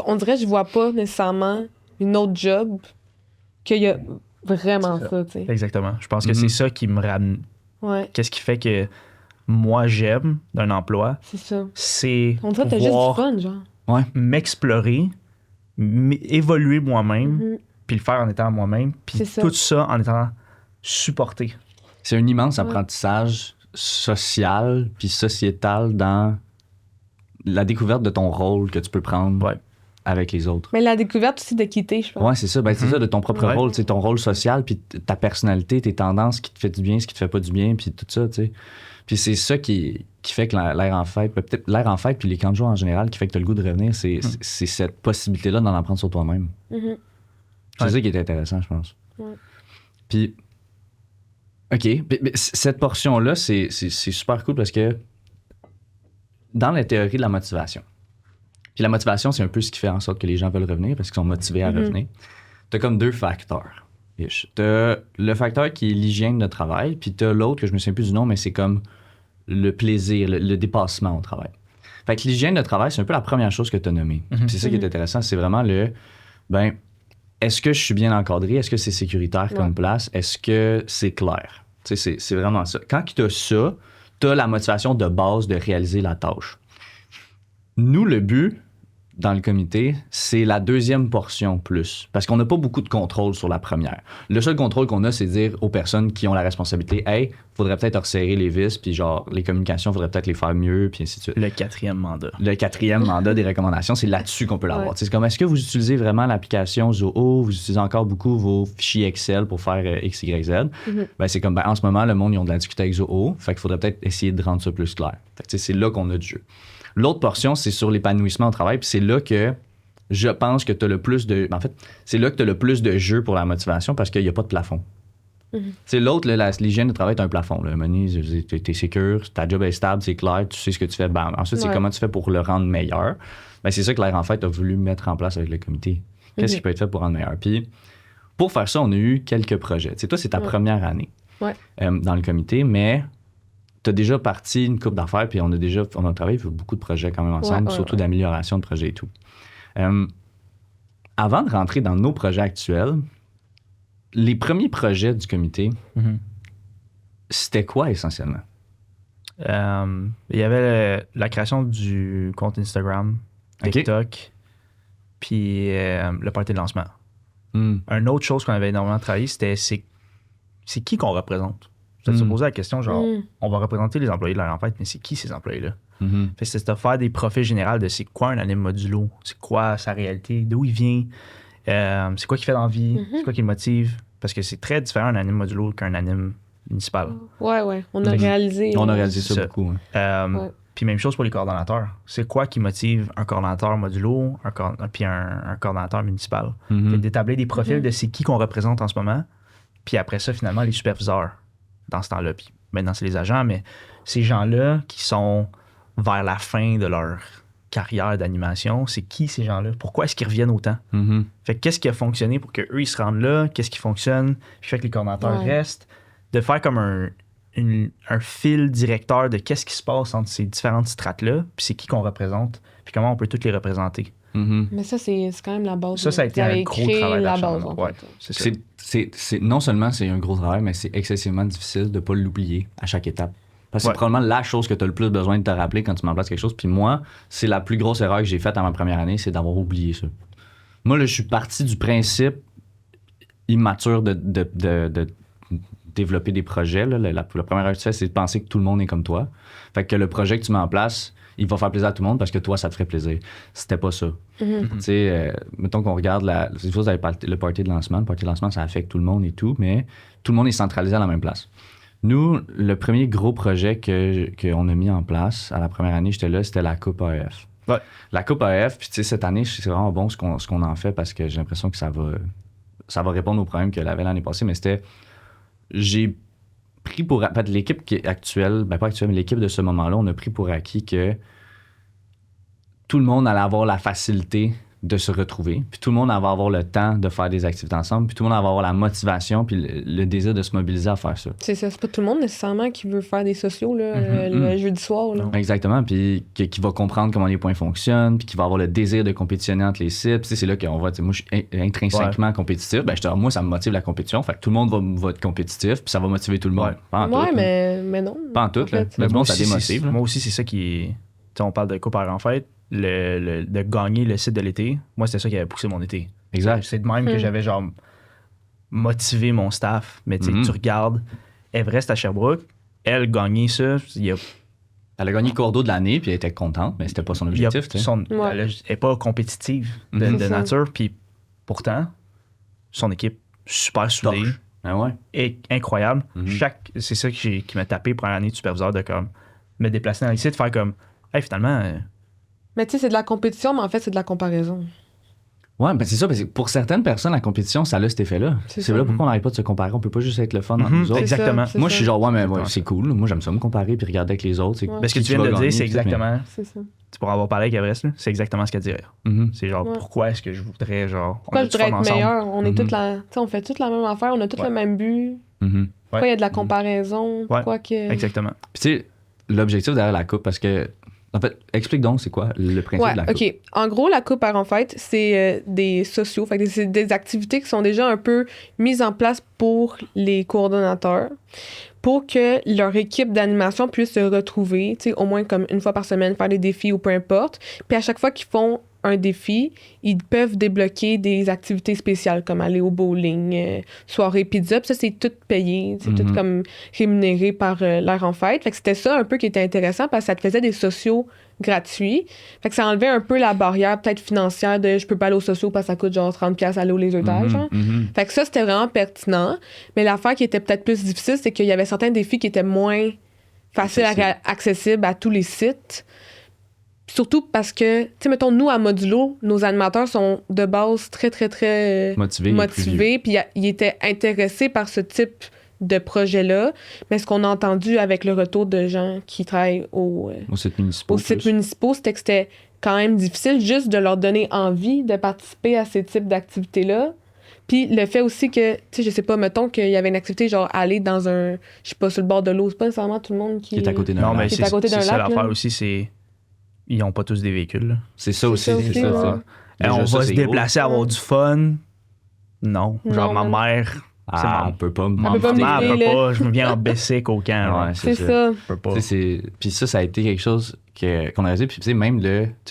on dirait que je vois pas nécessairement une autre job qu'il y a vraiment ça, tu sais. Exactement. Je pense que c'est ça qui me ramène. Ouais, Qu'est-ce qui fait que moi, j'aime d'un emploi, c'est ça. c'est On dirait que t'as juste du pouvoir fun, genre. m'explorer, évoluer moi-même, Mhm. puis le faire en étant moi-même, puis C'est ça. tout ça en étant supporté. C'est un immense Ouais. apprentissage social puis sociétal dans la découverte de ton rôle que tu peux prendre Ouais. avec les autres. Mais la découverte aussi de quitter, je pense. Ouais, c'est ça. Ben, c'est ça, de ton propre Ouais. rôle, tu sais, ton rôle social, puis ta personnalité, tes tendances, ce qui te fait du bien, ce qui te fait pas du bien, puis tout ça, tu sais. Puis c'est ça qui fait que l'air en fête, peut-être l'air en fête, puis les camps de jour en général, qui fait que tu as le goût de revenir, c'est cette possibilité-là d'en apprendre sur toi-même. Mhm. C'est Ouais. ça qui est intéressant, je pense. Ouais. Puis, OK. Mais cette portion-là, c'est super cool parce que dans la théorie de la motivation, puis la motivation, c'est un peu ce qui fait en sorte que les gens veulent revenir parce qu'ils sont motivés à revenir. Tu as comme deux facteurs. Tu as le facteur qui est l'hygiène de travail, puis tu as l'autre que je me souviens plus du nom, mais c'est comme le plaisir, le dépassement au travail. Fait que l'hygiène de travail, c'est un peu la première chose que tu as nommée. Puis c'est ça qui est intéressant, c'est vraiment est-ce que je suis bien encadré? Est-ce que c'est sécuritaire comme place? Est-ce que c'est clair? Tu sais, c'est vraiment ça. Quand tu as ça, tu as la motivation de base de réaliser la tâche. Nous, le but dans le comité, c'est la deuxième portion plus. Parce qu'on n'a pas beaucoup de contrôle sur la première. Le seul contrôle qu'on a, c'est de dire aux personnes qui ont la responsabilité, hey, faudrait peut-être resserrer les vis, puis genre, les communications, faudrait peut-être les faire mieux, puis ainsi de suite. Le 4e mandat. Le 4e mandat des recommandations, c'est là-dessus qu'on peut l'avoir. Ouais. C'est comme, est-ce que vous utilisez vraiment l'application Zoho? Vous utilisez encore beaucoup vos fichiers Excel pour faire X, Y, Z? Ben, c'est comme, en ce moment, le monde, ils ont de la difficulté avec Zoho. Fait qu'il faudrait peut-être essayer de rendre ça plus clair. Fait que, tu sais, c'est là qu'on a du jeu. L'autre portion, c'est sur l'épanouissement au travail. Puis c'est là que je pense que tu as le plus de... En fait, c'est là que tu as le plus de jeu pour la motivation parce qu'il n'y a pas de plafond. Tu sais, l'autre, l'hygiène de travail, tu as un plafond. Là. Tu es sécure, ta job est stable, c'est clair, tu sais ce que tu fais. Ben, ensuite, c'est comment tu fais pour le rendre meilleur. Ben, c'est ça que l'air en fait a voulu mettre en place avec le comité. Qu'est-ce qui peut être fait pour rendre meilleur? Puis pour faire ça, on a eu quelques projets. Tu sais, toi, c'est ta première année dans le comité, mais tu as déjà parti une couple d'affaires, puis on a travaillé sur beaucoup de projets quand même ensemble, surtout d'amélioration de projets et tout. Avant de rentrer dans nos projets actuels, les premiers projets du comité, c'était quoi essentiellement? Il y avait la création du compte Instagram, TikTok, puis le party de lancement. Une autre chose qu'on avait énormément travaillé, c'était c'est qui qu'on représente? Ça se posait la question, genre, on va représenter les employés de l'air en fête, mais c'est qui ces employés-là? Fait que c'est de faire des profils généraux de c'est quoi un anime modulo, c'est quoi sa réalité, d'où il vient, C'est quoi qu'il fait dans la vie? C'est quoi qui le motive? Parce que c'est très différent un anime modulo qu'un anime municipal. Ouais. On a réalisé. On a réalisé ça Ça. beaucoup. Hein. Ouais. Puis même chose pour les coordonnateurs. C'est quoi qui motive un coordonnateur modulo puis un coordonnateur municipal? Mhm. C'est d'établir des profils de c'est qui qu'on représente en ce moment. Puis après ça, finalement, les superviseurs dans ce temps-là. Puis maintenant, c'est les agents, mais ces gens-là qui sont vers la fin de leur carrière d'animation, c'est qui ces gens-là? Pourquoi est-ce qu'ils reviennent autant? Mhm. Fait que qu'est-ce qui a fonctionné pour qu'eux, ils se rendent là? Qu'est-ce qui fonctionne? Puis fait que les coordonnateurs restent. De faire comme un fil directeur de qu'est-ce qui se passe entre ces différentes strates-là, puis c'est qui qu'on représente, puis comment on peut toutes les représenter. Mhm. Mais ça, c'est quand même la base. Ça a été un gros travail la d'acharnement. base. En Ouais, fait. c'est ça. C'est non seulement c'est un gros travail, mais c'est excessivement difficile de ne pas l'oublier à chaque étape. Parce que Ouais. c'est probablement la chose que tu as le plus besoin de te rappeler quand tu mets en place quelque chose. Puis moi, c'est la plus grosse erreur que j'ai faite à ma première année, c'est d'avoir oublié ça. Moi, là, je suis parti du principe immature de développer des projets. Là. La première erreur que tu fais, c'est de penser que tout le monde est comme toi. Fait que le projet que tu mets en place, il va faire plaisir à tout le monde parce que toi, ça te ferait plaisir. C'était pas ça. Tu sais, mettons qu'on regarde c'est chose avec le party de lancement. Le party de lancement, ça affecte tout le monde et tout, mais tout le monde est centralisé à la même place. Nous, le premier gros projet qu'on a mis en place à la première année, j'étais là, c'était la Coupe AF. Ouais. La Coupe AF, puis tu sais, cette année, c'est vraiment bon ce qu'on en fait parce que j'ai l'impression que ça va répondre aux problèmes que avait l'année passée, mais j'ai pris pour... En fait, l'équipe qui est actuelle, pas actuelle, mais l'équipe de ce moment-là, on a pris pour acquis que tout le monde allait avoir la facilité de se retrouver, puis tout le monde allait avoir le temps de faire des activités ensemble, puis tout le monde allait avoir la motivation puis le désir de se mobiliser à faire ça. C'est ça, c'est pas tout le monde nécessairement qui veut faire des sociaux là, le jeudi soir. Là. Exactement, puis qui va comprendre comment les points fonctionnent, puis qui va avoir le désir de compétitionner entre les cibles. Tu sais, c'est là qu'on va, moi je suis intrinsèquement compétitif, moi ça me motive la compétition, fait que tout le monde va être compétitif, puis ça va motiver tout le monde. Ouais. Pas en tout, mais non. Pas en tout, en là. fait. Mais moi bon, ça aussi, démotive. moi aussi, c'est ça qui est... Tu sais, on parle de Coupe en fête, de gagner le site de l'été. Moi, c'était ça qui avait poussé mon été. Exact. C'est de même que j'avais genre motivé mon staff. Mais tu sais, tu regardes Everest à Sherbrooke, elle gagnait ça. Elle a gagné Cordeau de l'année, puis elle était contente, mais c'était pas son objectif. Tu sais. Elle n'est pas compétitive de C'est ça. nature. Puis pourtant, son équipe super soudée Torche. Ah ouais. et incroyable. Mhm. C'est ça qui m'a tapé pour l'année de superviseur de comme me déplacer dans les sites, faire comme hey, finalement. Mais tu sais, c'est de la compétition, mais en fait, c'est de la comparaison. Ouais, ben c'est ça. Parce que pour certaines personnes, la compétition, ça a cet effet-là. C'est C'est ça. là pourquoi on n'arrête pas de se comparer. On peut pas juste être le fun entre nous autres. Exactement. C'est Moi, ça. je suis genre, ouais, mais Exactement. c'est cool. Moi, j'aime ça me comparer puis regarder avec les autres. C'est Ouais. Mais ce que qui tu viens va de gagner, dire, c'est tout ça, mais- exactement. C'est ça. Tu pourras avoir parlé avec Everest, là, c'est exactement ce qu'elle dirait. Mhm. C'est genre, Ouais. pourquoi est-ce que je voudrais, genre, Pourquoi je voudrais être meilleur? On est Mhm. toutes la... Tu sais, on fait toutes la même affaire, on a tous Ouais. le même but. Mhm. Pourquoi il y a de la comparaison? Pourquoi que... Exactement. Puis tu sais, l'objectif derrière la coupe, parce que, en fait, explique donc c'est quoi le principe de la coupe. OK. En gros, la coupe en fête, c'est des sociaux. Fait que c'est des activités qui sont déjà un peu mises en place pour les coordonnateurs pour que leur équipe d'animation puisse se retrouver, tu sais, au moins comme une fois par semaine, faire des défis ou peu importe. Puis à chaque fois qu'ils font un défi, ils peuvent débloquer des activités spéciales comme aller au bowling, soirée pizza. Puis ça, c'est tout payé. C'est tout comme rémunéré par l'air en fête. Fait que c'était ça un peu qui était intéressant parce que ça te faisait des sociaux gratuits. Fait que ça enlevait un peu la barrière peut-être financière de je peux pas aller aux sociaux parce que ça coûte genre 30$ aller au lézardage. Genre. Fait que ça, c'était vraiment pertinent. Mais l'affaire qui était peut-être plus difficile, c'est qu'il y avait certains défis qui étaient moins faciles accessibles à tous les sites. Surtout parce que, tu sais, mettons, nous, à Modulo, nos animateurs sont de base très, très, très motivés. Puis ils étaient intéressés par ce type de projet-là. Mais ce qu'on a entendu avec le retour de gens qui travaillent aux sites municipaux, c'était que c'était quand même difficile juste de leur donner envie de participer à ces types d'activités-là. Puis le fait aussi que, tu sais, je sais pas, mettons qu'il y avait une activité genre aller dans un, je sais pas, sur le bord de l'eau, c'est pas nécessairement tout le monde qui est à côté d'un non, lac. mais Qui est à côté d'un c'est ça lac, l'affaire là. aussi, c'est. Ils n'ont pas tous des véhicules. Là. C'est ça aussi. ça C'est aussi, ça. ouais. Et on Déjà, va ça, se c'est déplacer, gros. avoir du fun. Non. Genre, Non, ma mère. Ah, on peut pas Elle peut pas Ma mère m'aider, peut là. pas. Je me viens en baissé qu'au camp. Ouais, C'est ça. Je peux pas. Puis ça a été quelque chose qu'on a réalisé. Puis, tu sais, même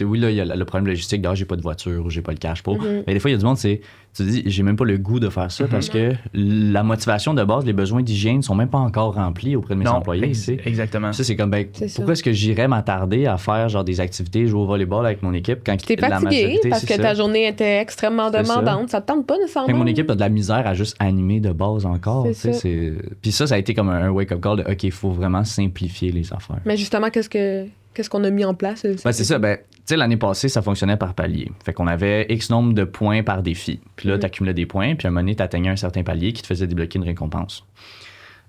oui, là, il y a le problème logistique de j'ai pas de voiture ou j'ai pas le cash pour. Mais des fois, il y a du monde, tu te dis, j'ai même pas le goût de faire ça parce que la motivation de base, les besoins d'hygiène sont même pas encore remplis auprès de mes employés. Exactement. Ça, c'est comme, pourquoi est-ce que j'irais m'attarder à faire genre des activités, jouer au volleyball avec mon équipe quand t'es la fatigué majorité, parce que ta journée était extrêmement demandante. Ça te tente pas nécessairement. Fait que mon équipe a de la misère à juste animer de base encore. Puis ça a été comme un wake-up call de OK, il faut vraiment simplifier les affaires. Mais justement, qu'est-ce qu'on a mis en place? C'est ça. Tu sais, l'année passée, ça fonctionnait par palier. Fait qu'on avait X nombre de points par défi. Puis là, t'accumulais des points, puis à un moment donné, t'atteignais un certain palier qui te faisait débloquer une récompense.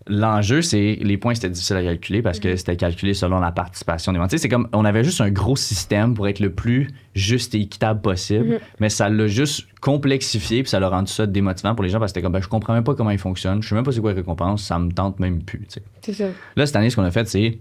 L'enjeu, c'est les points, c'était difficile à calculer parce que c'était calculé selon la participation des membres. Tu sais, c'est comme, on avait juste un gros système pour être le plus juste et équitable possible, mais ça l'a juste complexifié puis ça l'a rendu ça démotivant pour les gens parce que c'était comme, je comprends même pas comment ils fonctionnent, je sais même pas c'est quoi les récompenses, ça me tente même plus, tu sais. C'est ça. Là, cette année, ce qu'on a fait, c'est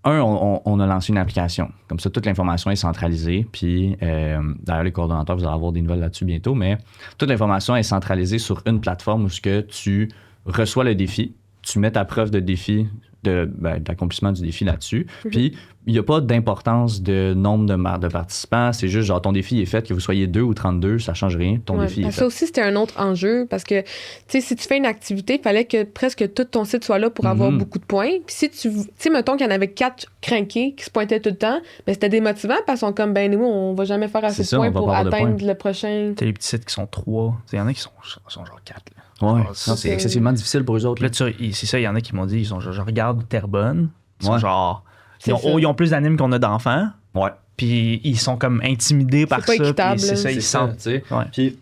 on a lancé une application. Comme ça, toute l'information est centralisée. Puis, d'ailleurs, les coordonnateurs, vous allez avoir des nouvelles là-dessus bientôt. Mais toute l'information est centralisée sur une plateforme où tu reçois le défi, tu mets ta preuve de défi, d'accomplissement du défi là-dessus. Puis, il n'y a pas d'importance de nombre de participants. C'est juste, genre, ton défi est fait, que vous soyez 2 ou 32, ça ne change rien. Ton défi est fait. Ça aussi, c'était un autre enjeu parce que, tu sais, si tu fais une activité, il fallait que presque tout ton site soit là pour avoir beaucoup de points. Puis si tu sais, mettons qu'il y en avait 4 craqués qui se pointaient tout le temps, mais c'était démotivant parce qu'on comme, nous, on va jamais faire assez de points pour atteindre le prochain. T'as les petits sites qui sont 3. Il y en a qui sont genre 4. Ouais, c'est excessivement difficile pour eux autres. Là, c'est ça, il y en a qui m'ont dit, je regarde Terrebonne, ils sont genre... Ils ont plus d'animes qu'on a d'enfants. Ouais. Puis ils sont comme intimidés par ça. Équitable, c'est ça, ils sentent. Tu sais. Puis, tu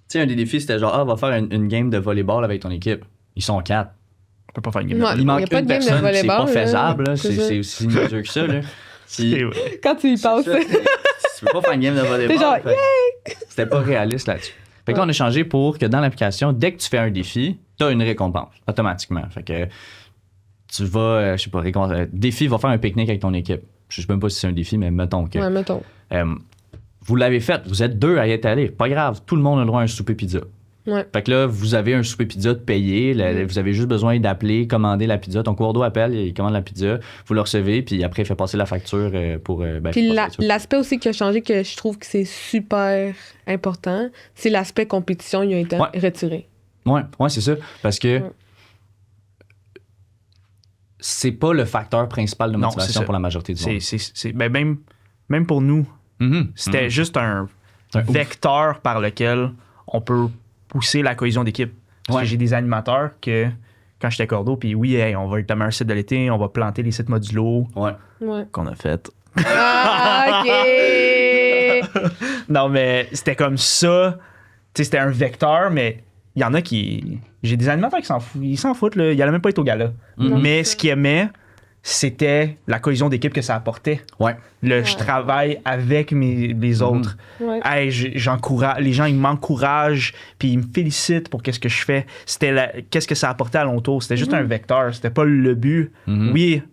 sais, un des défis, c'était genre, on va faire une game de volleyball avec ton équipe. Ils sont 4. On peut pas faire une game de Ouais, volleyball. Il manque une personne, c'est pas faisable. Là. C'est aussi niaiseux que ça. Là. Puis, quand tu y passes. Tu peux pas faire une game de volleyball. C'est genre, c'était pas réaliste là-dessus. Fait que là, on a changé pour que dans l'application, dès que tu fais un défi, t'as une récompense, automatiquement. Fait que tu vas, je sais pas, défi, va faire un pique-nique avec ton équipe. Je sais même pas si c'est un défi, mais mettons que. Ouais, mettons. Vous l'avez fait, vous êtes 2 à y être allés. Pas grave, tout le monde a le droit à un souper pizza. Ouais. Fait que là, vous avez un souper pizza de payer. Vous avez juste besoin d'appeler, commander la pizza. Ton cours d'eau appelle, il commande la pizza. Vous le recevez, puis après, il fait passer la facture pour. Puis l'aspect aussi qui a changé, que je trouve que c'est super important, c'est l'aspect compétition, il a été retiré. Ouais, c'est ça. Parce que c'est pas le facteur principal de motivation pour la majorité du monde. Même pour nous, c'était juste un vecteur par lequel on peut pousser la cohésion d'équipe. Parce que j'ai des animateurs que, quand j'étais cordeau, puis on va être le meilleur site de l'été, on va planter les sites modulo qu'on a fait. Ah, OK! Non, mais c'était comme ça. Tu sais, c'était un vecteur, mais il y en a qui... J'ai des animateurs qui s'en foutent, là. Ils allaient même pas être au gala. Mais ce qu'ils aimaient, c'était la cohésion d'équipe que ça apportait. Je travaille avec les autres. Hey, j'encourage, les gens, ils m'encouragent, puis ils me félicitent pour qu'est-ce que je fais. Qu'est-ce que ça apportait à l'entour. C'était juste un vecteur. C'était pas le but. Oui,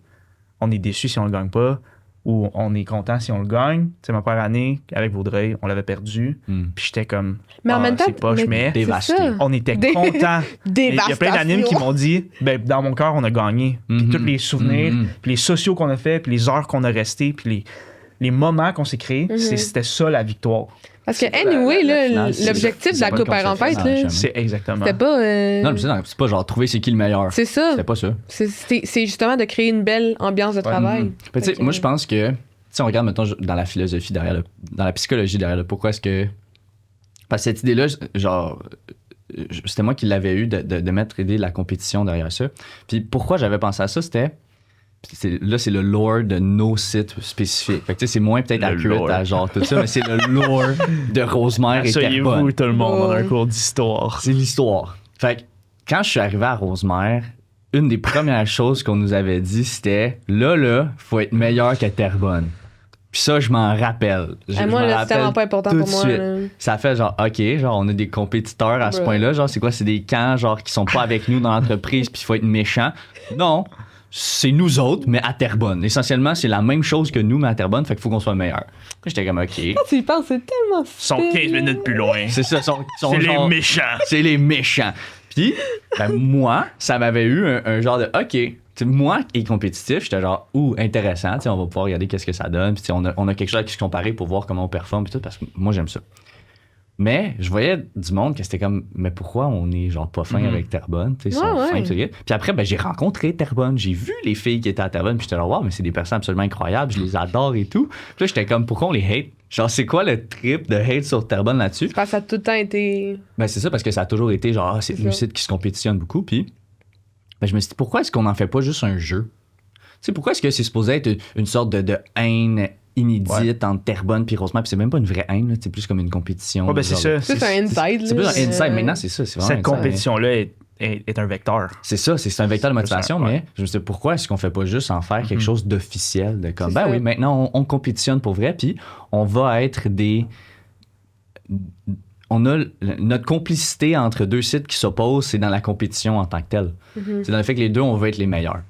on est déçu si on le gagne pas, ou on est content si on le gagne. Tu sais, ma première année, avec Vaudreuil, on l'avait perdu. Puis j'étais comme, mais en même temps, c'est poche, mais dévasté. On était contents. Il y a plein d'animes qui m'ont dit, dans mon cœur, on a gagné. Puis tous les souvenirs, puis les sociaux qu'on a fait, puis les heures qu'on a resté, puis les moments qu'on s'est créés, c'était ça la victoire. Parce que, anyway, l'objectif de la Coupe en fête, c'est exactement. C'était pas. Non, c'est pas genre trouver c'est qui le meilleur. C'est ça. C'était pas ça. C'est justement de créer une belle ambiance de travail. Moi, je pense que, si on regarde, mettons, dans la philosophie derrière, dans la psychologie derrière, pourquoi est-ce que. Parce que cette idée-là, genre. C'était moi qui l'avais eu de mettre idée la compétition derrière ça. Puis pourquoi j'avais pensé à ça, c'était. Là, c'est le lore de nos sites spécifiques. Fait que c'est moins peut-être accurate à genre tout ça, mais c'est le lore de Rosemère et Terrebonne. Asseyez-vous tout le monde dans un cours d'histoire. C'est l'histoire. Fait que quand je suis arrivé à Rosemère, une des premières choses qu'on nous avait dit, c'était là, faut être meilleur qu'à Terrebonne. Puis ça, je m'en rappelle. Moi, là, c'est tellement pas important pour moi. Ça fait genre, OK, genre, on a des compétiteurs à ce point-là. Genre, c'est quoi? C'est des camps, genre, qui sont pas avec nous dans l'entreprise, puis il faut être méchant. Non. C'est nous autres, mais à Terrebonne. Essentiellement, c'est la même chose que nous, mais à Terrebonne, fait qu'il faut qu'on soit meilleur. J'étais comme, OK. Quand tu y penses, c'est tellement Ils sont 15 minutes plus loin. C'est ça, c'est les méchants. C'est les méchants. Puis, moi, ça m'avait eu un genre de, OK, tu moi et compétitif, j'étais genre, intéressant, on va pouvoir regarder qu'est-ce que ça donne. Puis on a quelque chose à qui se comparer pour voir comment on performe, puis tout, parce que moi, j'aime ça. Mais je voyais du monde que c'était comme, mais pourquoi on est genre pas fin avec Terrebonne? Ils sont fins, puis après, j'ai rencontré Terrebonne, j'ai vu les filles qui étaient à Terrebonne, puis j'étais là, wow, mais c'est des personnes absolument incroyables, je les adore et tout. Puis là, j'étais comme, pourquoi on les hate? Genre, c'est quoi le trip de hate sur Terrebonne là-dessus? Parce que ça a tout le temps été. Ben, c'est ça, parce que ça a toujours été genre, c'est une site qui se compétitionne beaucoup, puis je me suis dit, pourquoi est-ce qu'on n'en fait pas juste un jeu? Tu sais, pourquoi est-ce que c'est supposé être une sorte de haine inédite entre Terrebonne puis Rosemère, puis c'est même pas une vraie haine, là, c'est plus comme une compétition. Ouais, ben c'est ça. C'est un inside. C'est plus un inside. Maintenant, c'est ça. C'est vraiment Cette compétition-là est un vecteur. C'est ça, c'est un vecteur de motivation, mais je me suis dit, pourquoi est-ce qu'on fait pas juste en faire quelque chose d'officiel, de comme, oui, maintenant, on compétitionne pour vrai, puis on va être on a notre complicité entre deux sites qui s'opposent, c'est dans la compétition en tant que telle. C'est dans le fait que les deux, on veut être les meilleurs.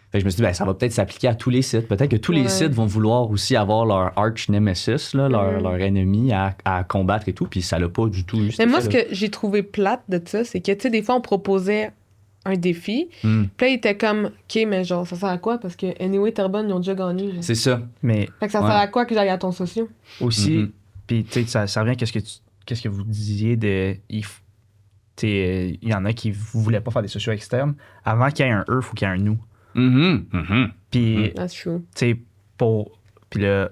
Fait que je me suis dit, ça va peut-être s'appliquer à tous les sites. Peut-être que tous les sites vont vouloir aussi avoir leur arch nemesis, là, leur ennemi à combattre et tout, puis ça l'a pas du tout eu. Mais moi, ce que j'ai trouvé plate de ça, c'est que, tu sais, des fois, on proposait un défi, puis là, il était comme, OK, mais genre, ça sert à quoi? Parce que, anyway, Terrebonne, ils ont déjà gagné. Genre. C'est ça. Mais fait que ça sert à quoi que j'aille à ton socio? aussi, puis tu sais, ça revient à qu'est-ce que vous disiez de... Il y en a qui ne voulaient pas faire des sociaux externes. Avant qu'il y ait un eux, il faut qu'il y ait un nous. Puis, That's true. tu sais, puis là,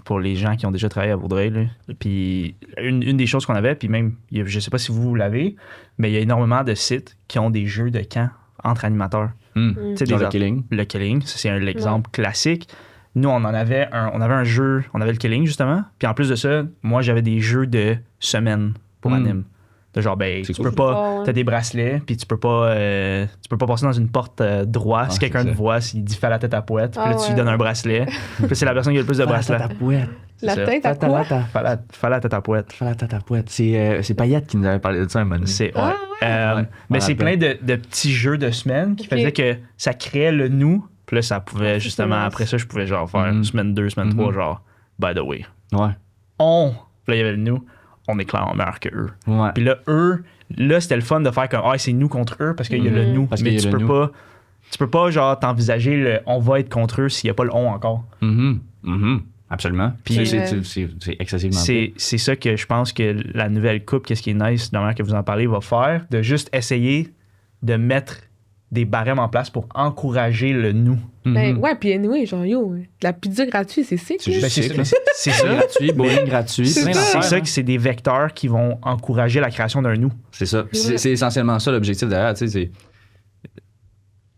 pour les gens qui ont déjà travaillé à Vaudreuil, là, puis une des choses qu'on avait, puis même, je sais pas si vous l'avez, mais il y a énormément de sites qui ont des jeux de camp entre animateurs. Tu sais, Genre le Killing. Le Killing, ça, c'est l'exemple classique. Nous, on avait un jeu, on avait le Killing, justement. Puis en plus de ça, moi, j'avais des jeux de semaine pour anime. De genre, tu peux pas, t'as des bracelets, puis tu peux pas passer dans une porte droite. Si quelqu'un te voit, s'il dit fais la tête à poète, puis là, tu lui donnes un bracelet. Puis c'est la personne qui a le plus de bracelets. La tête à quoi? Fais la tête à poète. Fais la tête à poète. C'est Payette qui nous avait parlé de ça un moment donné. Mais c'est plein de petits jeux de semaine qui faisaient que ça créait le nous. Puis là, ça pouvait justement, après ça, je pouvais genre faire semaine 2, semaine 3, genre, by the way. Ouais. Puis là, il y avait le nous. On est clairement meilleur que eux. Ouais. Puis là, eux, c'était le fun de faire comme, c'est nous contre eux parce qu'il y a le nous. Parce mais qu'il y a tu peux pas, genre, t'envisager le on va être contre eux s'il n'y a pas le on encore. Absolument. Puis c'est excessivement c'est ça que je pense que la nouvelle coupe, qu'est-ce qui est nice, de la manière que vous en parlez, va faire, de juste essayer de mettre des barèmes en place pour encourager le nous. Ben ouais, puis anyway, genre, la pizza gratuite, c'est sick. C'est ça. Gratuit, bowling gratuit. C'est ça que c'est des vecteurs qui vont encourager la création d'un nous. C'est ça. C'est essentiellement ça l'objectif derrière. Tu sais,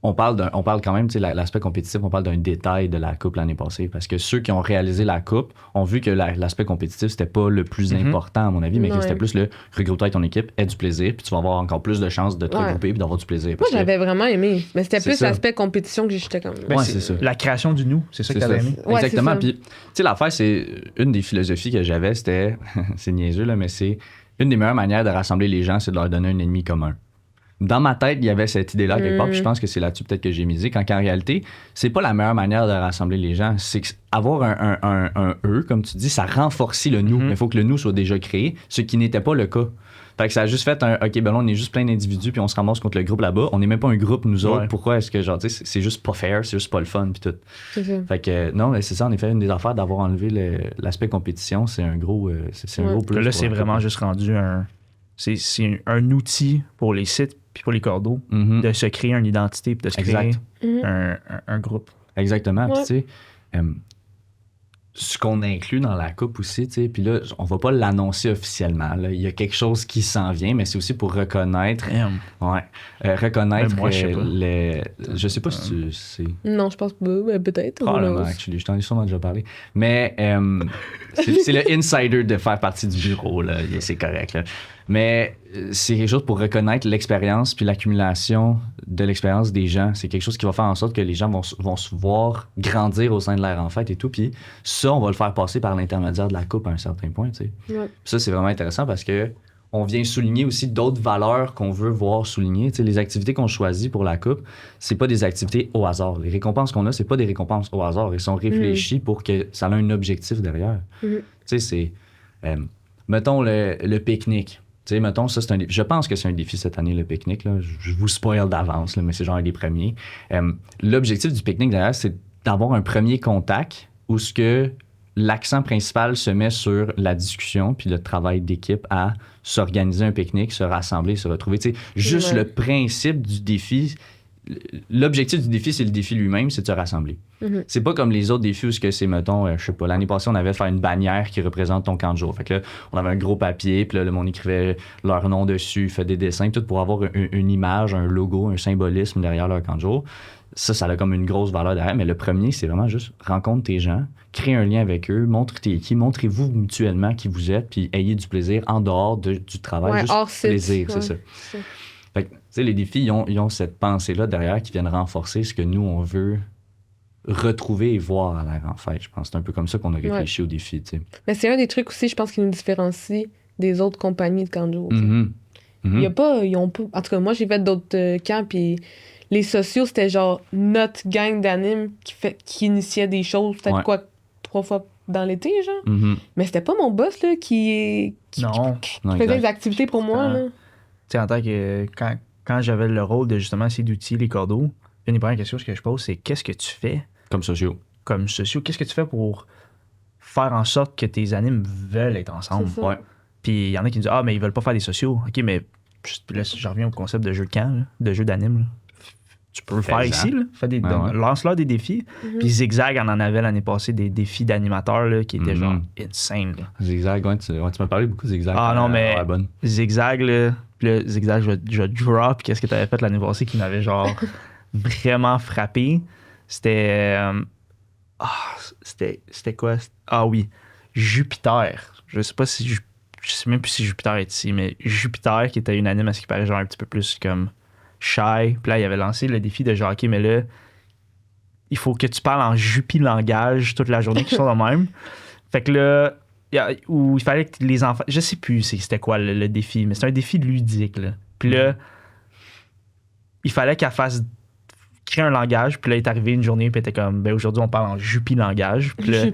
on parle quand même, tu sais, l'aspect compétitif, on parle d'un détail de la coupe l'année passée. Parce que ceux qui ont réalisé la coupe ont vu que l'aspect compétitif, c'était pas le plus important, à mon avis, mais que c'était plus le regroupe-toi avec ton équipe, aie du plaisir, puis tu vas avoir encore plus de chances de te regrouper et d'avoir du plaisir. Moi, j'avais vraiment aimé. Mais c'était plus l'aspect compétition que j'étais comme. C'est ça. La création du nous, c'est ça que t'avais aimé. Exactement. Puis, tu sais, l'affaire, c'est une des philosophies que j'avais, c'était, c'est niaiseux, là, mais c'est une des meilleures manières de rassembler les gens, c'est de leur donner un ennemi commun. Dans ma tête, il y avait cette idée-là quelque part, puis je pense que c'est là-dessus peut-être que j'ai misé, quand en réalité, c'est pas la meilleure manière de rassembler les gens. C'est avoir un eux, comme tu dis, ça renforce le nous. Mais il faut que le nous soit déjà créé, ce qui n'était pas le cas. Fait que ça a juste fait OK, ben là, on est juste plein d'individus, puis on se ramasse contre le groupe là-bas. On n'est même pas un groupe, nous autres. Pourquoi est-ce que, genre, tu sais, c'est juste pas fair, c'est juste pas le fun, puis tout. C'est ça. Fait que, non, mais c'est ça, en effet, une des affaires d'avoir enlevé l'aspect compétition, c'est un gros plus. Là, c'est vraiment juste rendu c'est un outil pour les sites puis pour les cordeaux de se créer une identité puis de se créer un groupe. Exactement. Puis, tu sais, ce qu'on inclut dans la coupe aussi, tu sais, puis là, on va pas l'annoncer officiellement. Là. Il y a quelque chose qui s'en vient, mais c'est aussi pour reconnaître. Reconnaître moi, je sais pas si tu sais. Non, je pense pas. Peut-être. Probablement, actually. Je t'en ai sûrement déjà parlé. Mais c'est le insider de faire partie du bureau, là. C'est correct, là. Mais c'est quelque chose pour reconnaître l'expérience puis l'accumulation de l'expérience des gens. C'est quelque chose qui va faire en sorte que les gens vont se voir grandir au sein de l'air en fête et tout. Puis ça, on va le faire passer par l'intermédiaire de la coupe à un certain point, tu sais. Ouais. Ça, c'est vraiment intéressant parce que on vient souligner aussi d'autres valeurs qu'on veut voir soulignées. Tu sais, les activités qu'on choisit pour la coupe, c'est pas des activités au hasard. Les récompenses qu'on a, c'est pas des récompenses au hasard. Ils sont réfléchis pour que ça ait un objectif derrière. Tu sais, c'est... mettons le pique-nique. Tu sais, mettons, ça, je pense que c'est un défi cette année, le pique-nique. Là. Je vous spoil d'avance, là, mais c'est genre un des premiers. L'objectif du pique-nique, d'ailleurs, c'est d'avoir un premier contact où ce que l'accent principal se met sur la discussion puis le travail d'équipe à s'organiser un pique-nique, se rassembler, se retrouver. Tu sais, juste le principe du défi... L'objectif du défi, c'est le défi lui-même, c'est de se rassembler. Mhm. C'est pas comme les autres défis où c'est, mettons, je sais pas, l'année passée, on avait fait une bannière qui représente ton camp de jour. Fait que là, on avait un gros papier, puis là, le monde écrivait leur nom dessus, fait des dessins, tout pour avoir une image, un logo, un symbolisme derrière leur camp de jour. Ça a comme une grosse valeur derrière, mais le premier, c'est vraiment juste rencontre tes gens, crée un lien avec eux, montre t'es qui, montrez-vous mutuellement qui vous êtes, puis ayez du plaisir en dehors du travail, juste hors site, plaisir, c'est ça. Fait que, tu sais, les défis, ils ont cette pensée-là derrière qui viennent renforcer ce que nous, on veut retrouver et voir à l'air en fête. Je pense que c'est un peu comme ça qu'on a réfléchi aux défis, tu sais. Mais c'est un des trucs aussi, je pense, qui nous différencie des autres compagnies de camp de jour. Il y a pas, ils ont pas... En tout cas, moi, j'ai fait d'autres camps, puis les sociaux, c'était genre notre gang d'animes qui initiait des choses, peut-être 3 fois dans l'été, genre. Mais c'était pas mon boss, là, qui faisait des activités pour moi, là. Tu sais, en tant que... Quand j'avais le rôle de justement essayer d'outiller les cordeaux, une des premières questions que je pose, c'est qu'est-ce que tu fais? Comme sociaux. Qu'est-ce que tu fais pour faire en sorte que tes animes veulent être ensemble? Ouais. Puis il y en a qui me disent, mais ils veulent pas faire des sociaux. OK, mais là, je reviens au concept de jeu de camp, là, de jeu d'anime. Là. Tu peux le faire ici, là. Lance-leur des défis. Puis Zigzag en avait l'année passée des défis d'animateurs là, qui étaient genre insane. Là. Zigzag, tu m'as parlé beaucoup de Zigzag. Ah non, mais Zigzag, là, puis là, Zigzag, je drop. Qu'est-ce que tu avais fait l'année passée qui m'avait genre vraiment frappé? C'était... c'était quoi? Ah oui, Jupiter. Je sais même plus si Jupiter est ici, mais Jupiter, qui était une anime à ce qui paraît genre un petit peu plus comme shy. Puis là, il avait lancé le défi de genre, OK, mais là, il faut que tu parles en jupi langage toute la journée, qui sont de même. Fait que là, où il fallait que les enfants... Je sais plus c'était quoi le défi, mais c'est un défi ludique, là. Puis là, il fallait qu'elle fasse créer un langage, puis là, il est arrivé une journée, puis elle était comme, aujourd'hui, on parle en jupi langage. Puis là,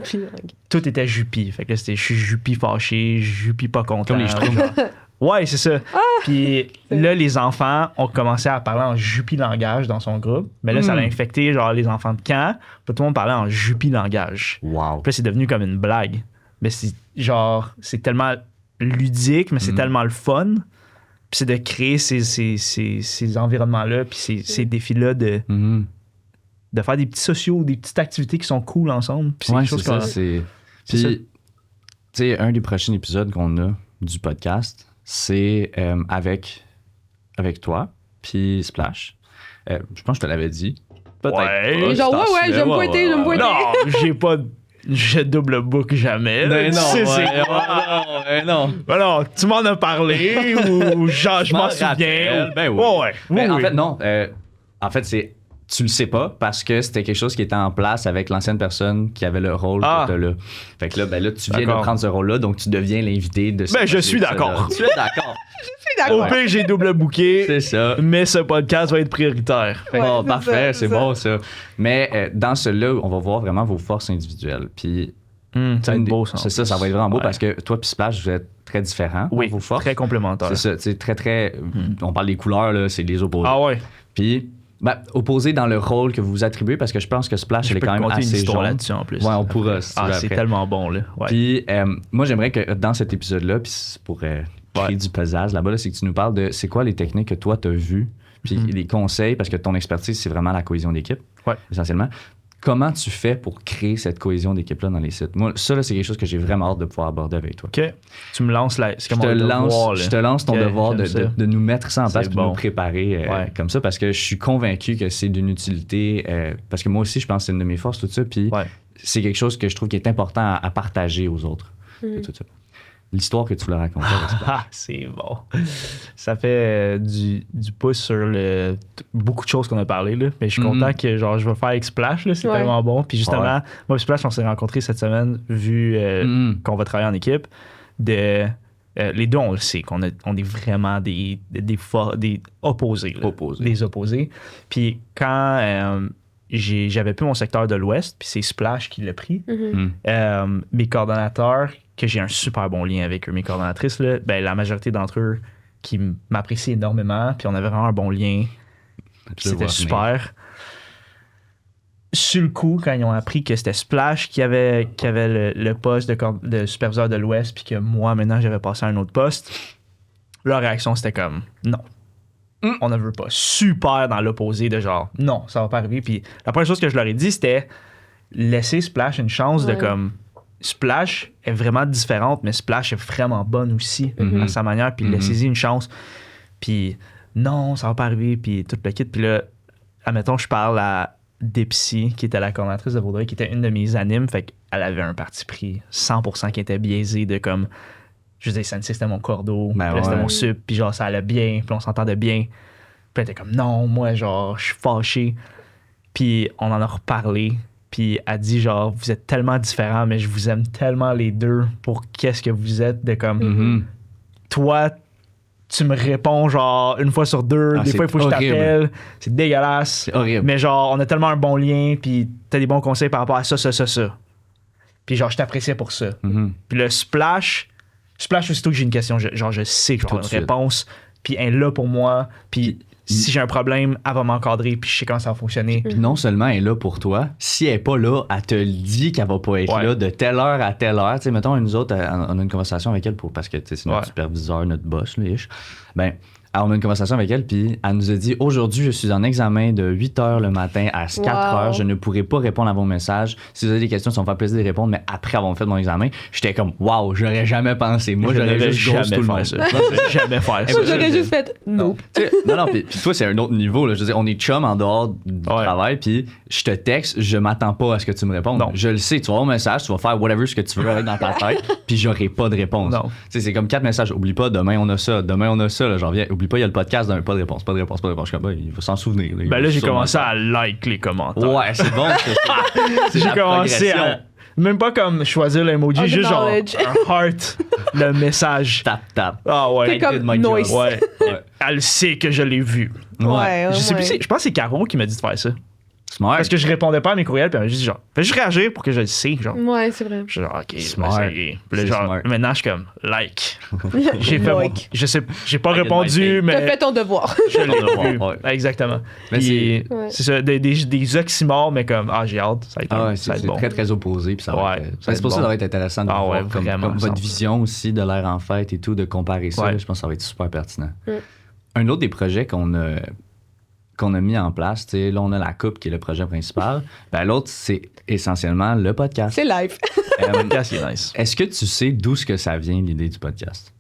tout était jupi. Fait que là, c'était je suis jupi fâché, jupi pas content. Comme les Schtroumpfs. Ouais, c'est ça. Puis là, les enfants ont commencé à parler en jupi langage dans son groupe. Mais là, ça l'a infecté, genre, les enfants de camp. Puis tout le monde parlait en jupi langage. Wow. Puis là, c'est devenu comme une blague. Mais c'est genre, c'est tellement ludique, mais c'est tellement le fun. Puis c'est de créer ces environnements-là, puis ces défis-là de faire des petits sociaux, des petites activités qui sont cool ensemble. Puis c'est quelque chose Puis, tu sais, un des prochains épisodes qu'on a du podcast, c'est avec toi, puis Splash. Je pense que je te l'avais dit. Peut-être. Ouais, genre, j'aime pas été. Non, j'ai pas... Je double book jamais. Mais non. Alors, tu m'en as parlé ou genre, je m'en souviens. Ben oui. Oui. En fait, non. En fait, tu le sais pas parce que c'était quelque chose qui était en place avec l'ancienne personne qui avait le rôle que t'as là. Fait que là, tu viens de prendre ce rôle-là, donc tu deviens l'invité de ce je suis d'accord. Tu es d'accord. Au pire, j'ai double booké. C'est ça. Mais ce podcast va être prioritaire. Bon, parfait, c'est bon ça. Mais dans celui-là, on va voir vraiment vos forces individuelles. Puis ça va être beau, ça. C'est ça va être vraiment beau parce que toi puis Splash, vous êtes très différents. Oui, vos forces. très complémentaires. C'est ça, très, très... On parle des couleurs, là, c'est les opposés. Ah ouais. Puis... opposé dans le rôle que vous vous attribuez, parce que je pense que Splash, elle est quand même assez jaune. Là-dessus en plus. Ouais, on pourra. C'est tellement bon, là. Ouais. Puis, moi, j'aimerais que dans cet épisode-là, puis c'est pour créer du pesage là-bas, c'est que tu nous parles de c'est quoi les techniques que toi, tu as vues, puis les conseils, parce que ton expertise, c'est vraiment la cohésion d'équipe, essentiellement. Comment tu fais pour créer cette cohésion d'équipe-là dans les sites? Moi, ça, là, c'est quelque chose que j'ai vraiment hâte de pouvoir aborder avec toi. OK. Tu me lances là. Je te lance ton devoir de nous mettre ça en place, de nous préparer comme ça, parce que je suis convaincu que c'est d'une utilité, parce que moi aussi, je pense que c'est une de mes forces, tout ça, puis c'est quelque chose que je trouve qui est important à partager aux autres. Tout ça. L'histoire que tu voulais raconter. C'est bon. Ça fait du pouce sur beaucoup de choses qu'on a parlé, là. Mais je suis content que genre, je vais faire avec Splash, là, c'est tellement bon. Puis justement, moi et Splash, on s'est rencontrés cette semaine, vu qu'on va travailler en équipe. Les deux, on le sait, qu'on est vraiment des opposés. Là, des opposés. Puis quand j'avais plus mon secteur de l'Ouest, puis c'est Splash qui l'a pris. Mes coordonnateurs, que j'ai un super bon lien avec eux, mes coordonnatrices, là, ben, la majorité d'entre eux qui m'apprécient énormément, puis on avait vraiment un bon lien. C'était super. Sur le coup, quand ils ont appris que c'était Splash qui avait le poste de superviseur de l'Ouest, puis que moi, maintenant, j'avais passé à un autre poste, leur réaction, c'était comme non. On ne veut pas. Super dans l'opposé de genre non, ça va pas arriver. Puis la première chose que je leur ai dit, c'était laisser Splash une chance de comme. Splash est vraiment différente, mais Splash est vraiment bonne aussi à sa manière, puis laissez-y une chance. Puis non, ça va pas arriver, puis tout le kit. Puis là, admettons, je parle à Dipsy, qui était la coordinatrice de Vaudreuil, qui était une de mes animes, fait qu'elle avait un parti pris 100% qui était biaisé de comme, je disais, Sensei, c'était mon cordeau, puis là, c'était mon sup, puis genre, ça allait bien, puis on s'entendait bien. Puis elle était comme, non, moi, genre, je suis fâché. Puis on en a reparlé. Puis elle dit genre, vous êtes tellement différents, mais je vous aime tellement les deux pour qu'est-ce que vous êtes de comme. Toi, tu me réponds genre une fois sur deux, des fois il faut que je t'appelle. C'est dégueulasse. C'est horrible. Mais genre, on a tellement un bon lien, puis t'as des bons conseils par rapport à ça. Puis genre, je t'appréciais pour ça. Puis le Splash, aussitôt que j'ai une question, je sais que je vais avoir une réponse, puis elle est là pour moi, puis si j'ai un problème, elle va m'encadrer, puis je sais comment ça va fonctionner. Puis non seulement elle est là pour toi, si elle n'est pas là, elle te le dit qu'elle va pas être là de telle heure à telle heure. Tu sais, mettons, nous autres, on a une conversation avec elle parce que c'est notre superviseur, notre boss, là, ben, on a une conversation avec elle, puis elle nous a dit aujourd'hui, je suis en examen de 8 h le matin à 4 h. Je ne pourrai pas répondre à vos messages. Si vous avez des questions, ça va me faire plaisir de répondre, mais après avoir fait mon examen, j'étais comme waouh, j'aurais jamais pensé. Moi, j'aurais juste ghost tout le monde. Jamais faire ça. Moi, j'aurais juste fait non. Non, puis toi, c'est un autre niveau. Là. Je veux dire, on est chum en dehors du travail, puis je te texte, je m'attends pas à ce que tu me répondes. Non. Je le sais, tu vas avoir un message, tu vas faire whatever ce que tu veux avec dans ta tête, puis j'aurai pas de réponse. Tu sais, c'est comme 4 messages. Oublie pas, demain on a ça, là, j'en viens. Oublie pas, il y a le podcast, pas de réponse. Je suis comme, il va s'en souvenir. Là, j'ai commencé à like les commentaires. Ouais, c'est bon. J'ai commencé à. Même pas comme choisir l'emoji, juste genre un heart, le message. Tap. Ah ouais. C'est comme noise. Ouais. Elle sait que je l'ai vu. Ouais. Je sais plus, je pense que c'est Caro qui m'a dit de faire ça. Smart. Parce que je répondais pas à mes courriels, puis elle m'a juste dit genre, fais juste réagir pour que je le sais, genre. Ouais, c'est vrai. Je suis genre, ok, Smart. Puis là, genre, Smart. maintenant, je suis comme, like. J'ai fait Like. je sais, j'ai pas répondu, mais. T'as fait ton devoir. Je l'ai vu. Ouais. Exactement. Mais Puis, Ouais. c'est ça, des oxymores, mais comme, j'ai hâte, ça va être, ça va être c'est bon. très, très opposé. Puis ça va Ouais, être, ça va c'est pour être ça que bon. ça va être intéressant de voir vraiment, comme votre 100%. vision aussi de l'air en fête et tout, de comparer ça. Ouais. Là, je pense que ça va être super pertinent. Un autre des projets qu'on a mis en place, tu sais, là, on a la coupe qui est le projet principal. Ben, l'autre, c'est essentiellement le podcast. C'est live. Le podcast, il est nice. Est-ce que tu sais d'où ce que ça vient, l'idée du podcast?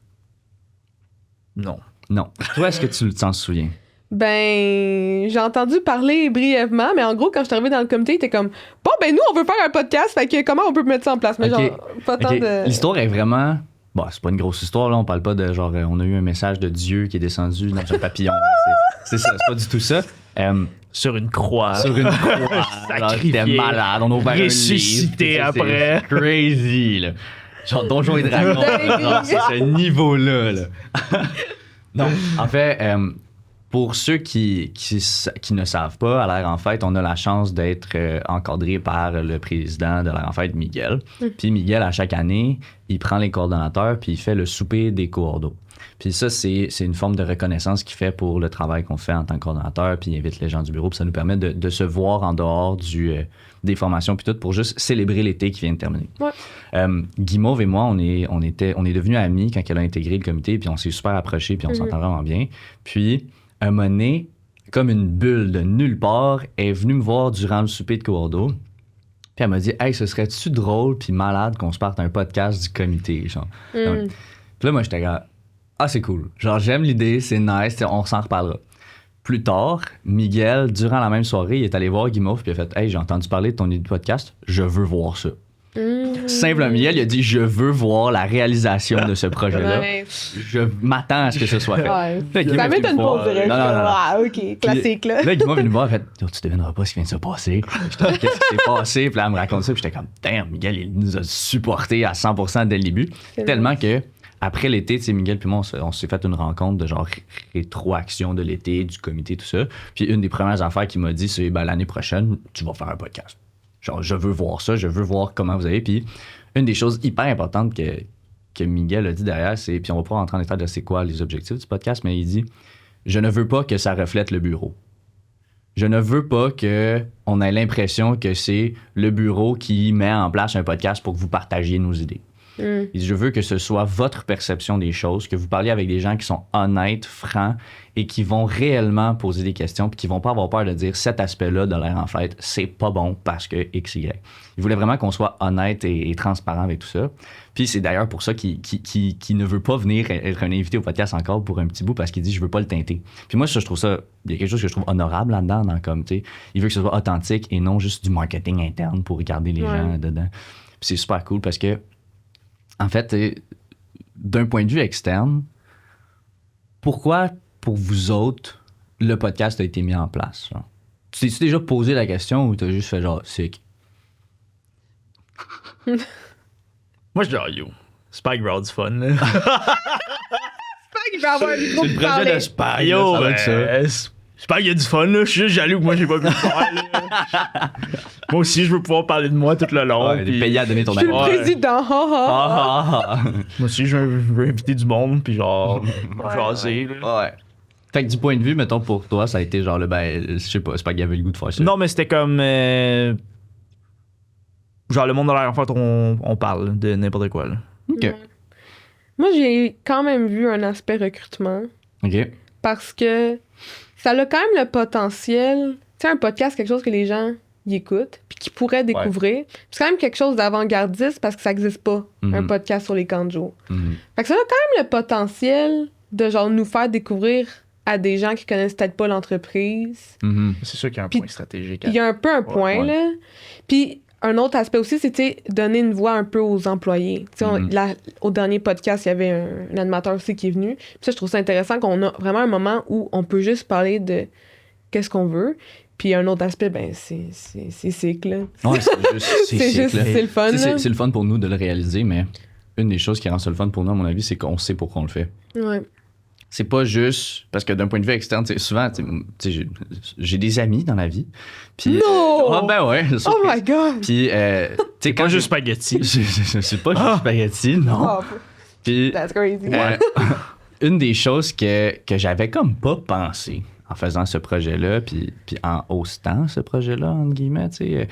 Non. Non. Toi, est-ce que tu t'en souviens? Ben, j'ai entendu parler brièvement, mais en gros, quand je suis arrivée dans le comité, il était comme bon, ben nous, on veut faire un podcast, fait que comment on peut mettre ça en place? Mais Ok. genre, pas tant Ok. de. L'histoire est vraiment. Bon, c'est pas une grosse histoire, là. On parle pas de genre, on a eu un message de Dieu qui est descendu dans un papillon. Là. C'est ça, c'est pas du tout ça. Sur une croix. Sur une croix. Alors, c'était malade. On a ouvert Ressuscité un livre. après. C'est crazy, là. Genre Donjons et Dragons. Genre, c'est ce niveau-là, là. Non, en fait, pour ceux qui ne savent pas, à l'Air en Fête, on a la chance d'être encadré par le président de l'Air en Fête, Miguel. Puis Miguel, à chaque année, il prend les coordonnateurs puis il fait le souper des coordos. Puis ça, c'est une forme de reconnaissance qu'il fait pour le travail qu'on fait en tant que coordonnateur, puis il invite les gens du bureau, puis ça nous permet de se voir en dehors des formations, puis tout, pour juste célébrer l'été qui vient de terminer. Ouais. Guimauve et moi, on est devenus amis quand elle a intégré le comité, puis on s'est super approchés, puis on s'entend vraiment bien. Puis, un moment donné, comme une bulle de nulle part, elle est venue me voir durant le souper de coordo, puis elle m'a dit « Hey, ce serait-tu drôle puis malade qu'on se parte un podcast du comité? » genre. Puis là, moi, j'étais là, ah, c'est cool. Genre, j'aime l'idée, c'est nice, on s'en reparlera. Plus tard, Miguel, durant la même soirée, il est allé voir Guimauve puis il a fait « Hey, j'ai entendu parler de ton idée de podcast, je veux voir ça. » Simplement, Miguel, il a dit « Je veux voir la réalisation de ce projet-là. Ouais. Je m'attends à ce que ce soit fait. » Ouais. Là, Guimauve Ça m'étonne est venu me pas, voir. on dirait. Non. Ah, ok, classique, là. Là, Guimauve est venu me voir, il a fait « Tu devineras pas ce qui vient de se passer. » J'étais dit, qu'est-ce qui s'est passé? Puis là, elle me raconte ça, puis j'étais comme « Damn, Miguel, il nous a supporté à 100% dès le début. » Tellement que après l'été, tu sais, Miguel puis moi, on s'est fait une rencontre de genre rétroaction de l'été, du comité, tout ça. Puis une des premières affaires qu'il m'a dit, c'est l'année prochaine, tu vas faire un podcast. Genre, je veux voir ça, je veux voir comment vous allez. Puis une des choses hyper importantes que Miguel a dit derrière, c'est, puis on va pas rentrer en détail de c'est quoi les objectifs du podcast, mais il dit, je ne veux pas que ça reflète le bureau. Je ne veux pas qu'on ait l'impression que c'est le bureau qui met en place un podcast pour que vous partagiez nos idées. Je veux que ce soit votre perception des choses, que vous parliez avec des gens qui sont honnêtes, francs et qui vont réellement poser des questions puis qui vont pas avoir peur de dire cet aspect-là de l'air en fête, c'est pas bon parce que X, Y. Il voulait vraiment qu'on soit honnête et transparent avec tout ça. Puis c'est d'ailleurs pour ça qu'il ne veut pas venir être un invité au podcast encore pour un petit bout parce qu'il dit je veux pas le teinter. Puis moi, je trouve ça, il y a quelque chose que je trouve honorable là-dedans, comme, tu sais, il veut que ce soit authentique et non juste du marketing interne pour regarder les gens dedans. Puis c'est super cool parce que en fait, d'un point de vue externe, pourquoi, pour vous autres, le podcast a été mis en place? Genre? Tu t'es-tu déjà posé la question ou t'as juste fait genre, sick? Moi, je dis, yo, Spike Brown, du fun. Là. Il va avoir un micro C'est le pour projet parler. de Spike. Yo, ça va être ça. Spike, il y a du fun, là. Je suis juste jaloux que moi, j'ai pas pu le faire. Là. Moi aussi, je veux pouvoir parler de moi tout le long. Ouais, puis- payé à donner ton Je suis le avis. président. Moi aussi, je veux inviter du monde, puis genre, jaser. là. Ouais. Fait que du point de vue, mettons, pour toi, ça a été genre, je sais pas, Spike avait le goût de faire ça. Non, mais c'était comme. Genre, le monde de l'air, en fait, on parle de n'importe quoi. Là. OK. Moi, j'ai quand même vu un aspect recrutement OK. parce que ça a quand même le potentiel. Tu sais, un podcast, quelque chose que les gens y écoutent puis qui pourraient découvrir. Puis c'est quand même quelque chose d'avant-gardiste parce que ça n'existe pas, un podcast sur les camps de jour. Fait que ça a quand même le potentiel de genre nous faire découvrir à des gens qui connaissent peut-être pas l'entreprise. C'est sûr qu'il y a un Puis, point stratégique. Il y a un peu un point, ouais. là. Puis un autre aspect aussi, c'était donner une voix un peu aux employés. Tu sais, au dernier podcast, il y avait un animateur aussi qui est venu. Puis ça, je trouve ça intéressant qu'on a vraiment un moment où on peut juste parler de qu'est-ce qu'on veut. Puis un autre aspect, ben c'est sick, là. Ouais, c'est le fun, Tu sais, là. c'est le fun pour nous de le réaliser, mais une des choses qui rend ça le fun pour nous, à mon avis, c'est qu'on sait pourquoi on le fait. Ouais. C'est pas juste parce que d'un point de vue externe, souvent, j'ai des amis dans la vie. Puis, Non! Ah ben ouais. Oh my God! Puis, tu sais, Pas juste spaghetti. c'est pas juste spaghetti, non. Oh, Puis, that's crazy. une des choses que j'avais comme pas pensé en faisant ce projet-là, puis en hostant ce projet-là, entre guillemets, tu sais,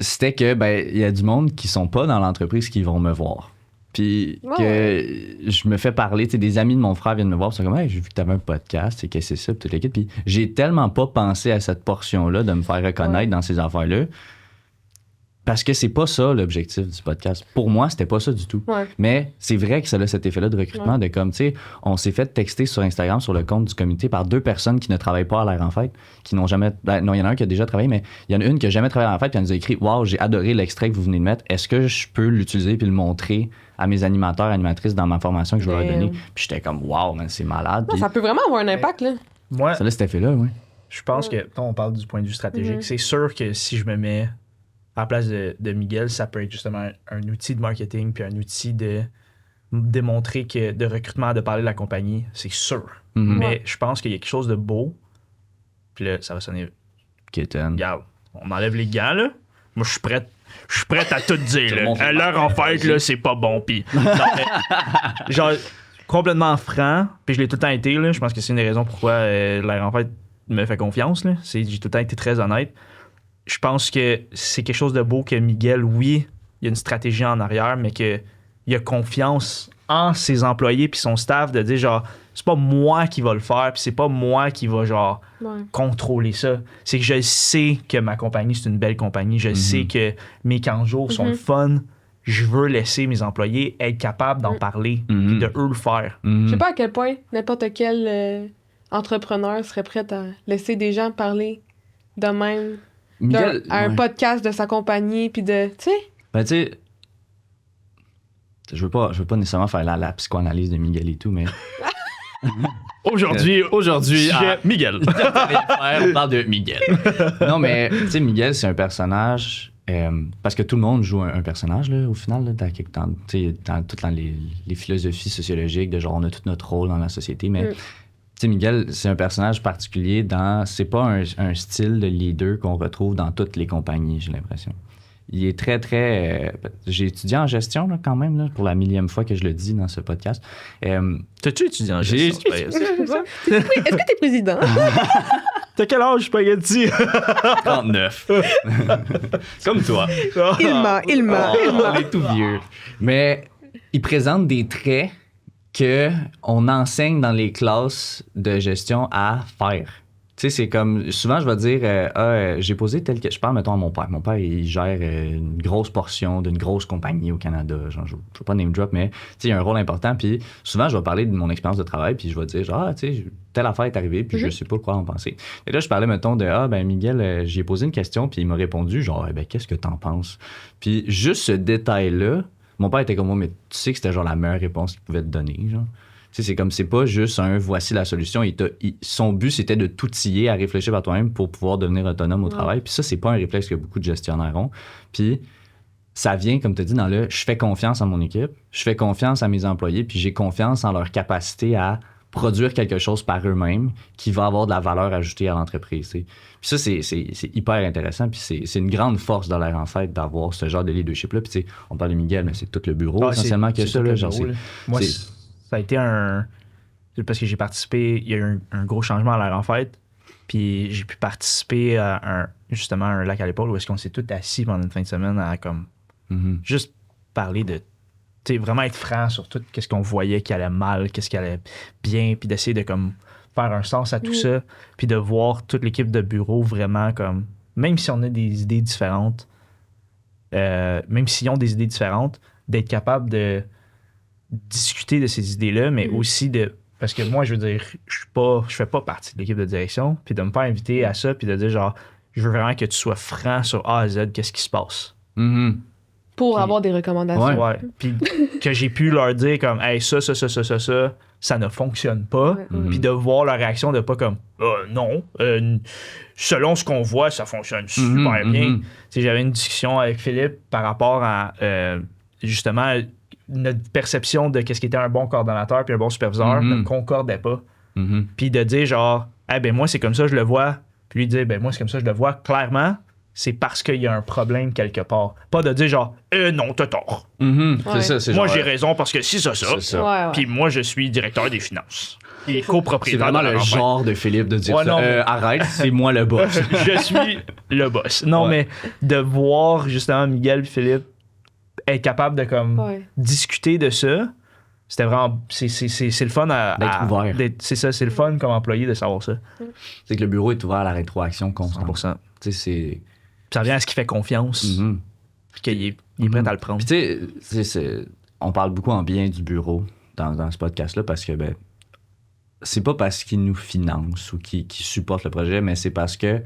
c'était que, ben, il y a du monde qui sont pas dans l'entreprise qui vont me voir. Puis je me fais parler, tu sais, des amis de mon frère viennent me voir, ils sont comme, hey, j'ai vu que t'avais un podcast, c'est qu'est-ce que c'est ça, puis toute l'équipe. Puis j'ai tellement pas pensé à cette portion-là de me faire reconnaître dans ces affaires-là. Parce que c'est pas ça l'objectif du podcast. Pour moi, c'était pas ça du tout. Ouais. Mais c'est vrai que ça a cet effet-là de recrutement de comme, tu sais, on s'est fait texter sur Instagram, sur le compte du comité, par 2 personnes qui ne travaillent pas à l'air en fête, qui n'ont jamais. Ben, non, il y en a un qui a déjà travaillé, mais il y en a une qui a jamais travaillé à l'air en fête, puis elle nous a écrit, waouh, j'ai adoré l'extrait que vous venez de mettre. Est-ce que je peux l'utiliser puis le montrer à mes animateurs, animatrices dans ma formation que je vais leur donner? Puis j'étais comme, waouh, man, c'est malade. Puis Ça peut vraiment avoir un impact, là. Moi, ça a cet effet-là, oui. je pense que, quand on parle du point de vue stratégique, c'est sûr que si je me mets à la place de Miguel, ça peut être justement un outil de marketing puis un outil de démontrer que de recrutement, de parler de la compagnie, c'est sûr. Mais je pense qu'il y a quelque chose de beau. Puis là, ça va sonner. Kitten. Regarde, on enlève les gants, là. Moi, je suis prêt à tout dire. Tout le Là. monde fait À l'heure en fête, là, c'est pas bon. Puis, non, mais, genre, complètement franc. Puis je l'ai tout le temps été. Là. Je pense que c'est une des raisons pourquoi l'heure en fête me fait confiance. Là. J'ai tout le temps été très honnête. Je pense que c'est quelque chose de beau que Miguel, oui, il y a une stratégie en arrière, mais qu'il a confiance en ses employés puis son staff de dire genre, c'est pas moi qui va le faire puis c'est pas moi qui va genre contrôler ça. C'est que je sais que ma compagnie, c'est une belle compagnie. Je sais que mes camps de jour sont le fun. Je veux laisser mes employés être capables d'en parler et de eux le faire. Je sais pas à quel point n'importe quel entrepreneur serait prêt à laisser des gens parler de même Miguel, à un ouais. podcast de sa compagnie, puis de, tu sais... Ben, tu sais, je veux pas nécessairement faire la psychoanalyse de Miguel et tout, mais Aujourd'hui, sujet Miguel. on parle de Miguel. Non, mais tu sais, Miguel, c'est un personnage parce que tout le monde joue un personnage, là, au final, là, dans toutes les philosophies sociologiques, de genre, on a tout notre rôle dans la société, mais tu sais, Miguel, c'est un personnage particulier c'est pas un style de leader qu'on retrouve dans toutes les compagnies, j'ai l'impression. Il est très, très... j'ai étudié en gestion, là, quand même, là, pour la 1000e fois que je le dis dans ce podcast. T'as-tu étudié en gestion? Est-ce que t'es président? T'as quel âge, Spaghetti? 39. Comme toi. Il ment. On est tout vieux. Mais il présente des traits qu'on enseigne dans les classes de gestion à faire. Tu sais, c'est comme, souvent, je vais dire, j'ai posé tel que... Je parle, mettons, à mon père. Mon père, il gère une grosse portion d'une grosse compagnie au Canada. Genre, je ne veux pas name drop, mais tu sais, il y a un rôle important. Puis souvent, je vais parler de mon expérience de travail, puis je vais dire, genre, tu sais, telle affaire est arrivée, puis je sais pas quoi en penser. Et là, je parlais, mettons, de, Miguel, j'ai posé une question, puis il m'a répondu, genre, qu'est-ce que t'en penses? Puis juste ce détail-là, mon père était comme moi, mais tu sais que c'était genre la meilleure réponse qu'il pouvait te donner, genre. Tu sais, c'est pas juste voici la solution. Son but, c'était de t'outiller à réfléchir par toi-même pour pouvoir devenir autonome au travail. Puis ça, c'est pas un réflexe que beaucoup de gestionnaires ont. Puis ça vient, comme tu as dit, dans je fais confiance à mon équipe, je fais confiance à mes employés, puis j'ai confiance en leur capacité à produire quelque chose par eux-mêmes qui va avoir de la valeur ajoutée à l'entreprise. T'sais. Puis ça, c'est hyper intéressant. Puis c'est une grande force de l'air, en fait, d'avoir ce genre de leadership-là. Puis on parle de Miguel, mais c'est tout le bureau, essentiellement, que ça. Là, genre, moi, ça a été parce que j'ai participé, il y a eu un gros changement à l'air en fait, puis j'ai pu participer à justement un lac à l'épaule où est-ce qu'on s'est tous assis pendant une fin de semaine à comme juste parler de, tu sais, vraiment être franc sur tout qu'est-ce qu'on voyait qui allait mal, qu'est-ce qui allait bien, puis d'essayer de comme faire un sens à tout ça, puis de voir toute l'équipe de bureau vraiment comme, même si on a des idées différentes, même s'ils ont des idées différentes, d'être capable de discuter de ces idées-là, mais aussi de... Parce que moi, je veux dire, je fais pas partie de l'équipe de direction, puis de me faire inviter à ça, puis de dire genre, je veux vraiment que tu sois franc sur A à Z, qu'est-ce qui se passe. Pour avoir des recommandations. Ouais. Puis que j'ai pu leur dire comme, hey, ça ne fonctionne pas. Puis de voir leur réaction de pas comme, non, selon ce qu'on voit, ça fonctionne super bien. Tu sais, j'avais une discussion avec Philippe par rapport à, justement, notre perception de qu'est-ce qui était un bon coordonnateur puis un bon superviseur ne concordait pas. Puis de dire genre, moi c'est comme ça je le vois, puis lui dire moi c'est comme ça je le vois, clairement c'est parce qu'il y a un problème quelque part. Pas de dire genre non t'as tort. C'est ça, moi genre, j'ai raison parce que si ça. Puis moi je suis directeur des finances et copropriétaire. C'est vraiment le genre de Philippe de dire arrête, c'est moi le boss. Je suis le boss. Non mais de voir justement Miguel et Philippe être capable de comme discuter de ça, c'était vraiment c'est le fun d'être ouvert. C'est ça, c'est le fun comme employé de savoir ça. C'est que le bureau est ouvert à la rétroaction constante. 100%. Tu sais, ça vient à ce qu'il fait confiance, puis qu'il est prêt à le prendre. Puis tu sais, on parle beaucoup en bien du bureau dans ce podcast-là parce que c'est pas parce qu'ils nous financent ou qu'ils supportent le projet, mais c'est parce que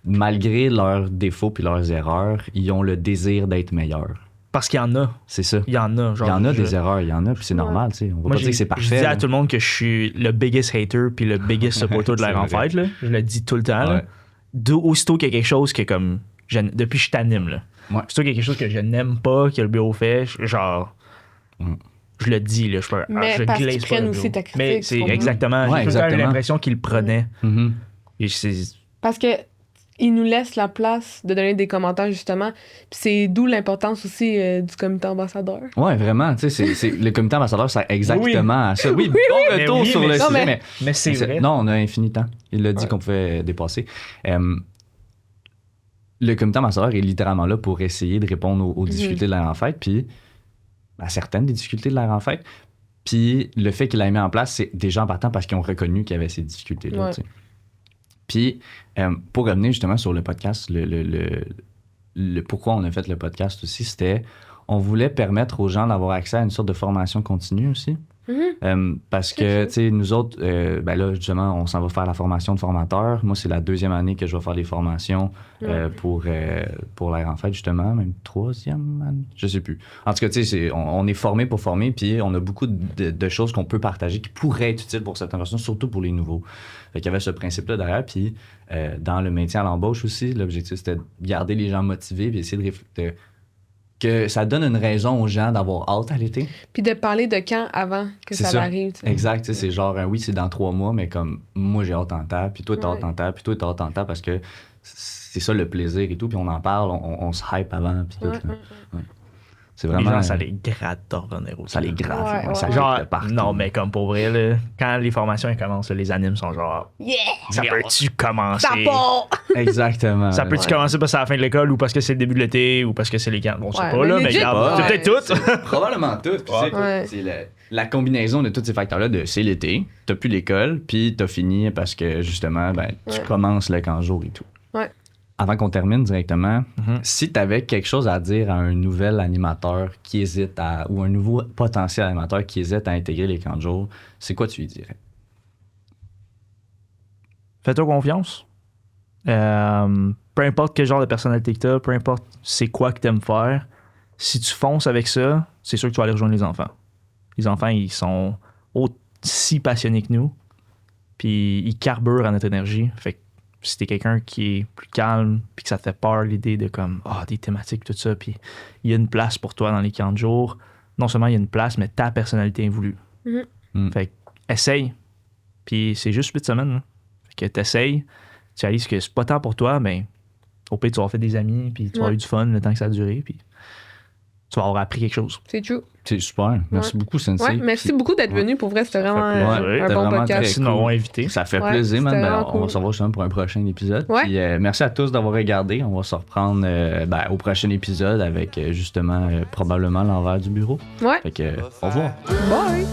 malgré leurs défauts puis leurs erreurs, ils ont le désir d'être meilleurs. Parce qu'il y en a. C'est ça. Il y en a. Genre, il y en a des erreurs, il y en a, puis c'est normal, tu sais. On va pas dire que c'est parfait. Je dis à tout le monde que je suis le biggest hater puis le biggest supporter de l'air en fête, là. Je le dis tout le temps, là. Aussitôt qu'il y a quelque chose que, comme, depuis que je t'anime, là. Aussitôt qu'il y a quelque chose que je n'aime pas, que le bureau fait, genre, je le dis, là. Mais je parce glace qu'ils prennent aussi ta critique. Mais c'est exactement. J'ai tout le temps l'impression qu'ils le prenaient. Et parce que ils nous laissent la place de donner des commentaires, justement. Puis c'est d'où l'importance aussi du comité ambassadeur. Ouais, vraiment. Tu sais, le comité ambassadeur sert exactement à ça. Oui, bon retour sur le sujet. Mais c'est vrai. Non, on a infini temps. Il l'a dit qu'on pouvait dépasser. Le comité ambassadeur est littéralement là pour essayer de répondre aux difficultés de l'air en fête, puis à certaines des difficultés de l'air en fête. Puis le fait qu'il l'ait mis en place, c'est déjà en partant parce qu'ils ont reconnu qu'il y avait ces difficultés-là. Tu sais. Puis, pour revenir justement sur le podcast, le pourquoi on a fait le podcast aussi, c'était on voulait permettre aux gens d'avoir accès à une sorte de formation continue aussi. Parce que, tu sais, nous autres, ben là, justement, on s'en va faire la formation de formateur. Moi, c'est la 2e année que je vais faire des formations pour l'air en fête, justement, même 3e année, je sais plus. En tout cas, tu sais, on est formé pour former, puis on a beaucoup de choses qu'on peut partager qui pourraient être utiles pour certaines personnes, surtout pour les nouveaux. Fait qu'il y avait ce principe-là derrière, puis dans le maintien à l'embauche aussi, l'objectif, c'était de garder les gens motivés, puis essayer que ça donne une raison aux gens d'avoir hâte à l'été. Puis de parler de quand avant que ça arrive. T'sais. Exact. C'est genre, oui, c'est dans 3 mois, mais comme moi, j'ai hâte en temps, puis toi, t'as hâte en temps, puis toi, t'as hâte en temps, parce que c'est ça le plaisir et tout, puis on en parle, on se hype avant, puis tout. Ouais. C'est vraiment... Les gens, ça les gratte d'en revenir aussi. Ça les gratte. Ça genre, partout. non, mais comme pour vrai, là, quand les formations elles commencent, là, les animes sont genre... Yeah! Ça peut-tu commencer? Ça part! Exactement. Ça peut-tu commencer parce que c'est la fin de l'école ou parce que c'est le début de l'été ou parce que c'est les camps? Bon, c'est pas là, mais regarde, c'est peut-être tout. Probablement tout. C'est la combinaison de tous ces facteurs-là de c'est l'été, t'as plus l'école, puis t'as fini parce que justement, tu commences le camp jour et tout. Ouais. Avant qu'on termine directement, si tu avais quelque chose à dire à un nouvel animateur qui hésite ou un nouveau potentiel animateur qui hésite à intégrer les camps de jour, c'est quoi tu lui dirais? Fais-toi confiance. Peu importe quel genre de personnalité que t'as, peu importe c'est quoi que t'aimes faire, si tu fonces avec ça, c'est sûr que tu vas aller rejoindre les enfants. Les enfants, ils sont aussi passionnés que nous, puis ils carburent à notre énergie. Fait que si t'es quelqu'un qui est plus calme puis que ça te fait peur l'idée de comme des thématiques tout ça puis il y a une place pour toi dans les camps de jour, non seulement il y a une place mais ta personnalité est voulue. Fait que essaye, puis c'est juste 8 semaines, hein. Fait que t'essayes, tu réalises que c'est pas tant pour toi, mais au pire tu vas avoir fait des amis puis tu vas avoir eu du fun le temps que ça a duré puis tu vas avoir appris quelque chose. C'est true. C'est super. Merci beaucoup, Sensei. Ouais, merci beaucoup d'être venu. Pour vrai, c'était vraiment un bon podcast. Merci de m'avoir invité. Ça fait plaisir, man. On va se revoir justement pour un prochain épisode. Ouais. Puis, merci à tous d'avoir regardé. On va se reprendre au prochain épisode avec justement probablement l'envers du bureau. Ouais. Fait que, au revoir. Bye.